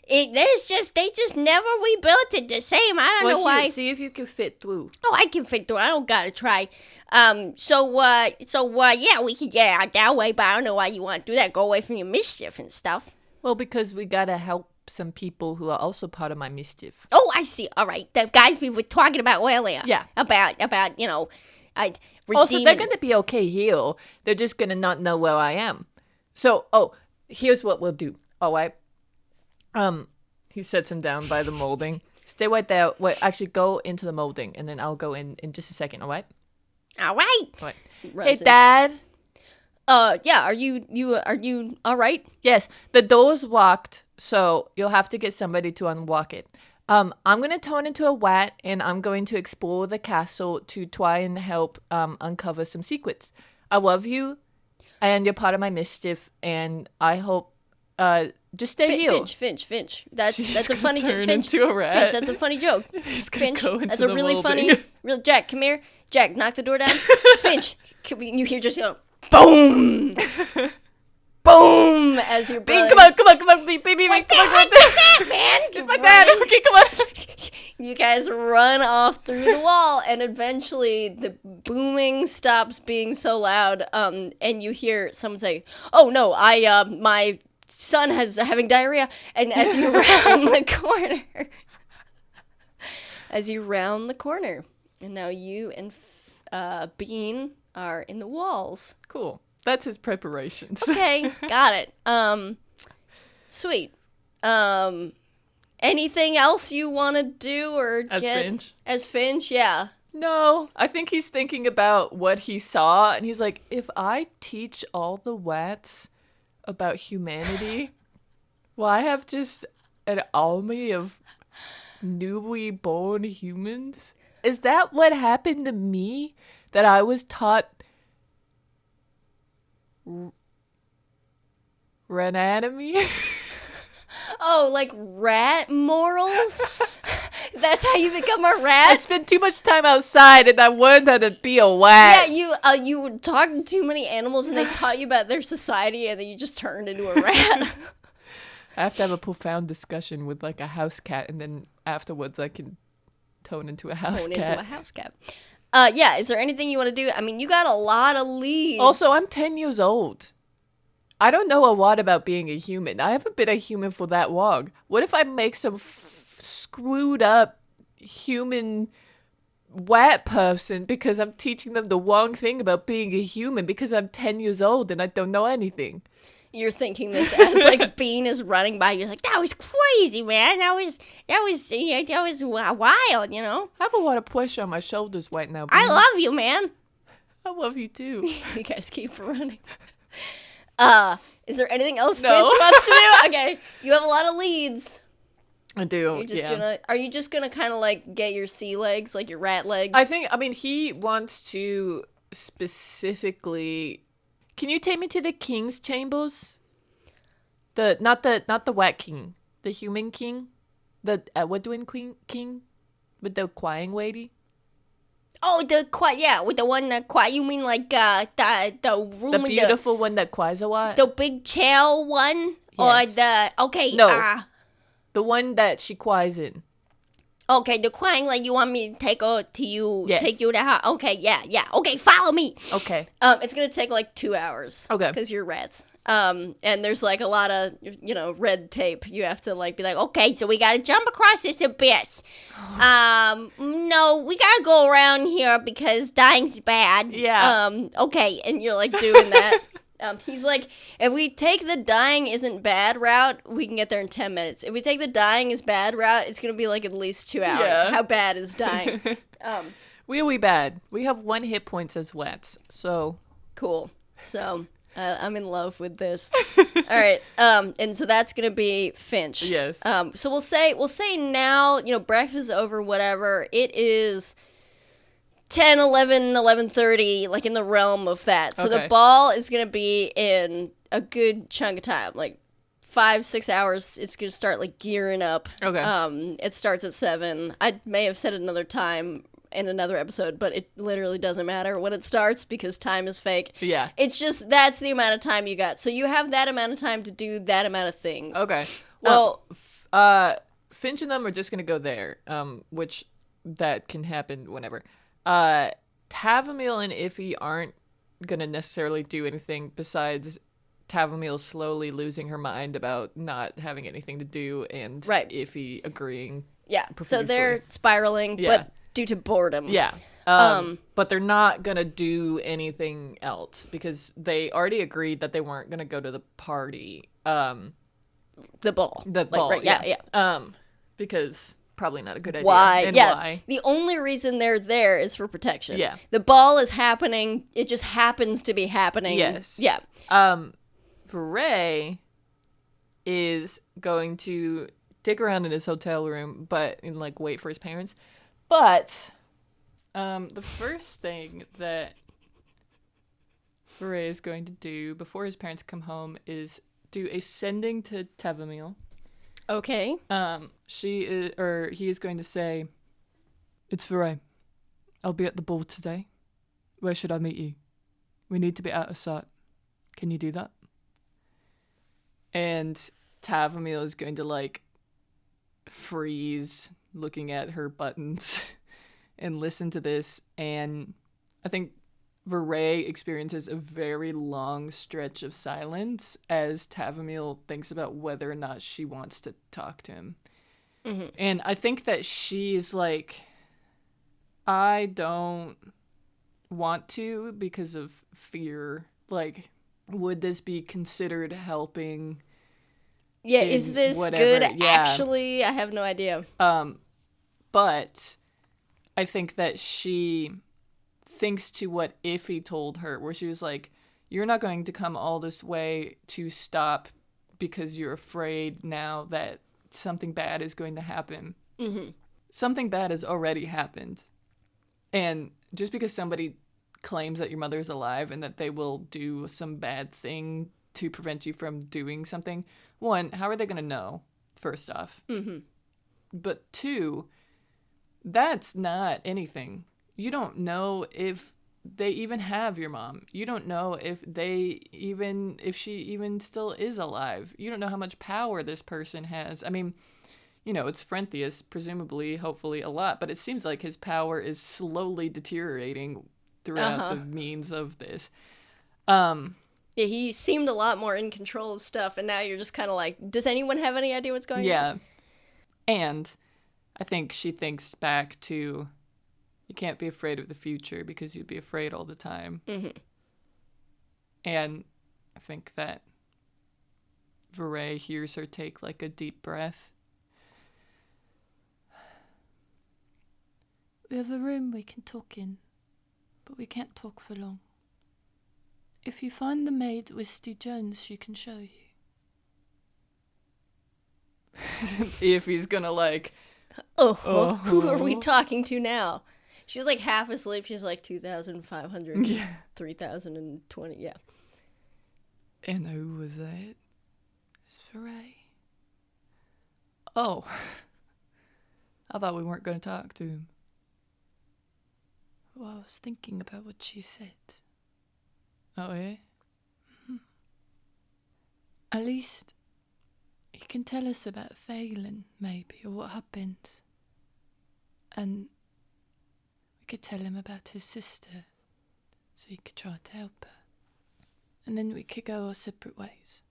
they just never rebuilt it the same. I don't know why. See if you can fit through. Oh, I can fit through. I don't gotta try. Yeah, we could get out that way, but I don't know why you want to do that. Go away from your mischief and stuff. Well, because we gotta help some people who are also part of my mischief. Oh, I see. All right, the guys we were talking about earlier. Yeah. About Also, they're redeeming. gonna be okay here. They're just gonna not know where I am. So, here's what we'll do. All right. He sets him down by the molding. Stay right there. Wait, actually, go into the molding, and then I'll go in just a second. All right. All right. All right. Hey, Runs in. Dad. Yeah. Are you all right? Yes, the door's locked, so you'll have to get somebody to unlock it. I'm gonna turn into a rat, and I'm going to explore the castle to try and help uncover some secrets. I love you, and you're part of my mischief, and I hope just stay here. Finch. That's She's a funny gonna joke. turn Finch, into a rat. Finch, that's a funny joke. He's gonna Finch, go into that's a the really molding. funny. Jack, come here. Jack, knock the door down. Finch, you hear just go boom, boom as your Bean, brother. come on, baby, come on, come on. that, man? It's my dad. Okay, come on. You guys run off through the wall, and eventually the booming stops being so loud. And you hear someone say, "Oh no, my son is having diarrhea." And as you round the corner, and now you and Bean are in the walls. Cool. That's his preparations. Okay, got it. Sweet. Anything else you want to do or As get Finch? as Finch? Yeah. No, I think he's thinking about what he saw, and he's like, if I teach all the rats about humanity, will I have just an army of newly born humans? Is that what happened to me? That I was taught anatomy? Oh, like rat morals? That's how you become a I rat? spent too much time outside, and I learned how to be a rat. Yeah, you were talking to too many animals and they taught you about their society and then you just turned into a rat. I have to have a profound discussion with like a house cat, and then afterwards I can tone into a house Going cat. into a house cat. Yeah, is there anything you want to do? I mean, you got a lot of leads. Also, I'm 10 years old. I don't know a lot about being a human. I haven't been a human for that long. What if I make some screwed up human rat person because I'm teaching them the wrong thing about being a human because I'm 10 years old and I don't know anything? You're thinking this as like Bean is running by. You're like, that was crazy, man. That was wild, you know? I have a lot of pressure on my shoulders right now. I Bean. love you, man. I love you too. You guys keep running. Is there anything else No. Finch wants to do? Okay, you have a lot of leads. I do. You're just yeah. are you just gonna kind of like get your sea legs, like your rat legs? I mean, he wants to specifically. Can you take me to the king's chambers? Not the wet king, the human king, the Edwardwin king with the crying lady. Oh, with the one that quiet. You mean like the room The with beautiful one that cries a lot. the big chair one, Yes. or the okay? No. The one that she cries in. Okay, the crying like you want me to take her to you, Yes. take you to her. Okay, yeah. Okay, follow me. Okay. It's gonna take like 2 hours. Okay. Because you're rats. And there's like a lot of red tape. You have to like be like, Okay, so we gotta jump across this abyss. No, we gotta go around here because dying's bad. Yeah. Okay, and you're like doing that. He's like, if we take the dying isn't bad route, we can get there in 10 minutes. If we take the dying is bad route, it's gonna be like at least 2 hours. Yeah. How bad is dying? We bad. We have 1 hit points as wets, so Cool. So I'm in love with this. All right. And so that's gonna be Finch. Yes. So we'll say now, breakfast is over, whatever. It is 10, 11, 11:30, like in the realm of that. So Okay. the ball is gonna be in a good chunk of time, like 5-6 hours. It's gonna start like gearing up. Okay. It starts at 7. I may have said it another time in another episode, but it literally doesn't matter when it starts because time is fake. Yeah. It's just that's the amount of time you got. So you have that amount of time to do that amount of things. Okay. Well, Finch and them are just gonna go there, which that can happen whenever. Tavamil and Iffy aren't gonna necessarily do anything besides Tavamil slowly losing her mind about not having anything to do and Right. Iffy agreeing. Yeah. So Profusely. they're spiraling, Yeah. but due to boredom. Yeah. But they're not gonna do anything else because they already agreed that they weren't gonna go to the party. The ball. The Like, ball, right, yeah. Because probably not a good idea. Why? And Yeah. why? The only reason they're there is for protection. Yeah. The ball is happening. It just happens to be happening. Yes. Yeah. Vahrae is going to dig around in his hotel room, and like wait for his parents. But the first thing that Vahrae is going to do before his parents come home is do a sending to Tavamil. Okay. He is going to say, "It's Vahrae. I'll be at the ball today. Where should I meet you? We need to be out of sight. Can you do that?" And Tavamil is going to like freeze looking at her buttons and listen to this, and I think Vahrae experiences a very long stretch of silence as Tavamil thinks about whether or not she wants to talk to him. Mm-hmm. And I think that she's like, I don't want to because of fear. Like, would this be considered helping? Yeah, in is this whatever? good? Yeah. Actually, I have no idea. But I think that she thinks to what Iffy told her, where she was like, "You're not going to come all this way to stop because you're afraid now that something bad is going to happen." Mm-hmm. Something bad has already happened. And just because somebody claims that your mother is alive and that they will do some bad thing to prevent you from doing something, one, how are they going to know, first off? Mm-hmm. But two, that's not anything. You don't know if they even have your mom. You don't know if she even still is alive. You don't know how much power this person has. I mean, it's Frenthius, presumably, hopefully a lot, but it seems like his power is slowly deteriorating throughout the means of this. Yeah, he seemed a lot more in control of stuff, and now you're just kind of like, does anyone have any idea what's going on? Yeah. And I think she thinks back to, you can't be afraid of the future because you'd be afraid all the time. Mm-hmm. And I think that Vahrae hears her take like a deep breath. We have a room we can talk in, but we can't talk for long. If you find the maid Wisty Jones, she can show you. if he's gonna like. Who are we talking to now? She's like half asleep. She's like 2,500, Yeah. 3,020. Yeah. And who was that? It's Vahrae. Oh. I thought we weren't going to talk to him. Well, I was thinking about what she said. Oh, yeah? At least he can tell us about Phelan, maybe, or what happened. And we could tell him about his sister, so he could try to help her. And then we could go our separate ways.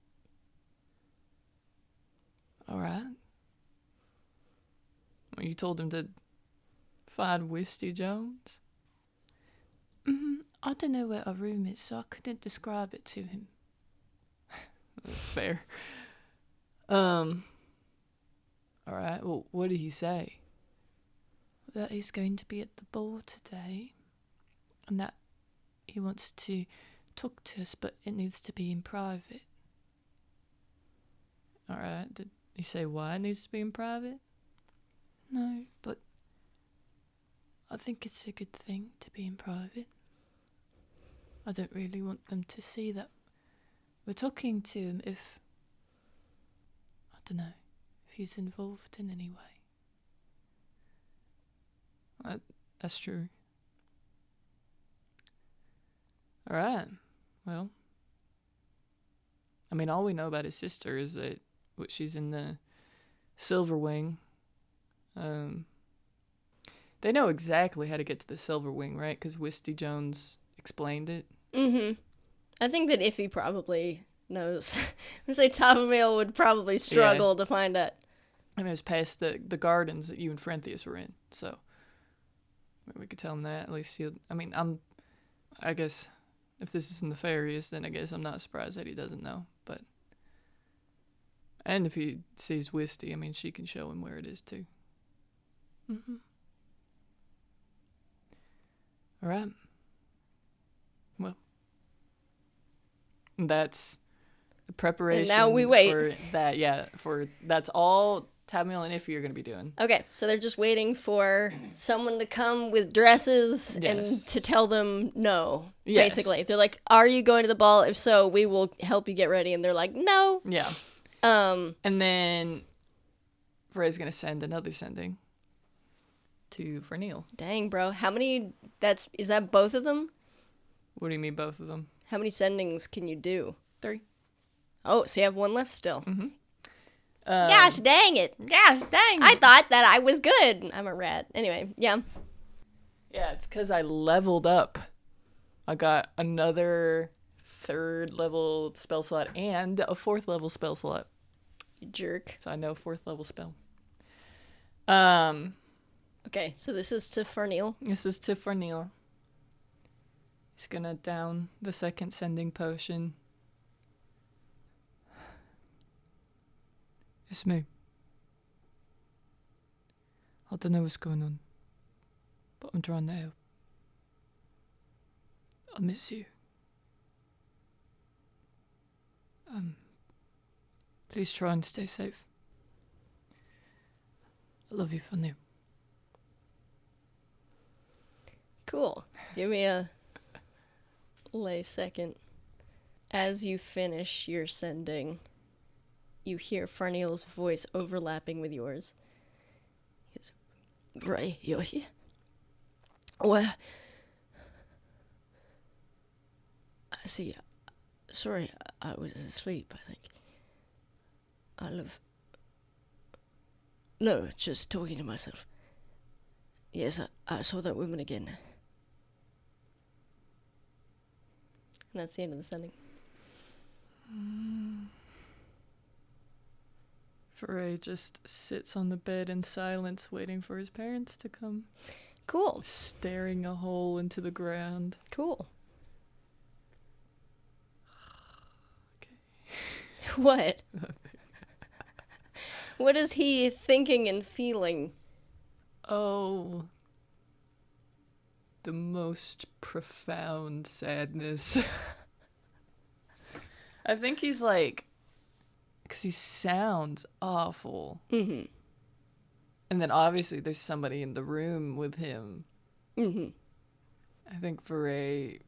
Alright. Well, you told him to find Wisty Jones? I don't know where our room is, so I couldn't describe it to him. That's fair. Alright, well, what did he say? That he's going to be at the ball today, and that he wants to talk to us, but it needs to be in private. Alright, did he say why it needs to be in private? No, but I think it's a good thing to be in private. I don't really want them to see that we're talking to him if, I don't know, if he's involved in any way. That's true. Alright, well. I mean, all we know about his sister is that she's in the Silver Wing. They know exactly how to get to the Silver Wing, right? Because Wisty Jones explained it. Mm-hmm. I think that Iffy probably knows. I'm going to say Tavamil would probably struggle to find it. I mean, it was past the gardens that you and Frenthius were in, so we could tell him that. At least he'll... I guess if this is nefarious, then I guess I'm not surprised that he doesn't know, but... And if he sees Wisty, I mean, she can show him where it is, too. Mm-hmm. Alright. Well. That's the preparation. And now we wait. For that, yeah. That's all Tavamil and Iffy are going to be doing. Okay, so they're just waiting for someone to come with dresses and to tell them no, basically. They're like, are you going to the ball? If so, we will help you get ready. And they're like, no. Yeah. And then Vahrae's going to send another sending to Fernil. Dang, bro. How many... Is that both of them? What do you mean both of them? How many sendings can you do? 3. Oh, so you have one left still. Mm-hmm. Gosh, dang it. Gosh, dang it. I thought that I was good. I'm a rat. Anyway, yeah. Yeah, it's because I leveled up. I got another 3rd level spell slot and a 4th level spell slot. You jerk. So I know 4th level spell. Okay, so this is to Fernil. This is to Fernil. He's gonna down the 2nd sending potion. It's me. I don't know what's going on, but I'm trying to help. I miss you. Please try and stay safe. I love you, Fernil. Cool. Give me a lay second. As you finish your sending, you hear Fernil's voice overlapping with yours. He says, Vahrae, you're here? Well, I see. Sorry, I was asleep, I think. No, just talking to myself. Yes, I saw that woman again. And that's the end of the sending. Vahrae just sits on the bed in silence, waiting for his parents to come. Cool. Staring a hole into the ground. Cool. Okay. What? What is he thinking and feeling? Oh. The most profound sadness. I think he's like because he sounds awful. Mm-hmm. And then obviously there's somebody in the room with him. Mm-hmm. I think Vahrae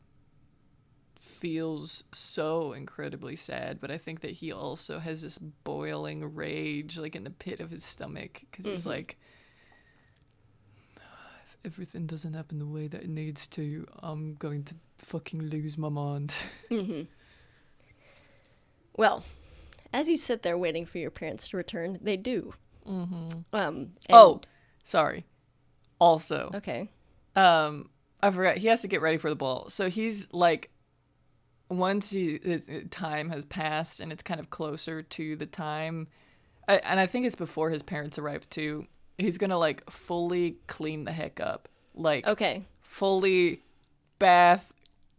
feels so incredibly sad, but I think that he also has this boiling rage, like in the pit of his stomach, because he's like, if everything doesn't happen the way that it needs to, I'm going to fucking lose my mind. Mm-hmm. Well, as you sit there waiting for your parents to return, they do. Oh, sorry. Also, Okay. I forgot, he has to get ready for the ball. So he's like, once his time has passed and it's kind of closer to the time, and I think it's before his parents arrive too, he's gonna like fully clean the heck up. Like, Okay. fully bath,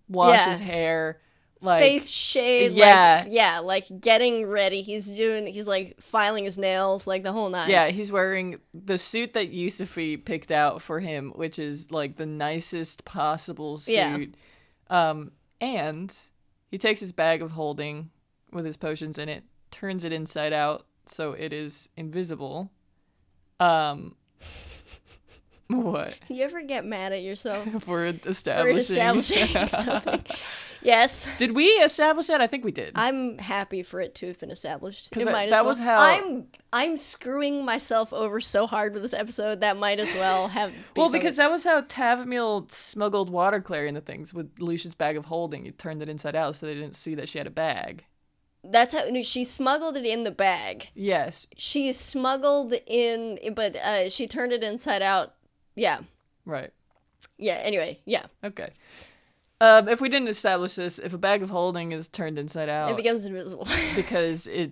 wash Yeah. his hair, like Face shade, yeah. like getting ready. He's like filing his nails, like the whole nine. Yeah, he's wearing the suit that Yusufi picked out for him, which is like the nicest possible suit. Yeah. And he takes his bag of holding with his potions in it, turns it inside out so it is invisible. What? You ever get mad at yourself For for establishing something? Yes. Did we establish that? I think we did. I'm happy for it to have been established. 'Cause It might that as well. was how- I'm screwing myself over so hard with this episode that might as well have. Well, because that was how Tavamil smuggled water clary into things with Lucian's bag of holding. He turned it inside out so they didn't see that she had a bag. that's how she smuggled it in the bag. Yes. She smuggled in, but she turned it inside out. Yeah. Right. Yeah. Anyway. Yeah. Okay. If we didn't establish this, if a bag of holding is turned inside out, It becomes invisible. because it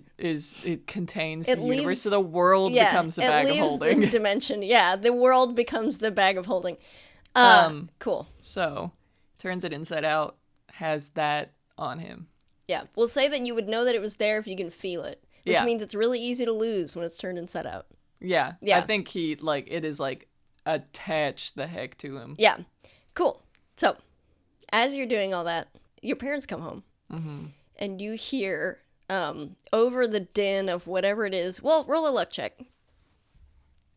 contains It the universe, leaves- so the world becomes a bag of it leaves holding. this dimension. Yeah, the world becomes the bag of holding. Cool. So, turns it inside out, has that on him. Yeah, we'll say that you would know that it was there if you can feel it, which Yeah. means it's really easy to lose when it's turned inside out. Yeah. Yeah. I think it is like attached the heck to him. Yeah, cool. So, as you're doing all that, your parents come home, and you hear over the din of whatever it is. Well, roll a luck check.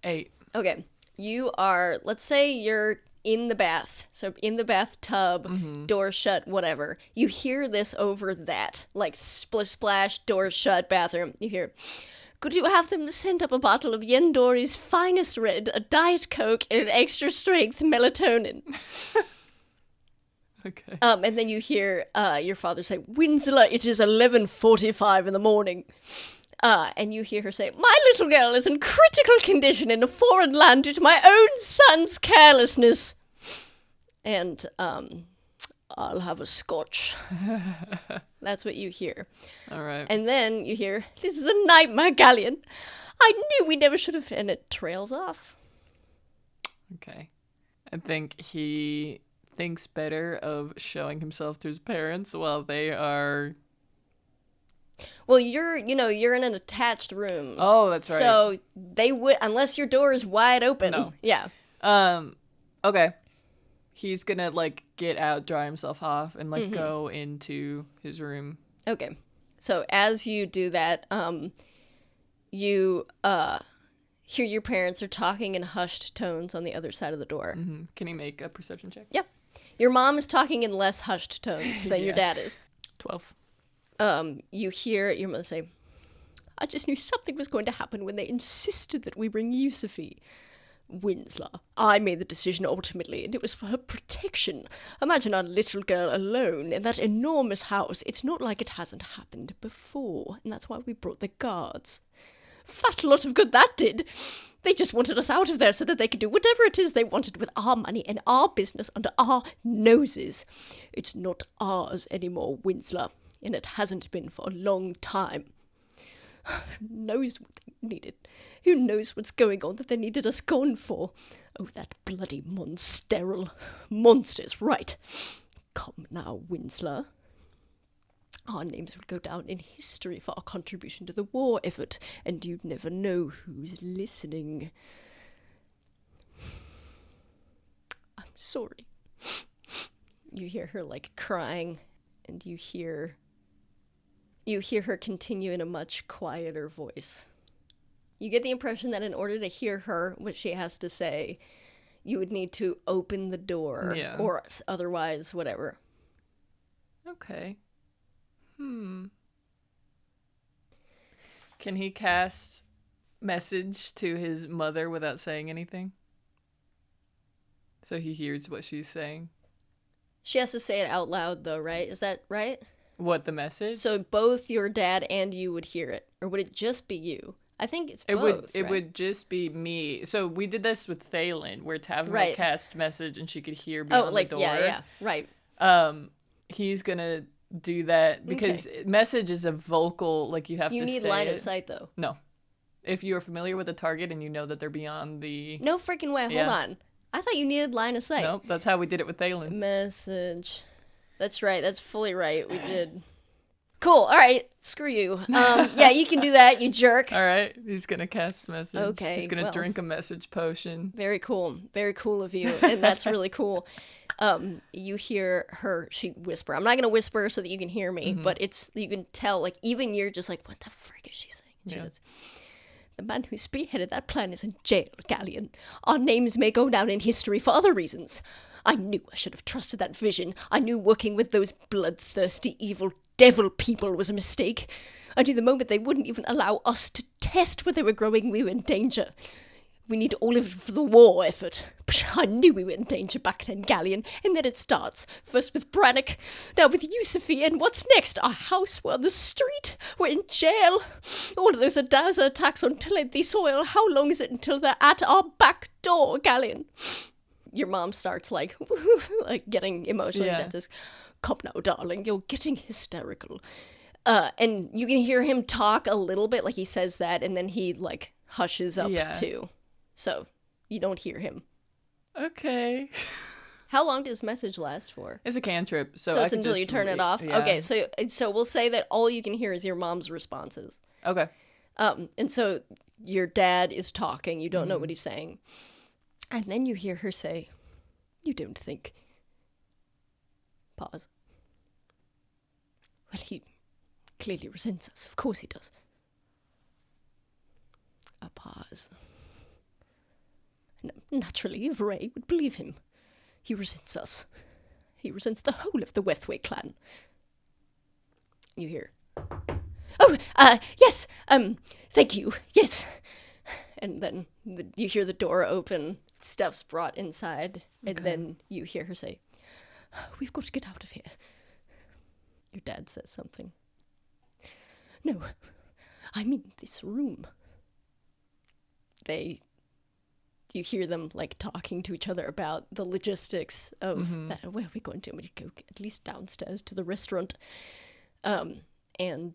8. Okay, you are. Let's say you're in the bath, so in the bathtub, door shut, whatever. You hear this over that, like splish splash, door shut, bathroom. You hear. Could you have them send up a bottle of Yendori's finest red, a Diet Coke, and an extra strength melatonin? Okay. And then you hear your father say, Winslow, it is 11:45 in the morning. And you hear her say, my little girl is in critical condition in a foreign land due to my own son's carelessness. And I'll have a scotch. That's what you hear. All right. And then you hear, this is a nightmare, Galleon. I knew we never should have. And it trails off. Okay. I think he thinks better of showing himself to his parents while they are... Well, you're in an attached room. Oh, that's right. So they would, unless your door is wide open. No. Yeah. Okay. He's gonna, like, get out, dry himself off, and, like, go into his room. Okay. So as you do that, you hear your parents are talking in hushed tones on the other side of the door. Can he make a perception check? Yep. Your mom is talking in less hushed tones than your Yeah. dad is. 12. You hear your mother say, I just knew something was going to happen when they insisted that we bring Yusufi. Winslow, I made the decision ultimately, and it was for her protection. Imagine our little girl alone in that enormous house. It's not like it hasn't happened before, and that's why we brought the guards. Fat lot of good that did. They just wanted us out of there so that they could do whatever it is they wanted with our money and our business under our noses. It's not ours anymore, Winslow, and it hasn't been for a long time. Who knows what they needed? Who knows what's going on that they needed us gone for? Oh, that bloody monsteril. Monsters, right. Come now, Winslow. Our names will go down in history for our contribution to the war effort, and you'd never know who's listening. I'm sorry. You hear her, like, crying, and you hear You hear her continue in a much quieter voice. You get the impression that in order to hear her, what she has to say, you would need to open the door or otherwise whatever. Okay. Can he cast message to his mother without saying anything? So he hears what she's saying. She has to say it out loud, though, right? Is that right? What, the message? So both your dad and you would hear it, or would it just be you? I think it's both. It would just be me. So we did this with Thalen, where Tavin would cast message and she could hear beyond the door. Yeah, right. He's gonna do that because message is a vocal, like you have to say. You need line of sight, though. No, if you are familiar with the target and you know that they're beyond the. No freaking way. Hold on. I thought you needed line of sight. Nope, that's how we did it with Thalen. Message. That's right. That's fully right. We did. Cool. All right. Screw you. Yeah, you can do that, you jerk. All right. He's going to cast message. Okay. He's going to drink a message potion. Very cool. Very cool of you. And that's really cool. You hear her, she whisper. I'm not going to whisper so that you can hear me, but you can tell, like, even you're just like, what the frick is she saying? She says, the man who spearheaded that plan is in jail, Galleon. Our names may go down in history for other reasons. I knew I should have trusted that vision. I knew working with those bloodthirsty, evil devil people was a mistake. I knew the moment they wouldn't even allow us to test what they were growing, we were in danger. We need all of it for the war effort. I knew we were in danger back then, Galleon, and then it starts. First with Brannock, now with Yusufi, and what's next? Our house, we're on the street, we're in jail. All of those Adaza attacks on Talenthi soil, how long is it until they're at our back door, Galleon? Your mom starts, like getting emotional. Yeah. Dad says, come now, darling, you're getting hysterical. And you can hear him talk a little bit, like he says that, and then he, like, hushes up too. So, you don't hear him. Okay. How long does message last for? It's a cantrip, so it's until you turn it off? Yeah. Okay, so we'll say that all you can hear is your mom's responses. Okay. And so your dad is talking, you don't know what he's saying. And then you hear her say, you don't think. Pause. Well, he clearly resents us. Of course he does. A pause. Naturally, Vahrae would believe him. He resents us. He resents the whole of the Wethway clan. You hear, oh, yes, thank you, yes. And then you hear the door open, stuff's brought inside, and then you hear her say, we've got to get out of here. Your dad says something. No, I mean this room. You hear them, like, talking to each other about the logistics of that. Where are we going to? We go at least downstairs to the restaurant. And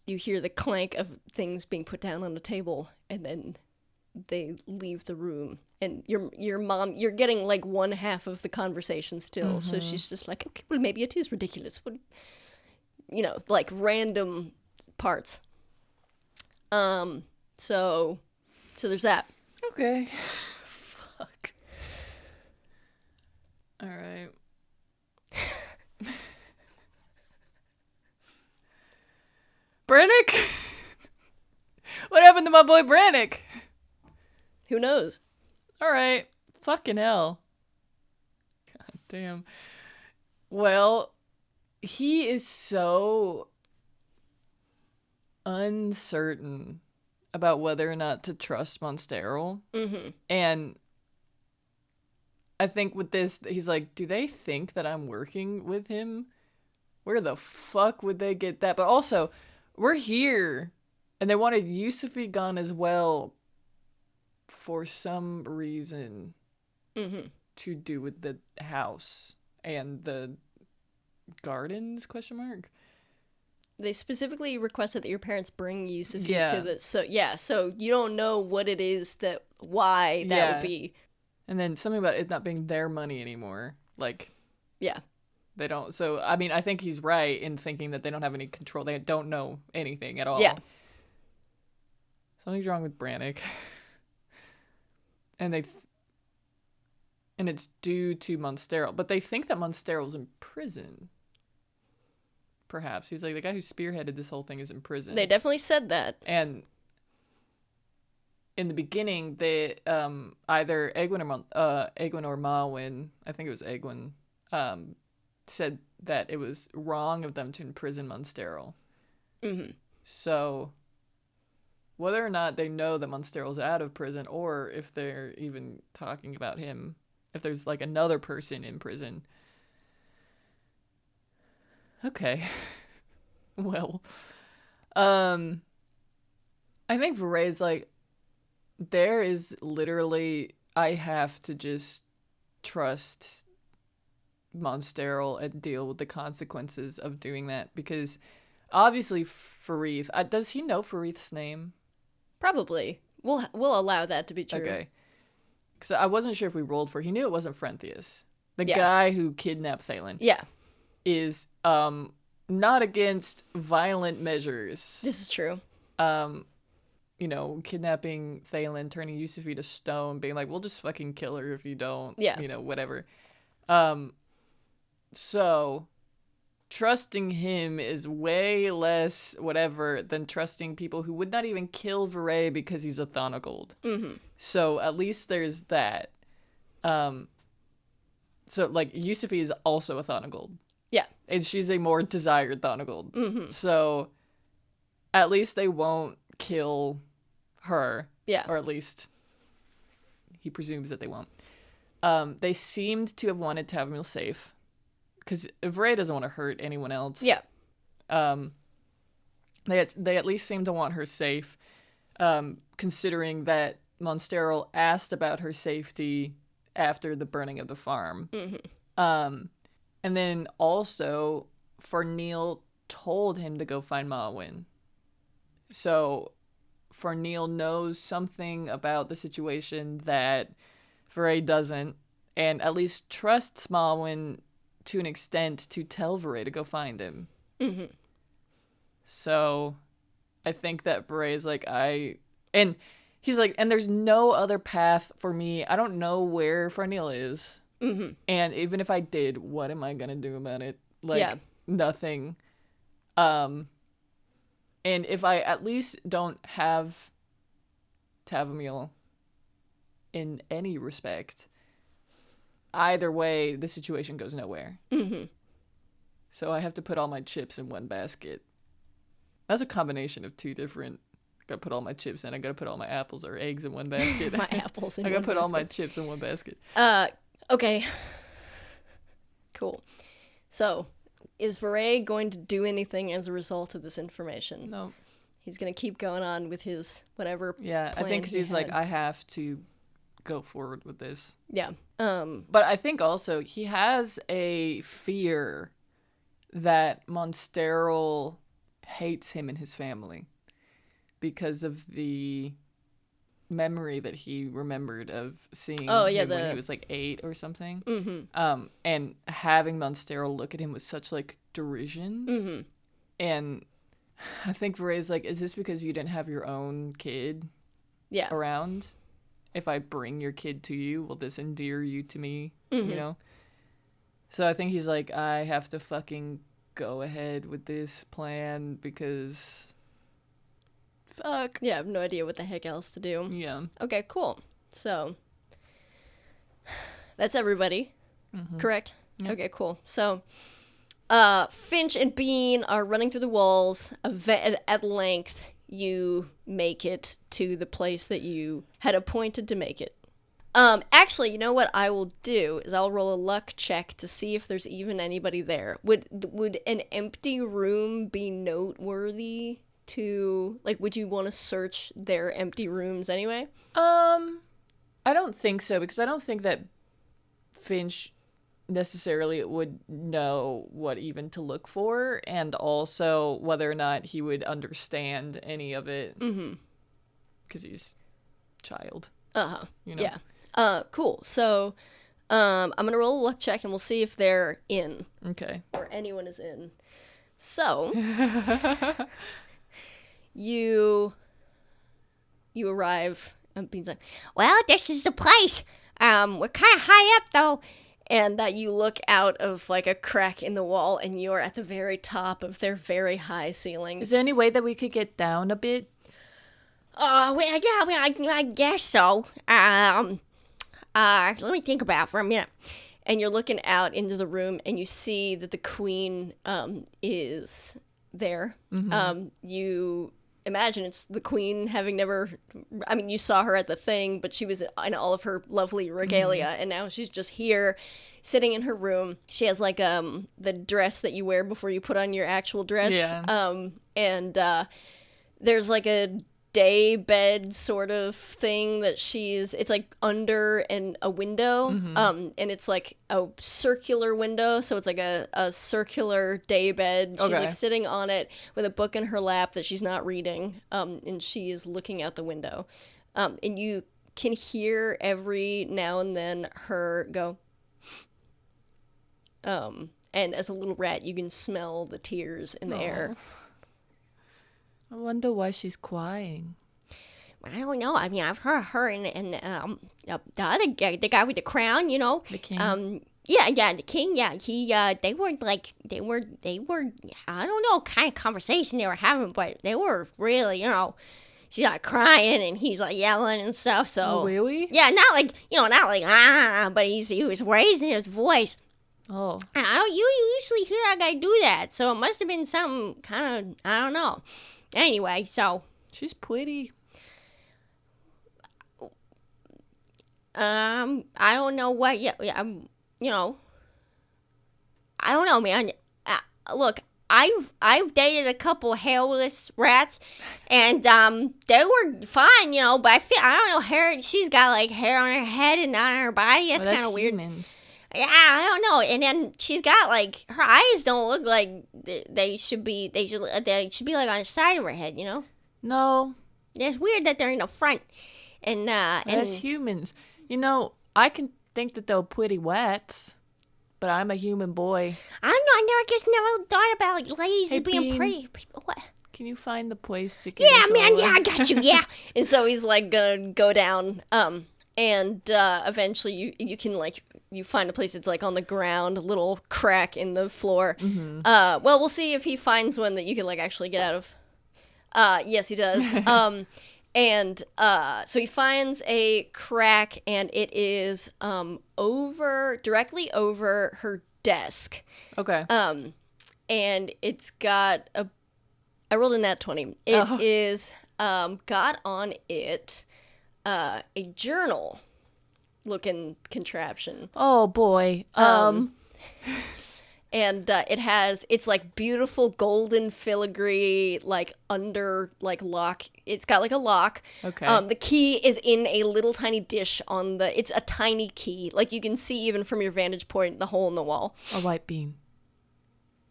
you hear the clank of things being put down on the table, and then they leave the room. And your mom, you're getting, like, one half of the conversation still, so she's just like, okay, well, maybe it is ridiculous. But, you know, like, random parts. So there's that. Okay. Fuck. All right. Brannock? What happened to my boy Brannock? Who knows? All right. Fucking hell. God damn. Well, he is so uncertain about whether or not to trust Monsterol. And I think with this, he's like, do they think that I'm working with him? Where the fuck would they get that? But also, we're here, and they wanted Yusufi gone as well for some reason to do with the house and the gardens, question mark? They specifically requested that your parents bring Yusufi to the... So you don't know what it is why that would be. And then something about it not being their money anymore. Like... Yeah. They don't... So, I mean, I think he's right in thinking that they don't have any control. They don't know anything at all. Yeah. Something's wrong with Brannock. And it's due to Monsterol. But they think that Monsterol's in prison. perhaps. He's like, the guy who spearheaded this whole thing is in prison. They definitely said that. And in the beginning, they either Egwin or Malwyn, I think it was Egwin, said that it was wrong of them to imprison Monsterl. Mm-hmm. So whether or not they know that Monsterl's out of prison, or if they're even talking about him, if there's like another person in prison. Okay. Well, I think Vahrae's like, there is literally, I have to just trust Monsterl and deal with the consequences of doing that, because obviously Farith, does he know Farith's name? Probably. We'll allow that to be true. Okay. Because I wasn't sure if we rolled for, he knew it wasn't Frenthius. The Yeah. guy who kidnapped Thalen Yeah, is not against violent measures. this is true. Kidnapping Thalen, turning Yusufi to stone, being like, we'll just fucking kill her if you don't. Yeah. Whatever. So trusting him is way less whatever than trusting people who would not even kill Vahrae because he's a Thanagold. Mm-hmm. So at least there's that. So like Yusufi is also a Thanagold. Yeah. And she's a more desired Thanagold. Mm-hmm. So at least they won't kill her. Yeah. Or at least he presumes that they won't. They seemed to have wanted Tavamil safe, because Vahrae doesn't want to hurt anyone else. Yeah. They at least seem to want her safe, considering that Monsterl asked about her safety after the burning of the farm. Mm-hmm. And then also, Farneel told him to go find Malwyn. So Farneel knows something about the situation that Vahrae doesn't, and at least trusts Malwyn to an extent to tell Vahrae to go find him. Mm-hmm. So I think that Vahrae is like, and he's like, and there's no other path for me. I don't know where Farneel is. Mm-hmm. And even if I did, what am I going to do about it? Like, Yeah. nothing. And if I at least don't have Tavamil in any respect, either way, the situation goes nowhere. Mm-hmm. So I have to put all my chips in one basket. That's a combination of two different. I gotta put all my chips in. I gotta put all my apples or eggs in one basket. My apples in I gotta one put all my basket. chips in one basket. Okay. Cool. So, is Vahrae going to do anything as a result of this information? No. He's going to keep going on with his whatever. Yeah, I plan think 'cause he he's like, had. I have to go forward with this. Yeah. But I think also he has a fear that Monsterl hates him and his family because of the memory that he remembered of seeing him when he was like 8 or something. Mm-hmm. And having Monsterl look at him with such like derision. Mm-hmm. And I think Vahrae's like, is this because you didn't have your own kid Yeah. around? If I bring your kid to you, will this endear you to me? Mm-hmm. You know? So I think he's like, I have to fucking go ahead with this plan because fuck. Yeah, I have no idea what the heck else to do. Yeah. Okay, cool. So, that's everybody, correct? Yep. Okay, cool. So, Finch and Bean are running through the walls. At length, you make it to the place that you had appointed to make it. Actually, you know what I will do is I'll roll a luck check to see if there's even anybody there. Would an empty room be noteworthy to, like, would you want to search their empty rooms anyway? I don't think so, because I don't think that Finch necessarily would know what even to look for, and also whether or not he would understand any of it. Mm-hmm. Because he's child. Uh-huh. You know? Yeah. Cool. So, I'm gonna roll a luck check and we'll see if they're in. Okay. Or anyone is in. So, you arrive, and Bean's like, Well, this is the place. We're kind of high up, though. and that you look out of like a crack in the wall, and you're at the very top of their very high ceilings. Is there any way that we could get down a bit? Well, yeah, I guess so. Let me think about it for a minute. And you're looking out into the room, and you see that the queen is there. You imagine it's the queen, having never, I mean, you saw her at the thing, but she was in all of her lovely regalia, and now she's just here sitting in her room. She has like the dress that you wear before you put on your actual dress. And there's like a day bed sort of thing that it's like under a window, and it's like a circular window, so it's like a circular day bed. She's like sitting on it with a book in her lap that she's not reading, and she is looking out the window, and you can hear every now and then her go, and as a little rat you can smell the tears in the air. I wonder why she's crying. I don't know. I mean, I've heard her and the other guy, the guy with the crown, you know. The king. Yeah, the king. Yeah, they were. I don't know, kind of conversation they were having, but they were really, you know. She's like crying and he's like yelling and stuff. So really? Yeah, not like but he was raising his voice. Oh. And I don't. You usually hear a guy do that, so it must have been something kind of, I don't know. Anyway, so She's pretty. I don't know what. Yeah, you know. I don't know, man. Look, I've dated a couple hairless rats, and they were fine, you know. But I don't know, hair. She's got like hair on her head and not on her body. That's kind of weird. Humans. Yeah, I don't know. And then she's got like her eyes don't look like they should be. They should be like on the side of her head, you know. No. Yeah, it's weird that they're in the front. And That's humans. You know, I can think that they're pretty rats, but I'm a human boy. I don't know. I never thought about ladies Hey, being Bean. pretty. What? Can you find the place to get Yeah, us man. all Yeah, I got you. Yeah. And so he's like gonna go down, and eventually you can like, you find a place that's like on the ground, a little crack in the floor. Well, we'll see if he finds one that you can like actually get out of. Yes, he does. And so he finds a crack, and it is directly over her desk. Okay. And it's got I rolled a nat 20. It is got on it a journal looking contraption. Oh boy. And it's like beautiful golden filigree, like under like lock. It's got like a lock. Okay. The key is in a little tiny dish it's a tiny key. Like you can see even from your vantage point, the hole in the wall. A white bean.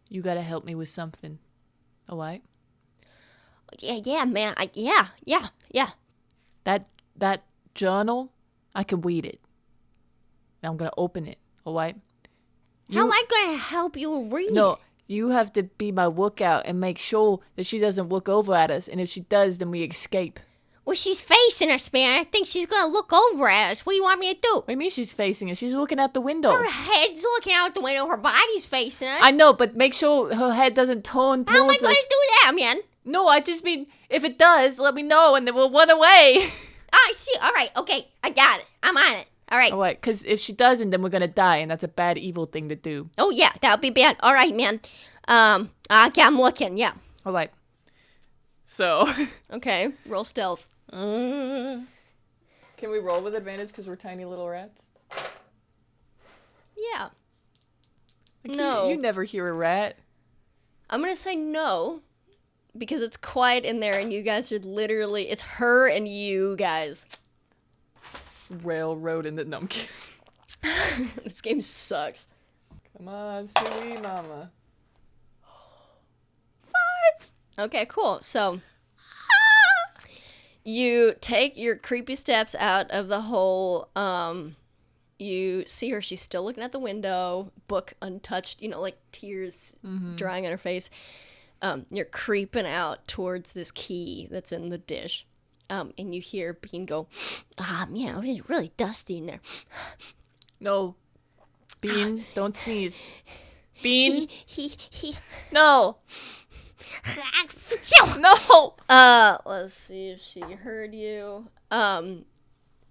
You gotta help me with something. A white? Yeah, man. Yeah. That journal, I can read it. Now I'm gonna open it. A white? How am I going to help you read? No, you have to be my lookout and make sure that she doesn't look over at us. And if she does, then we escape. Well, she's facing us, man. I think she's going to look over at us. What do you want me to do? What do you mean she's facing us? She's looking out the window. Her head's looking out the window. Her body's facing us. I know, but make sure her head doesn't turn towards How am I us. going to do that, man? No, I just mean, if it does, let me know and then we'll run away. I see. All right. Okay. I got it. I'm on it. All right. All right, because if she doesn't, then we're going to die, and that's a bad, evil thing to do. Oh, yeah. That would be bad. All right, man. Okay, I'm looking. Yeah. All right. So. Okay, roll stealth. Can we roll with advantage because we're tiny little rats? Yeah. Like, No. You never hear a rat. I'm going to say no, because it's quiet in there, and you guys are literally, it's her and you guys. Railroad in the... No, I'm kidding. This game sucks. Come on, sweet mama. 5! Okay, cool. So, you take your creepy steps out of the hole. You see her. She's still looking at the window, book untouched, like tears drying on her face. You're creeping out towards this key that's in the dish. And you hear Bean go, it's really dusty in there. No. Bean, don't sneeze. Bean, He. no. No. Let's see if she heard you.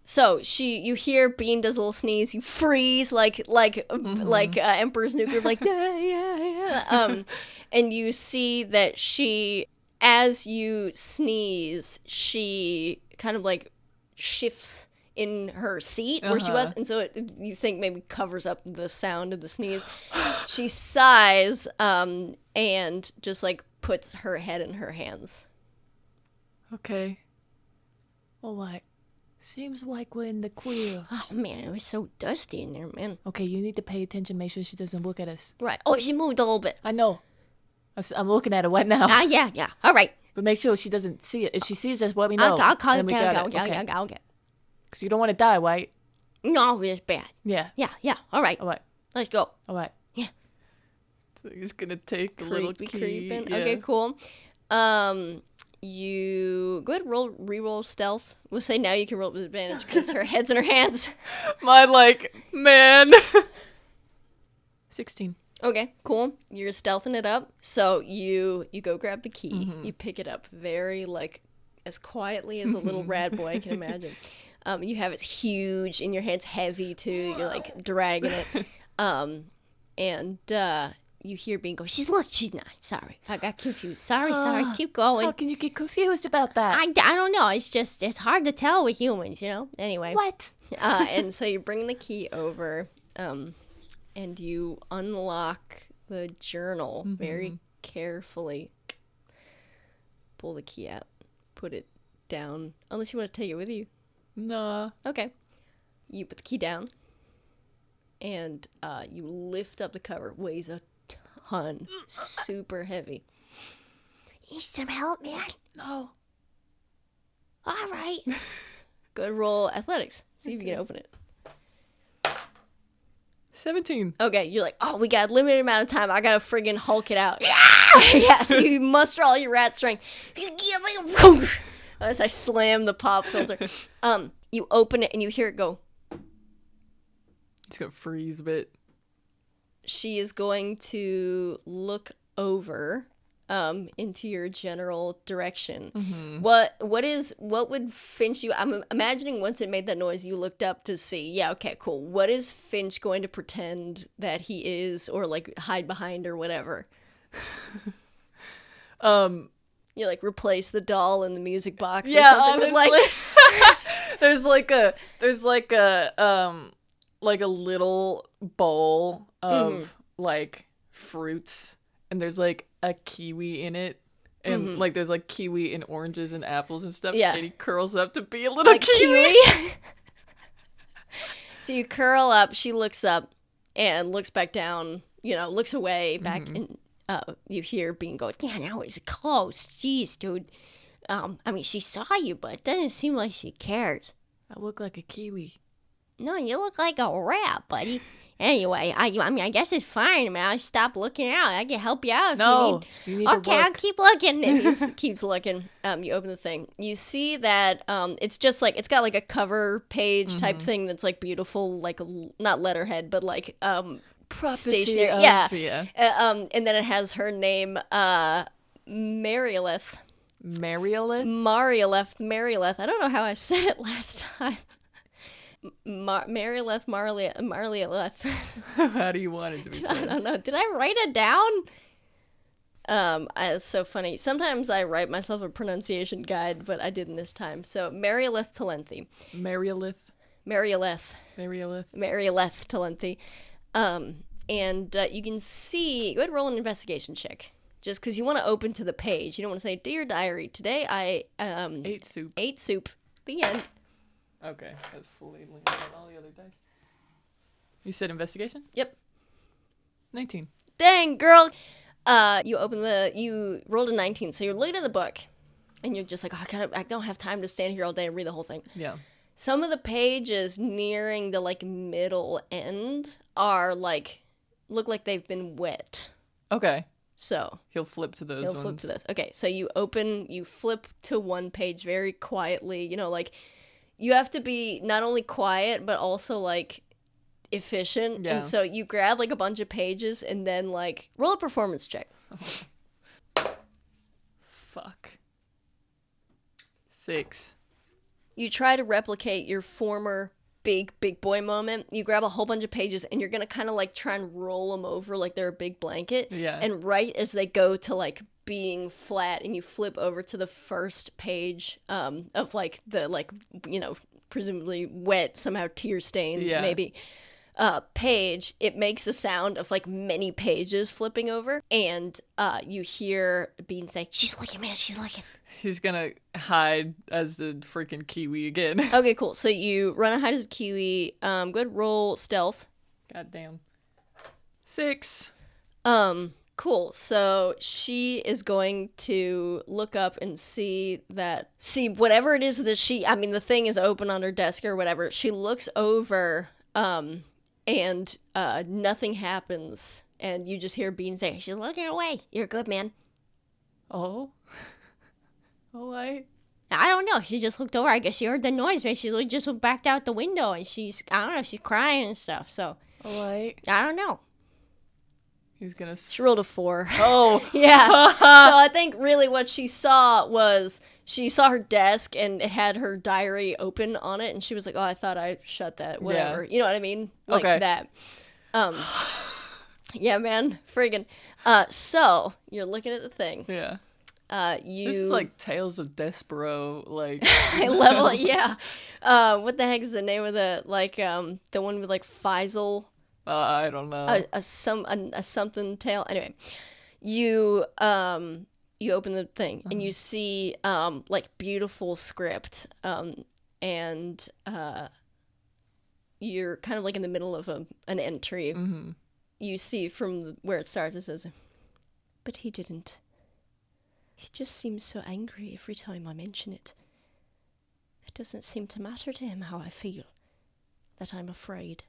So you hear Bean does a little sneeze. You freeze like Emperor's New Groove, like yeah. And you see that as you sneeze, she kind of like shifts in her seat where she was, and so you think maybe covers up the sound of the sneeze. She sighs, and just like puts her head in her hands. Okay. All right. Seems like we're in the queer. Oh man, it was so dusty in there, man. Okay, you need to pay attention. Make sure she doesn't look at us. Right. Oh, she moved a little bit. I know. I'm looking at her right now. Yeah. All right. But make sure she doesn't see it. If she sees us, let me know. I'll call and it. then we got it. Okay. Because you don't want to die, right? No, it's bad. Yeah. Yeah. All right. All right. Let's go. All right. Yeah. So he's going to take the little key. Creeping. Yeah. Okay, cool. You go ahead and reroll stealth. We'll say now you can roll with advantage because her head's in her hands. Man. 16. Okay, cool. You're stealthing it up. So you go grab the key. You pick it up very as quietly as a little rat boy can imagine. You have it huge in your hands, heavy too. You're like dragging it. And you hear Bean go, she's not. Sorry. I got confused. Sorry. Keep going. How can you get confused about that? I don't know. It's hard to tell with humans, you know? Anyway. What? And so you bring the key over, and you unlock the journal very carefully. Pull the key out. Put it down. Unless you want to take it with you. Nah. Okay. You put the key down. And you lift up the cover. It weighs a ton. Super heavy. Need some help, man? No. All right. Go ahead and roll athletics. See if you can open it. 17. Okay, you're like, oh, we got a limited amount of time. I gotta friggin' Hulk it out. Yeah, so you muster all your rat strength. As I slam the pop filter. You open it and you hear it go. It's going to freeze a bit. She is going to look over into your general direction. What would Finch do? I'm imagining once it made that noise, you looked up to see. Yeah, okay, cool. What is Finch going to pretend that he is, or like hide behind, or whatever? You like replace the doll in the music box or something. Honestly. There's like a little bowl of like fruits, and there's like a kiwi in it, and like there's like kiwi and oranges and apples and stuff. Yeah. And he curls up to be a little Like kiwi. So you curl up, she looks up and looks back down, looks away back, and you hear Bean go, Yeah, now it's close. Jeez, dude. I mean, she saw you, but it doesn't seem like she cares. I look like a kiwi. No, you look like a rat, buddy. Anyway, I mean, I guess it's fine. I mean, I stopped looking out. I can help you out if No, you you need. need to Okay, I'll look. keep looking. He keeps looking. You open the thing. You see that it's just like, it's got like a cover page type thing that's like beautiful, like not letterhead, but like Property stationery. of- Yeah. And then it has her name, Marioleth. Marioleth? I don't know how I said it last time. Marioleth. How do you want it to be I said? don't know. Did I write it down? It's so funny. Sometimes I write myself a pronunciation guide, but I didn't this time. So Marioleth Talenthi. Marioleth. Talenthi. And you can see, go ahead and roll an investigation check. Just because you want to open to the page. You don't want to say, Dear Diary, today I Ate soup. ate soup. The end. Okay, that's fully linked on all the other dice. You said investigation? Yep. 19. Dang, girl. You rolled a 19, so you're looking at the book, and you're just like, oh, I don't have time to stand here all day and read the whole thing. Yeah. Some of the pages nearing the like middle end are like, look like they've been wet. Okay. So He'll flip to those you'll ones. flip to this. Okay, so you flip to one page very quietly. Like you have to be not only quiet but also like efficient. Yeah. And so you grab like a bunch of pages and then like roll a performance check. Fuck. 6. You try to replicate your former big boy moment. You grab a whole bunch of pages and you're gonna kind of like try and roll them over like they're a big blanket. Yeah. And right as they go to like being flat and you flip over to the first page of like the like, you know, presumably wet, somehow tear stained, maybe page, it makes the sound of like many pages flipping over, and you hear Bean say, "She's looking, man, she's looking." He's gonna hide as the freaking kiwi again. Okay, cool. So you run and hide as a kiwi. Go ahead, roll stealth. Goddamn. 6. Cool. So she is going to look up and see whatever it is that the thing is open on her desk or whatever. She looks over, and nothing happens. And you just hear Bean say, "She's looking away. You're good, man." Oh. I don't know. She just looked over. I guess she heard the noise, right? She just backed out the window, and she's crying and stuff. So, I don't know. He's gonna... She rolled a 4. Oh. Yeah. So I think really what she saw was she saw her desk and it had her diary open on it, and she was like, "Oh, I thought I shut that. Whatever." Yeah. You know what I mean? Like Okay. that. Yeah, man. Friggin'. So you're looking at the thing. Yeah. You. This is like Tales of Despero, like... level. Yeah. What the heck is the name of the the one with like Faisal? I don't know. A something tale. Anyway, you open the thing and you see like beautiful script, and you're kind of like in the middle of an entry. Mm-hmm. You see from where it starts, it says, "But he didn't. He just seems so angry every time I mention it. It doesn't seem to matter to him how I feel, that I'm afraid.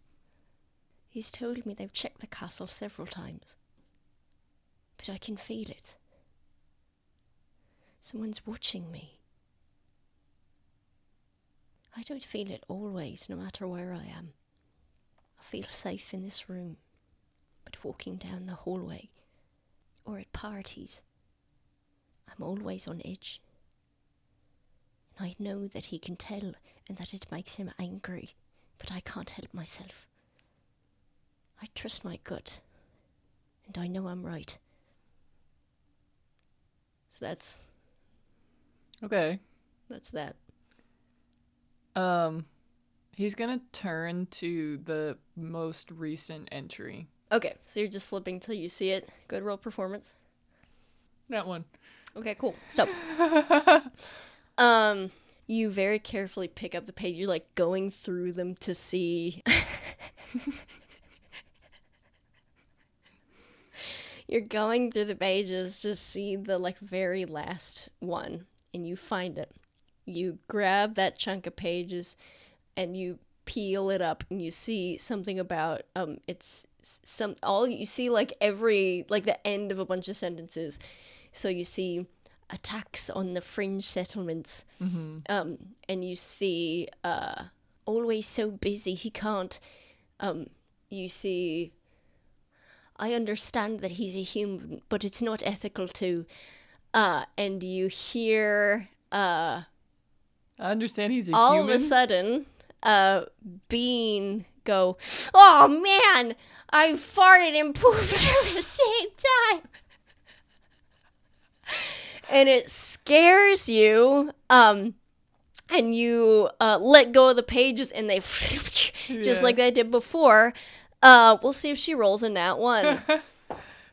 He's told me they've checked the castle several times, but I can feel it. Someone's watching me. I don't feel it always, no matter where I am. I feel safe in this room, but walking down the hallway or at parties, I'm always on edge. And I know that he can tell and that it makes him angry, but I can't help myself. I trust my gut, and I know I'm right." So that's Okay. that. He's gonna turn to the most recent entry. Okay, so you're just flipping till you see it. Good roll performance. That one. Okay, cool. So, you very carefully pick up the page. You're like going through them to see. You're going through the pages to see the like very last one, and you find it. You grab that chunk of pages, and you peel it up, and you see something about you see like every like the end of a bunch of sentences. So you see attacks on the fringe settlements, and you see always so busy he can't. You see, I understand that he's a human, but it's not ethical to. And you hear I understand he's a all human. of a sudden Bean go, "Oh man, I farted and pooped at the same time." And it scares you, and you let go of the pages, and they just like they did before. We'll see if she rolls a nat 1.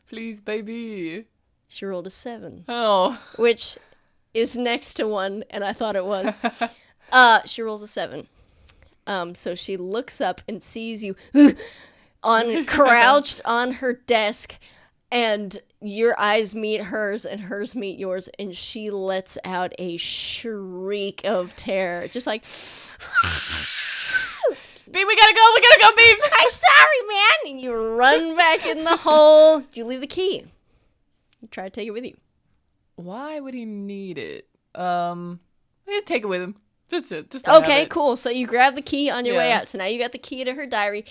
Please, baby. She rolled a 7, Oh. which is next to 1, and I thought it was. She rolls a 7. So she looks up and sees you crouched on her desk, and your eyes meet hers and hers meet yours, and she lets out a shriek of terror, just like, Beam, we gotta go, Beam! "I'm sorry, man!" And you run back in the hole. Do you leave the key? You try to take it with you. Why would he need it? Take it with him. Just to Okay, have it. cool. So you grab the key on your way Yeah. out. So now you got the key to her diary.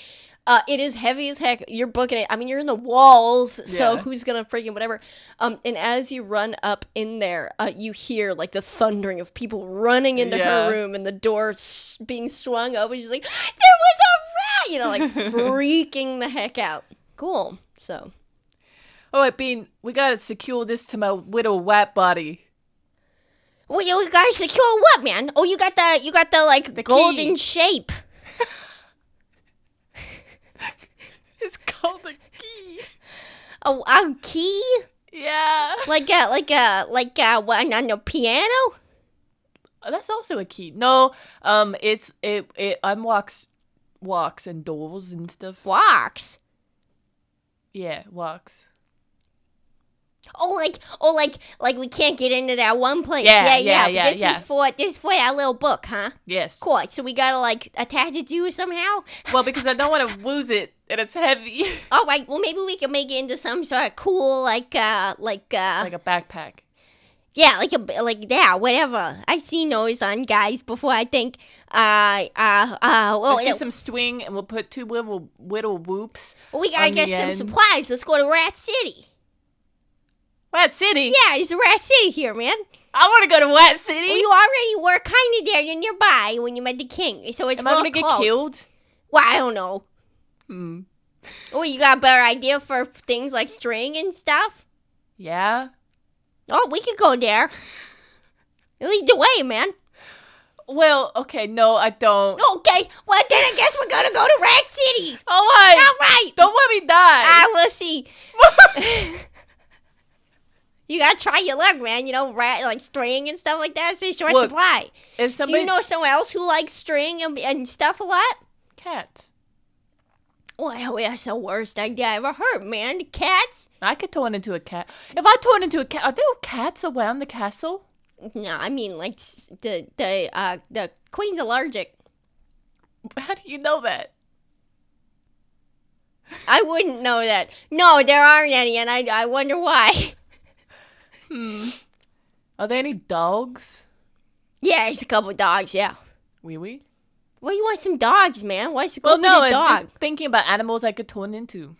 It is heavy as heck. You're booking it. I mean, you're in the walls, so Yeah. who's gonna freaking whatever? And as you run up in there, you hear like the thundering of people running into Yeah. her room and the door being swung open. She's like, "There was a rat!" You know, like freaking the heck out. Cool. So, All right, Bean, we gotta secure this to my little white body. Well, you gotta secure what, man? Oh, you got the like The golden key. shape. It's called a key. A key? Yeah. Like what, on the piano? That's also a key. No, it unlocks walks and doors and stuff. Walks. Yeah, walks. Oh, like we can't get into that one place. Yeah, But yeah, this yeah. is for that little book, huh? Yes. Cool. So we gotta like attach it to you somehow. Well, because I don't want to lose it, and it's heavy. All right. Well, maybe we can make it into some sort of cool, Like a backpack. yeah, like that, whatever. I've seen those on guys before. I think. Well, Let's get some string, and we'll put two little whoops. we gotta on get the some end. supplies. Let's go to Rat City. Rat City. Yeah, it's Rat City here, man. I want to go to Rat City. Well, you already were kind of there. You're nearby when you met the king, so it's Am I real gonna get close. killed? Well, I don't know. Hmm. Oh, you got a better idea for things like string and stuff? Yeah. Oh, we could go there. Lead the way, man. Well, okay. No, I don't. Okay, well then I guess we're gonna go to Rat City. All right. All right. Don't let me die. We'll see. You gotta try your luck, man. You know, rat like string and stuff like that. It's a short Look, supply. If Do somebody you know someone else who likes string and stuff a lot? cats, Well, that's the worst idea I ever heard, man. The cats? I could turn into a cat. If I turn into a cat, are there cats around the castle? No, I mean like the queen's allergic. How do you know that? I wouldn't know that. No, there aren't any, and I wonder why. Are there any dogs? Yeah, there's a couple dogs. Yeah. Wee wee. Well, you want some dogs, man? Why's it Well, going no, to I'm dog? just thinking about animals I could turn into.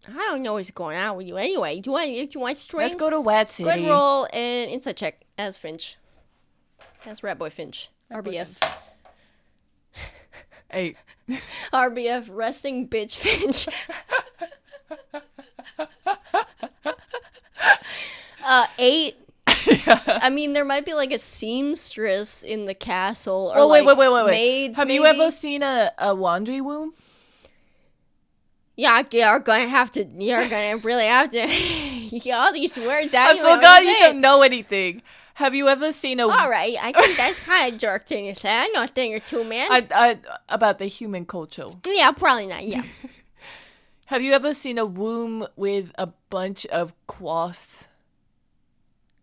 I don't know what's going on with you. Anyway, do you want string? Let's go to Rat City. go ahead and roll an insight check as Finch. As Rat Boy Finch. RBF. Hey, RBF, resting bitch Finch. 8. I mean, there might be like a seamstress in the castle. Or oh wait, like wait. Maids, Have you maybe? ever seen a laundry room? Yeah, you're gonna have to. You're gonna really have to. All these words out. I forgot you don't know anything. Have you ever seen a All right, I think that's kind of jerk thing to say. I know a thing or two, man. I about the human culture? Yeah, probably not. Yeah. Have you ever seen a room with a bunch of cloths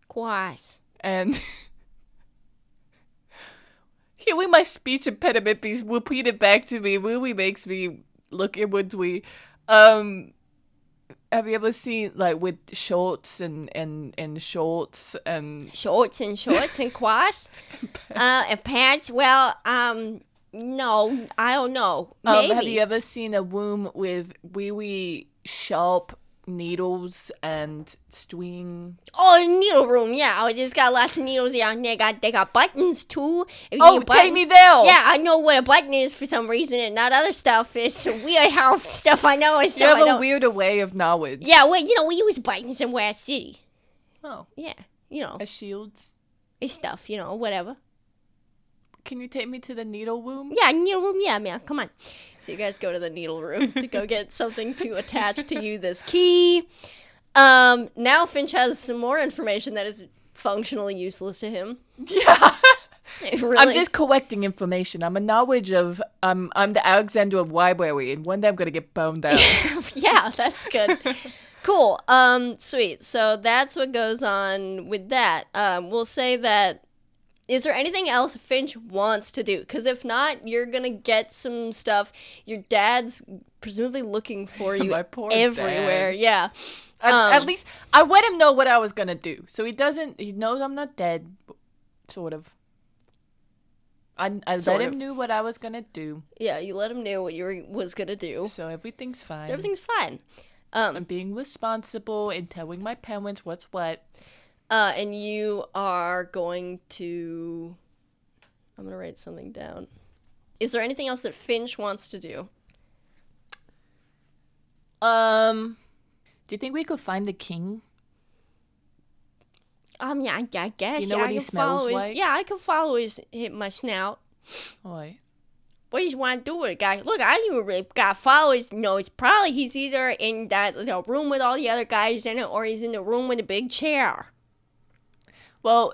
Quas. and hearing my speech impediment be repeated back to me really makes me look inwardly. Have you ever seen like with shorts and shorts and Shorts and quas. And pants. Well, no, I don't know. Maybe. have you ever seen a room with really sharp needles and string? Oh, needle room. Yeah, oh, there's got lots of needles down there. They got buttons too. If you Oh, need take buttons- me there! Yeah, I know what a button is for some reason, and not other stuff. It's weird how stuff I know and You stuff have I a don't. weirder way of knowledge. Yeah, well, we use buttons in Rat City. Oh, Yeah, as shields. it's stuff, whatever. Can you take me to the needle room? Yeah, needle room. Yeah, man, come on. So you guys go to the needle room to go get something to attach to you this key. Now Finch has some more information that is functionally useless to him. Yeah. Really, I'm just collecting information. I'm a knowledge of I'm the Alexander of Library, and one day I'm gonna get boned out. yeah, that's good. Cool. Sweet. So that's what goes on with that. We'll say that. Is there anything else Finch wants to do? Because if not, you're gonna get some stuff. Your dad's presumably looking for you My poor everywhere. dad. Yeah. At least I let him know what I was gonna do, so he knows I'm not dead, sort of. I let him know what I was gonna do. Yeah, you let him know what you was gonna do. So everything's fine. So everything's fine. I'm being responsible and telling my parents what's what. And you are going to... I'm gonna write something down. Is there anything else that Finch wants to do? Do you think we could find the king? Yeah, I guess. Do you know yeah, what I he can smells follow like? Yeah, I can follow my snout. Oi. What do you want to do with it, guy? Look, I even really got followers. It's probably he's either in that room with all the other guys in it, or he's in the room with the big chair. Well,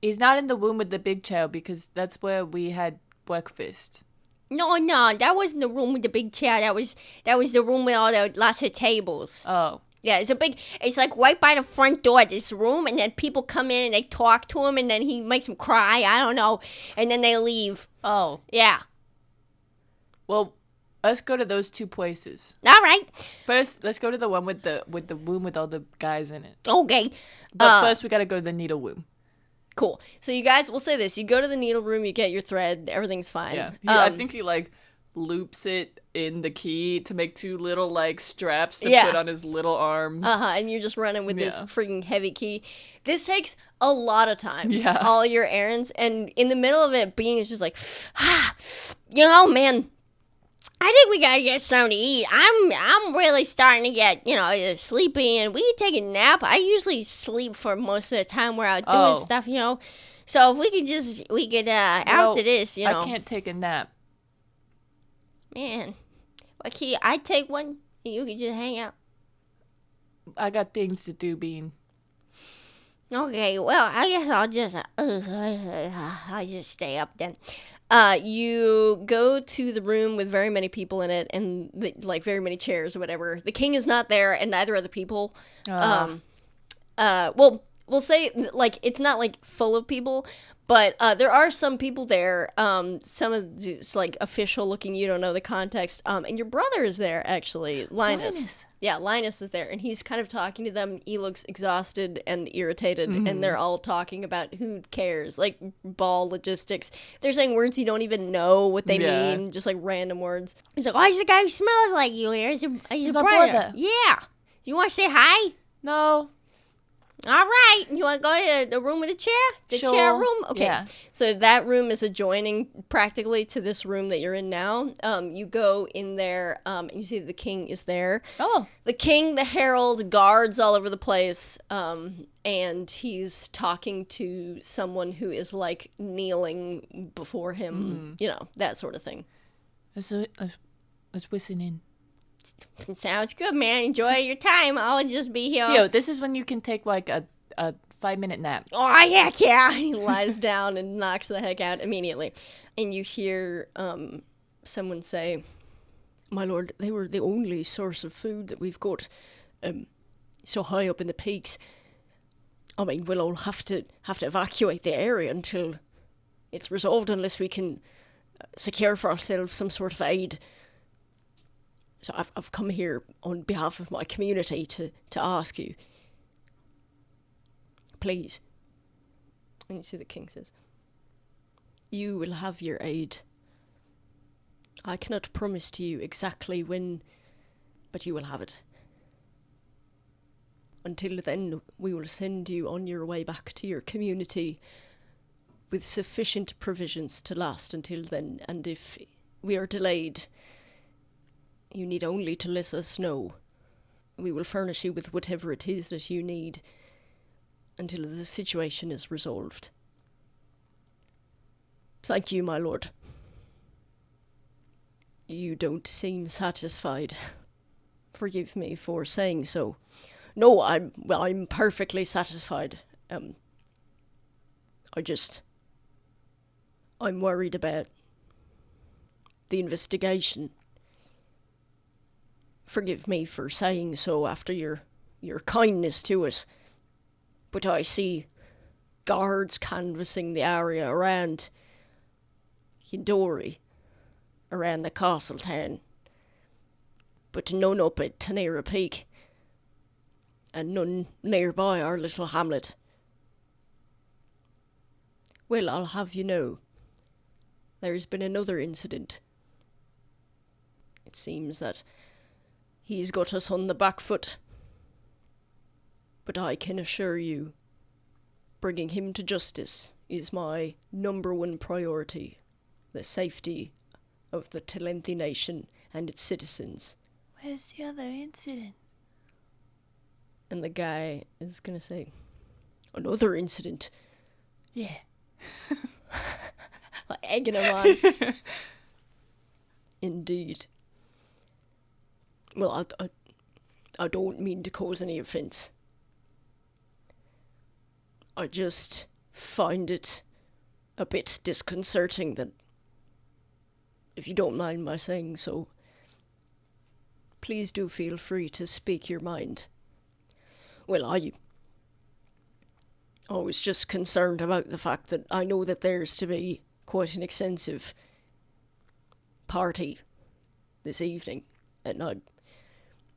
he's not in the room with the big chair because that's where we had breakfast. No, that wasn't the room with the big chair. That was the room with all the lots of tables. Oh. Yeah, it's like right by the front door, this room, and then people come in and they talk to him, and then he makes them cry, I don't know, and then they leave. Oh. Yeah. Well, let's go to those two places. All right. First, let's go to the one with the room with all the guys in it. Okay. But first, we gotta go to the needle room. Cool. So you guys, we'll say this. You go to the needle room, you get your thread, everything's fine. Yeah. I think he, loops it in the key to make two little, straps to put on his little arms. And you're just running with this freaking heavy key. This takes a lot of time. Yeah. All your errands. And in the middle of it, Being is just like, man, I think we gotta get something to eat. I'm really starting to get, sleepy, and we can take a nap. I usually sleep for most of the time where I'm doing stuff, So if we could after this, I can't take a nap. Man, okay, I'd take one, and you could just hang out. I got things to do, Bean. Okay, well, I guess I'll just stay up then. You go to the room with very many people in it, and very many chairs or whatever. The king is not there, and neither are the people. Well, we'll say it's not full of people, but there are some people there. Some of just official looking. You don't know the context. And your brother is there actually, Linus. Yeah, Linus is there, and he's kind of talking to them. He looks exhausted and irritated, and they're all talking about who cares, ball logistics. They're saying words you don't even know what they mean, just random words. He's like, "Oh, he's the guy who smells like you here. He's your my brother. Yeah. You want to say hi? No. All right. You want to go to the room with the chair? The chair room? Okay. Yeah. So that room is adjoining practically to this room that you're in now. You go in there, and you see the king is there. Oh. The king, the herald, guards all over the place, and he's talking to someone who is kneeling before him, that sort of thing. Let's listen in. Sounds good, man. Enjoy your time. I'll just be here. Yo, this is when you can take a 5-minute nap. Oh, heck yeah. He lies down and knocks the heck out immediately. And you hear someone say, "My lord, they were the only source of food that we've got so high up in the peaks. I mean, we'll all have to evacuate the area until it's resolved, unless we can secure for ourselves some sort of aid. So I've come here on behalf of my community to ask you, please." And you see the king says, "You will have your aid. I cannot promise to you exactly when, but you will have it. Until then, we will send you on your way back to your community with sufficient provisions to last until then, and if we are delayed, you need only to let us know. We will furnish you with whatever it is that you need until the situation is resolved. Thank you, my lord. You don't seem satisfied. Forgive me for saying so. No, I'm perfectly satisfied. I'm worried about the investigation. Forgive me for saying so after your kindness to us, but I see guards canvassing the area around Hindori, around the castle town, but none up at Tanera Peak, and none nearby our little hamlet. Well, I'll have you know there's been another incident. It seems that he's got us on the back foot. But I can assure you, bringing him to justice is my number one priority. The safety of the Talenthi nation and its citizens. Where's the other incident? And the guy is gonna say, another incident. Yeah. Like egging him on. Indeed. Well, I don't mean to cause any offence. I just find it a bit disconcerting that, if you don't mind my saying so, please do feel free to speak your mind. Well, I was just concerned about the fact that I know that there's to be quite an extensive party this evening, and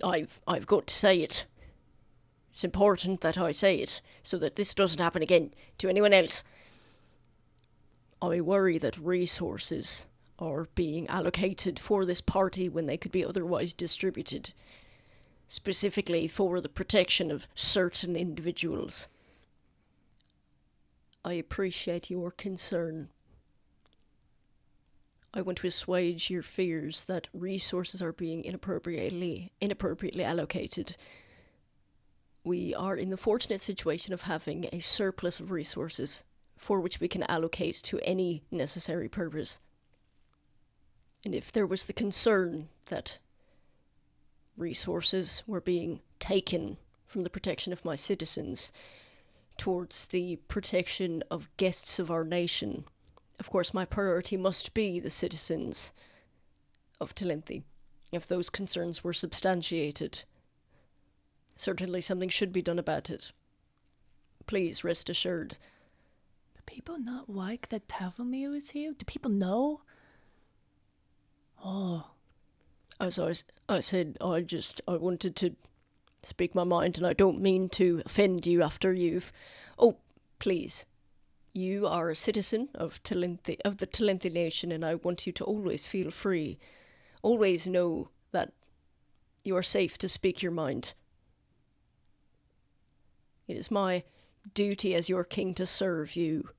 I've got to say it. It's important that I say it, so that this doesn't happen again to anyone else. I worry that resources are being allocated for this party when they could be otherwise distributed, specifically for the protection of certain individuals. I appreciate your concern. I want to assuage your fears that resources are being inappropriately allocated. We are in the fortunate situation of having a surplus of resources for which we can allocate to any necessary purpose. And if there was the concern that resources were being taken from the protection of my citizens towards the protection of guests of our nation, of course my priority must be the citizens of Talenthi. If those concerns were substantiated, certainly something should be done about it. Please rest assured. Do people not like that Tavernier is here? Do people know? Oh. As I said, I wanted to speak my mind, and I don't mean to offend you after you've... Oh, please. You are a citizen of the Talenthi nation, and I want you to always feel free. Always know that you are safe to speak your mind. It is my duty as your king to serve you.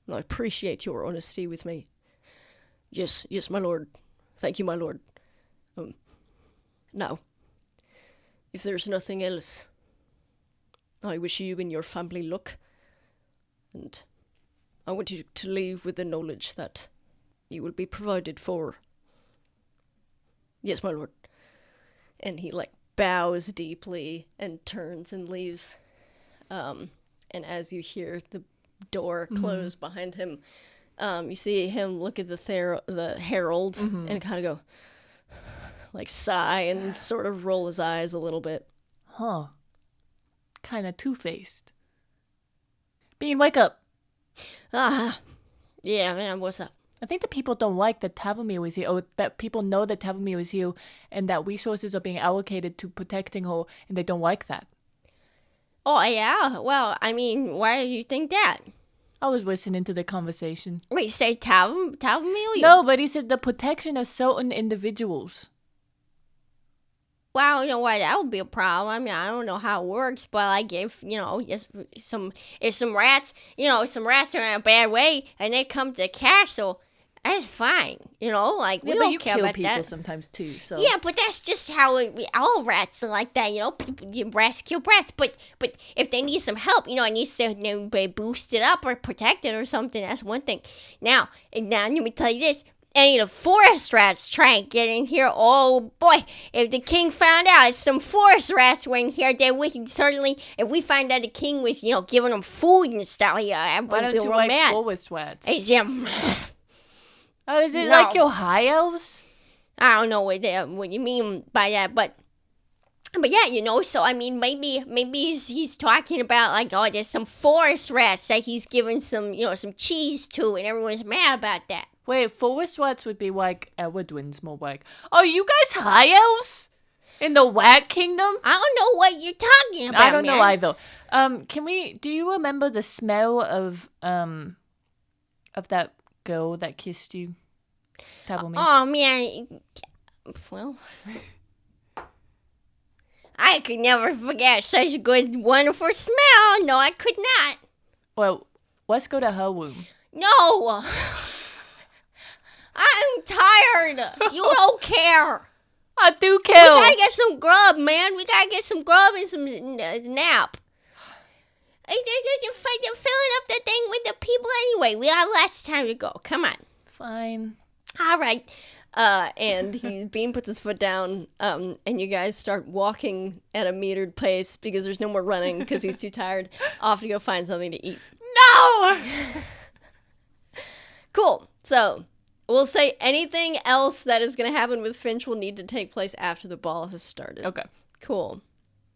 And I appreciate your honesty with me. Yes, my lord. Thank you, my lord. Now, if there's nothing else, I wish you and your family luck. And I want you to leave with the knowledge that you will be provided for. Yes, my lord. And he, bows deeply and turns and leaves. And as you hear the door close behind him, you see him look at the herald and kind of go, sigh and sort of roll his eyes a little bit. Huh. Kind of two-faced. Bean, wake up. Yeah, man, what's up? I think the people don't like that Tavernier is here, or that people know that Tavernier is here, and that resources are being allocated to protecting her, and they don't like that. Oh, yeah? Well, I mean, why do you think that? I was listening to the conversation. Wait, you say Tavernier? No, but he said the protection of certain individuals. Well, you know what? That would be a problem. I mean, I don't know how it works, but if some rats, some rats are in a bad way, and they come to the castle, that's fine. We don't care about that. You kill people sometimes too. So yeah, but that's just how all rats are like that. Rats kill rats. But if they need some help, it needs to be boosted up or protected or something. That's one thing. Now let me tell you this. Any of the forest rats try and get in here. Oh boy, if the king found out some forest rats were in here, then we can certainly, if we find out the king was, giving them food and stuff, why don't you like mad. Forest rats? Is it like your high elves? I don't know what you mean by that, but yeah, so I mean, maybe he's talking about there's some forest rats that he's giving some cheese to, and everyone's mad about that. Wait, forest rats would be like Edwardwins, more like. Are you guys high elves in the Rat Kingdom? I don't know what you're talking about. I don't know either. Do you remember the smell of that girl that kissed you? Tell me. Oh, man. Well, I could never forget such a good, wonderful smell. No, I could not. Well, let's go to her room. No. I'm tired. You don't care. I do We care. gotta get some grub, man. We gotta get some grub and some nap. They're filling up the thing with the people anyway. We have less time to go. Come on. Fine. All right. And Bean puts his foot down, and you guys start walking at a metered pace because there's no more running because he's too tired, off to go find something to eat. No! Cool. So, we'll say anything else that is going to happen with Finch will need to take place after the ball has started. Okay. Cool.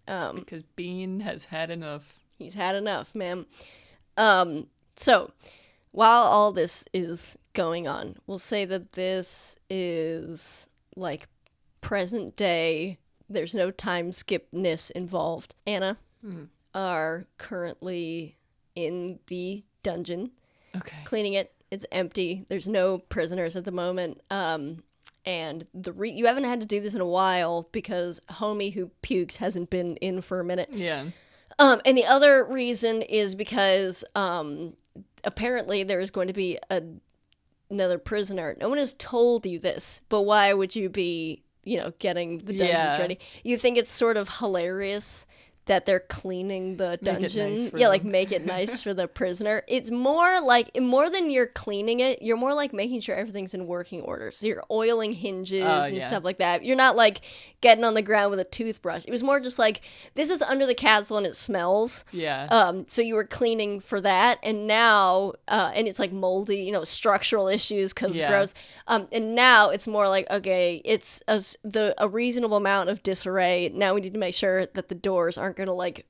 Because Bean has had enough. He's had enough, ma'am. So, while all this is going on, we'll say that this is like present day. There's no time skipness involved. Anna are currently in the dungeon, Okay. cleaning it. It's empty. There's no prisoners at the moment. And you haven't had to do this in a while because homie who pukes hasn't been in for a minute. Yeah. And the other reason is because apparently there is going to be another prisoner. No one has told you this, but why would you be, getting the dungeons ready? You think it's sort of hilarious that they're cleaning the dungeon. Nice for yeah, them. like make it nice for the prisoner. It's more than you're cleaning it, you're more like making sure everything's in working order. So you're oiling hinges and yeah. stuff like that. You're not like getting on the ground with a toothbrush. It was more just like, this is under the castle and it smells. Yeah. So you were cleaning for that, and now, and it's like moldy, structural issues because it's gross. And now it's more like, okay, it's a reasonable amount of disarray. Now we need to make sure that the doors aren't going to like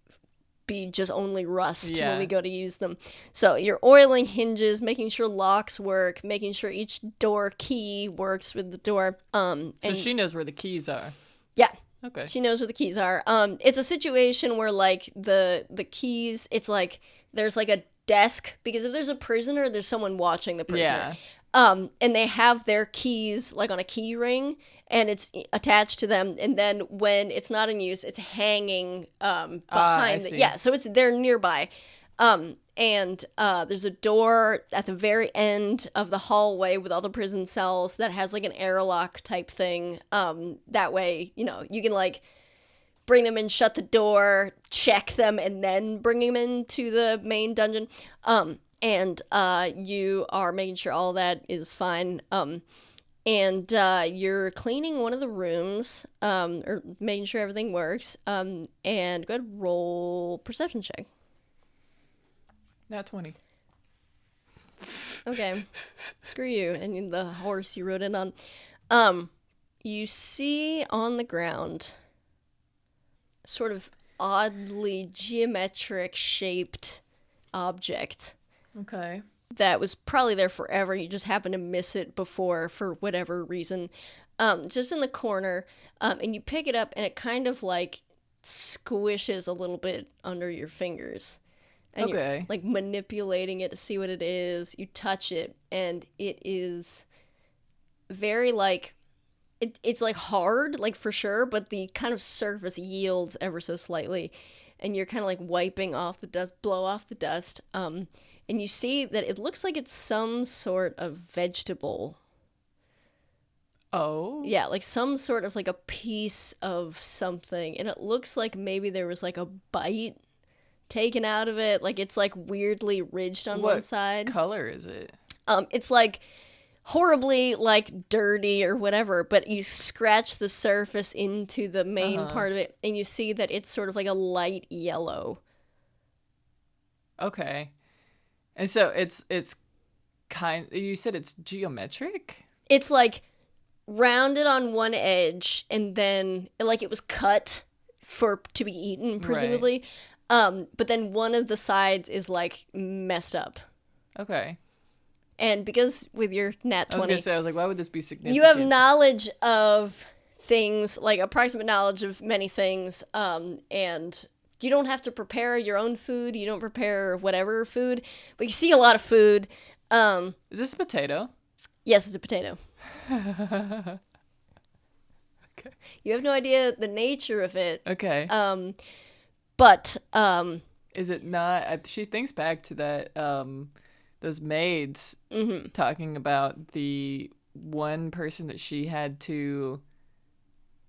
be just only rust when we go to use them. So you're oiling hinges, making sure locks work, making sure each door key works with the door. So she knows where the keys are. Yeah. Okay. She knows where the keys are. It's a situation where like the keys, it's like there's like a desk, because if there's a prisoner, there's someone watching the prisoner. And they have their keys like on a key ring, and it's attached to them, and then when it's not in use, it's hanging behind see. so they're nearby. And there's a door at the very end of the hallway with all the prison cells that has like an airlock type thing. That way, you can like bring them in, shut the door, check them, and then bring them into the main dungeon. And you are making sure all that is fine. And you're cleaning one of the rooms, or making sure everything works. And go ahead and roll perception check. Not 20. Okay. Screw you and the horse you rode in on. You see on the ground sort of oddly geometric shaped object Okay. that was probably there forever. You just happened to miss it before for whatever reason. Just in the corner. And you pick it up and it kind of like squishes a little bit under your fingers. And Okay. you're like manipulating it to see what it is. You touch it and it is very like, it's like hard, like for sure, but the kind of surface yields ever so slightly. And you're kind of like wiping off the dust, blow off the dust. And you see that it looks like it's some sort of vegetable. Oh. Yeah, like some sort of like a piece of something. And it looks like maybe there was like a bite taken out of it. Like it's like weirdly ridged on one side. What color is it? It's like horribly like dirty or whatever, but you scratch the surface into the main part of it and you see that it's sort of like a light yellow. Okay. And so it's you said it's geometric? It's like rounded on one edge and then like it was cut to be eaten presumably. But then one of the sides is like messed up. Okay. And because with your nat 20, I was going to say, I was like, why would this be significant? you have knowledge of things, like approximate knowledge of many things, and you don't have to prepare your own food. You don't prepare whatever food, but you see a lot of food. Is this a potato? Yes, it's a potato. Okay. You have no idea the nature of it. Okay. But Is it not? She thinks back to that. Those maids talking about the one person that she had to,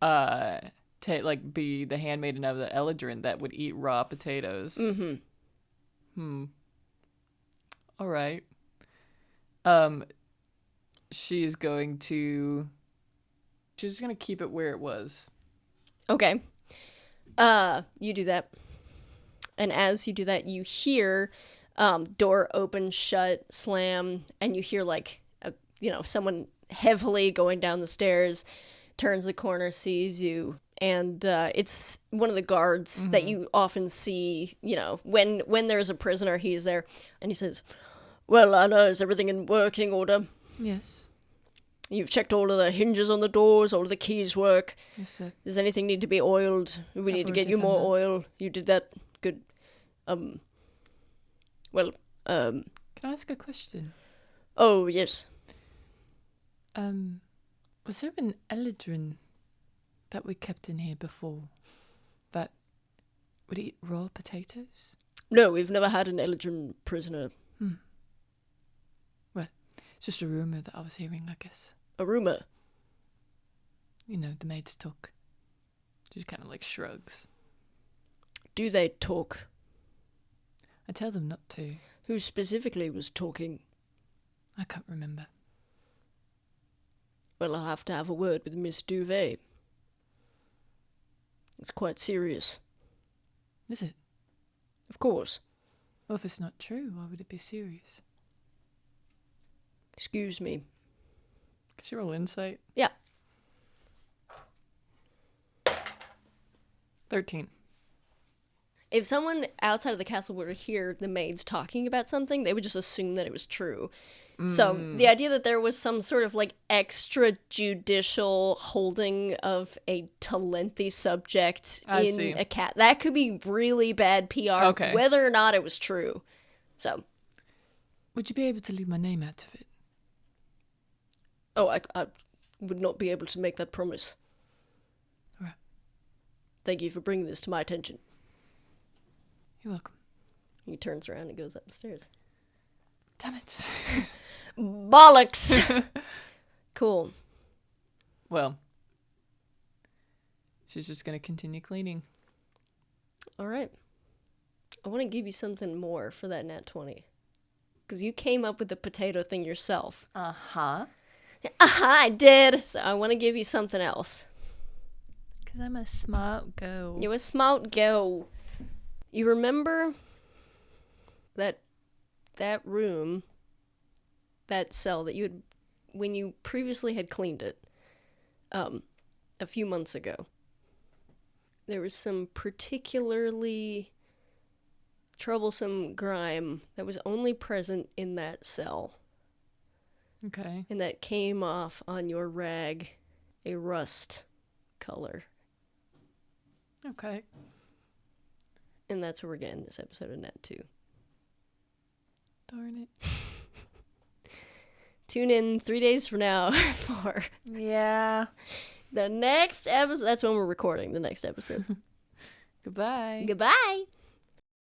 be the handmaiden of the Eladrin that would eat raw potatoes. All right. She's just gonna keep it where it was. okay. You do that. And as you do that, you hear door open, shut, slam, and you hear someone heavily going down the stairs, turns the corner, sees you, and it's one of the guards that you often see, when there's a prisoner, he's there, and he says, "Well, Anna, is everything in working order? Yes. You've checked all of the hinges on the doors, all of the keys work. Yes, sir. Does anything need to be oiled? We need to get you already more done that. oil. You did that. Good. Can I ask a question? Oh, yes. Was there an Eladrin that we kept in here before that would eat raw potatoes? No, we've never had an Eladrin prisoner. Well, it's just a rumor that I was hearing, I guess. A rumor. The maids talk. She just kind of shrugs. Do they talk? I tell them not to. Who specifically was talking? I can't remember. Well, I'll have to have a word with Miss Duvet. It's quite serious. Is it? Of course. Well, if it's not true, why would it be serious? Excuse me. Could you roll insight? Yeah. 13. If someone outside of the castle were to hear the maids talking about something, they would just assume that it was true. So the idea that there was some sort of extrajudicial holding of a Talenthi subject see. a cat, that could be really bad PR, Okay. whether or not it was true. So, Would you be able to leave my name out of it? oh, I would not be able to make that promise. All right. Thank you for bringing this to my attention. You're welcome. He turns around and goes up the stairs. Damn it. Bollocks! Cool. Well, she's just going to continue cleaning. All right. I want to give you something more for that nat 20. Because you came up with the potato thing yourself. Uh-huh. I did. So I want to give you something else. Because I'm a smart girl. You're a smart girl. You remember that room, that cell that you had, when you previously had cleaned it, a few months ago. There was some particularly troublesome grime that was only present in that cell. Okay. And that came off on your rag a rust color. Okay. And that's where we're getting this episode of Net 2. Darn it. Tune in 3 days from now for Yeah. the next episode. That's when we're recording the next episode. Goodbye. Goodbye.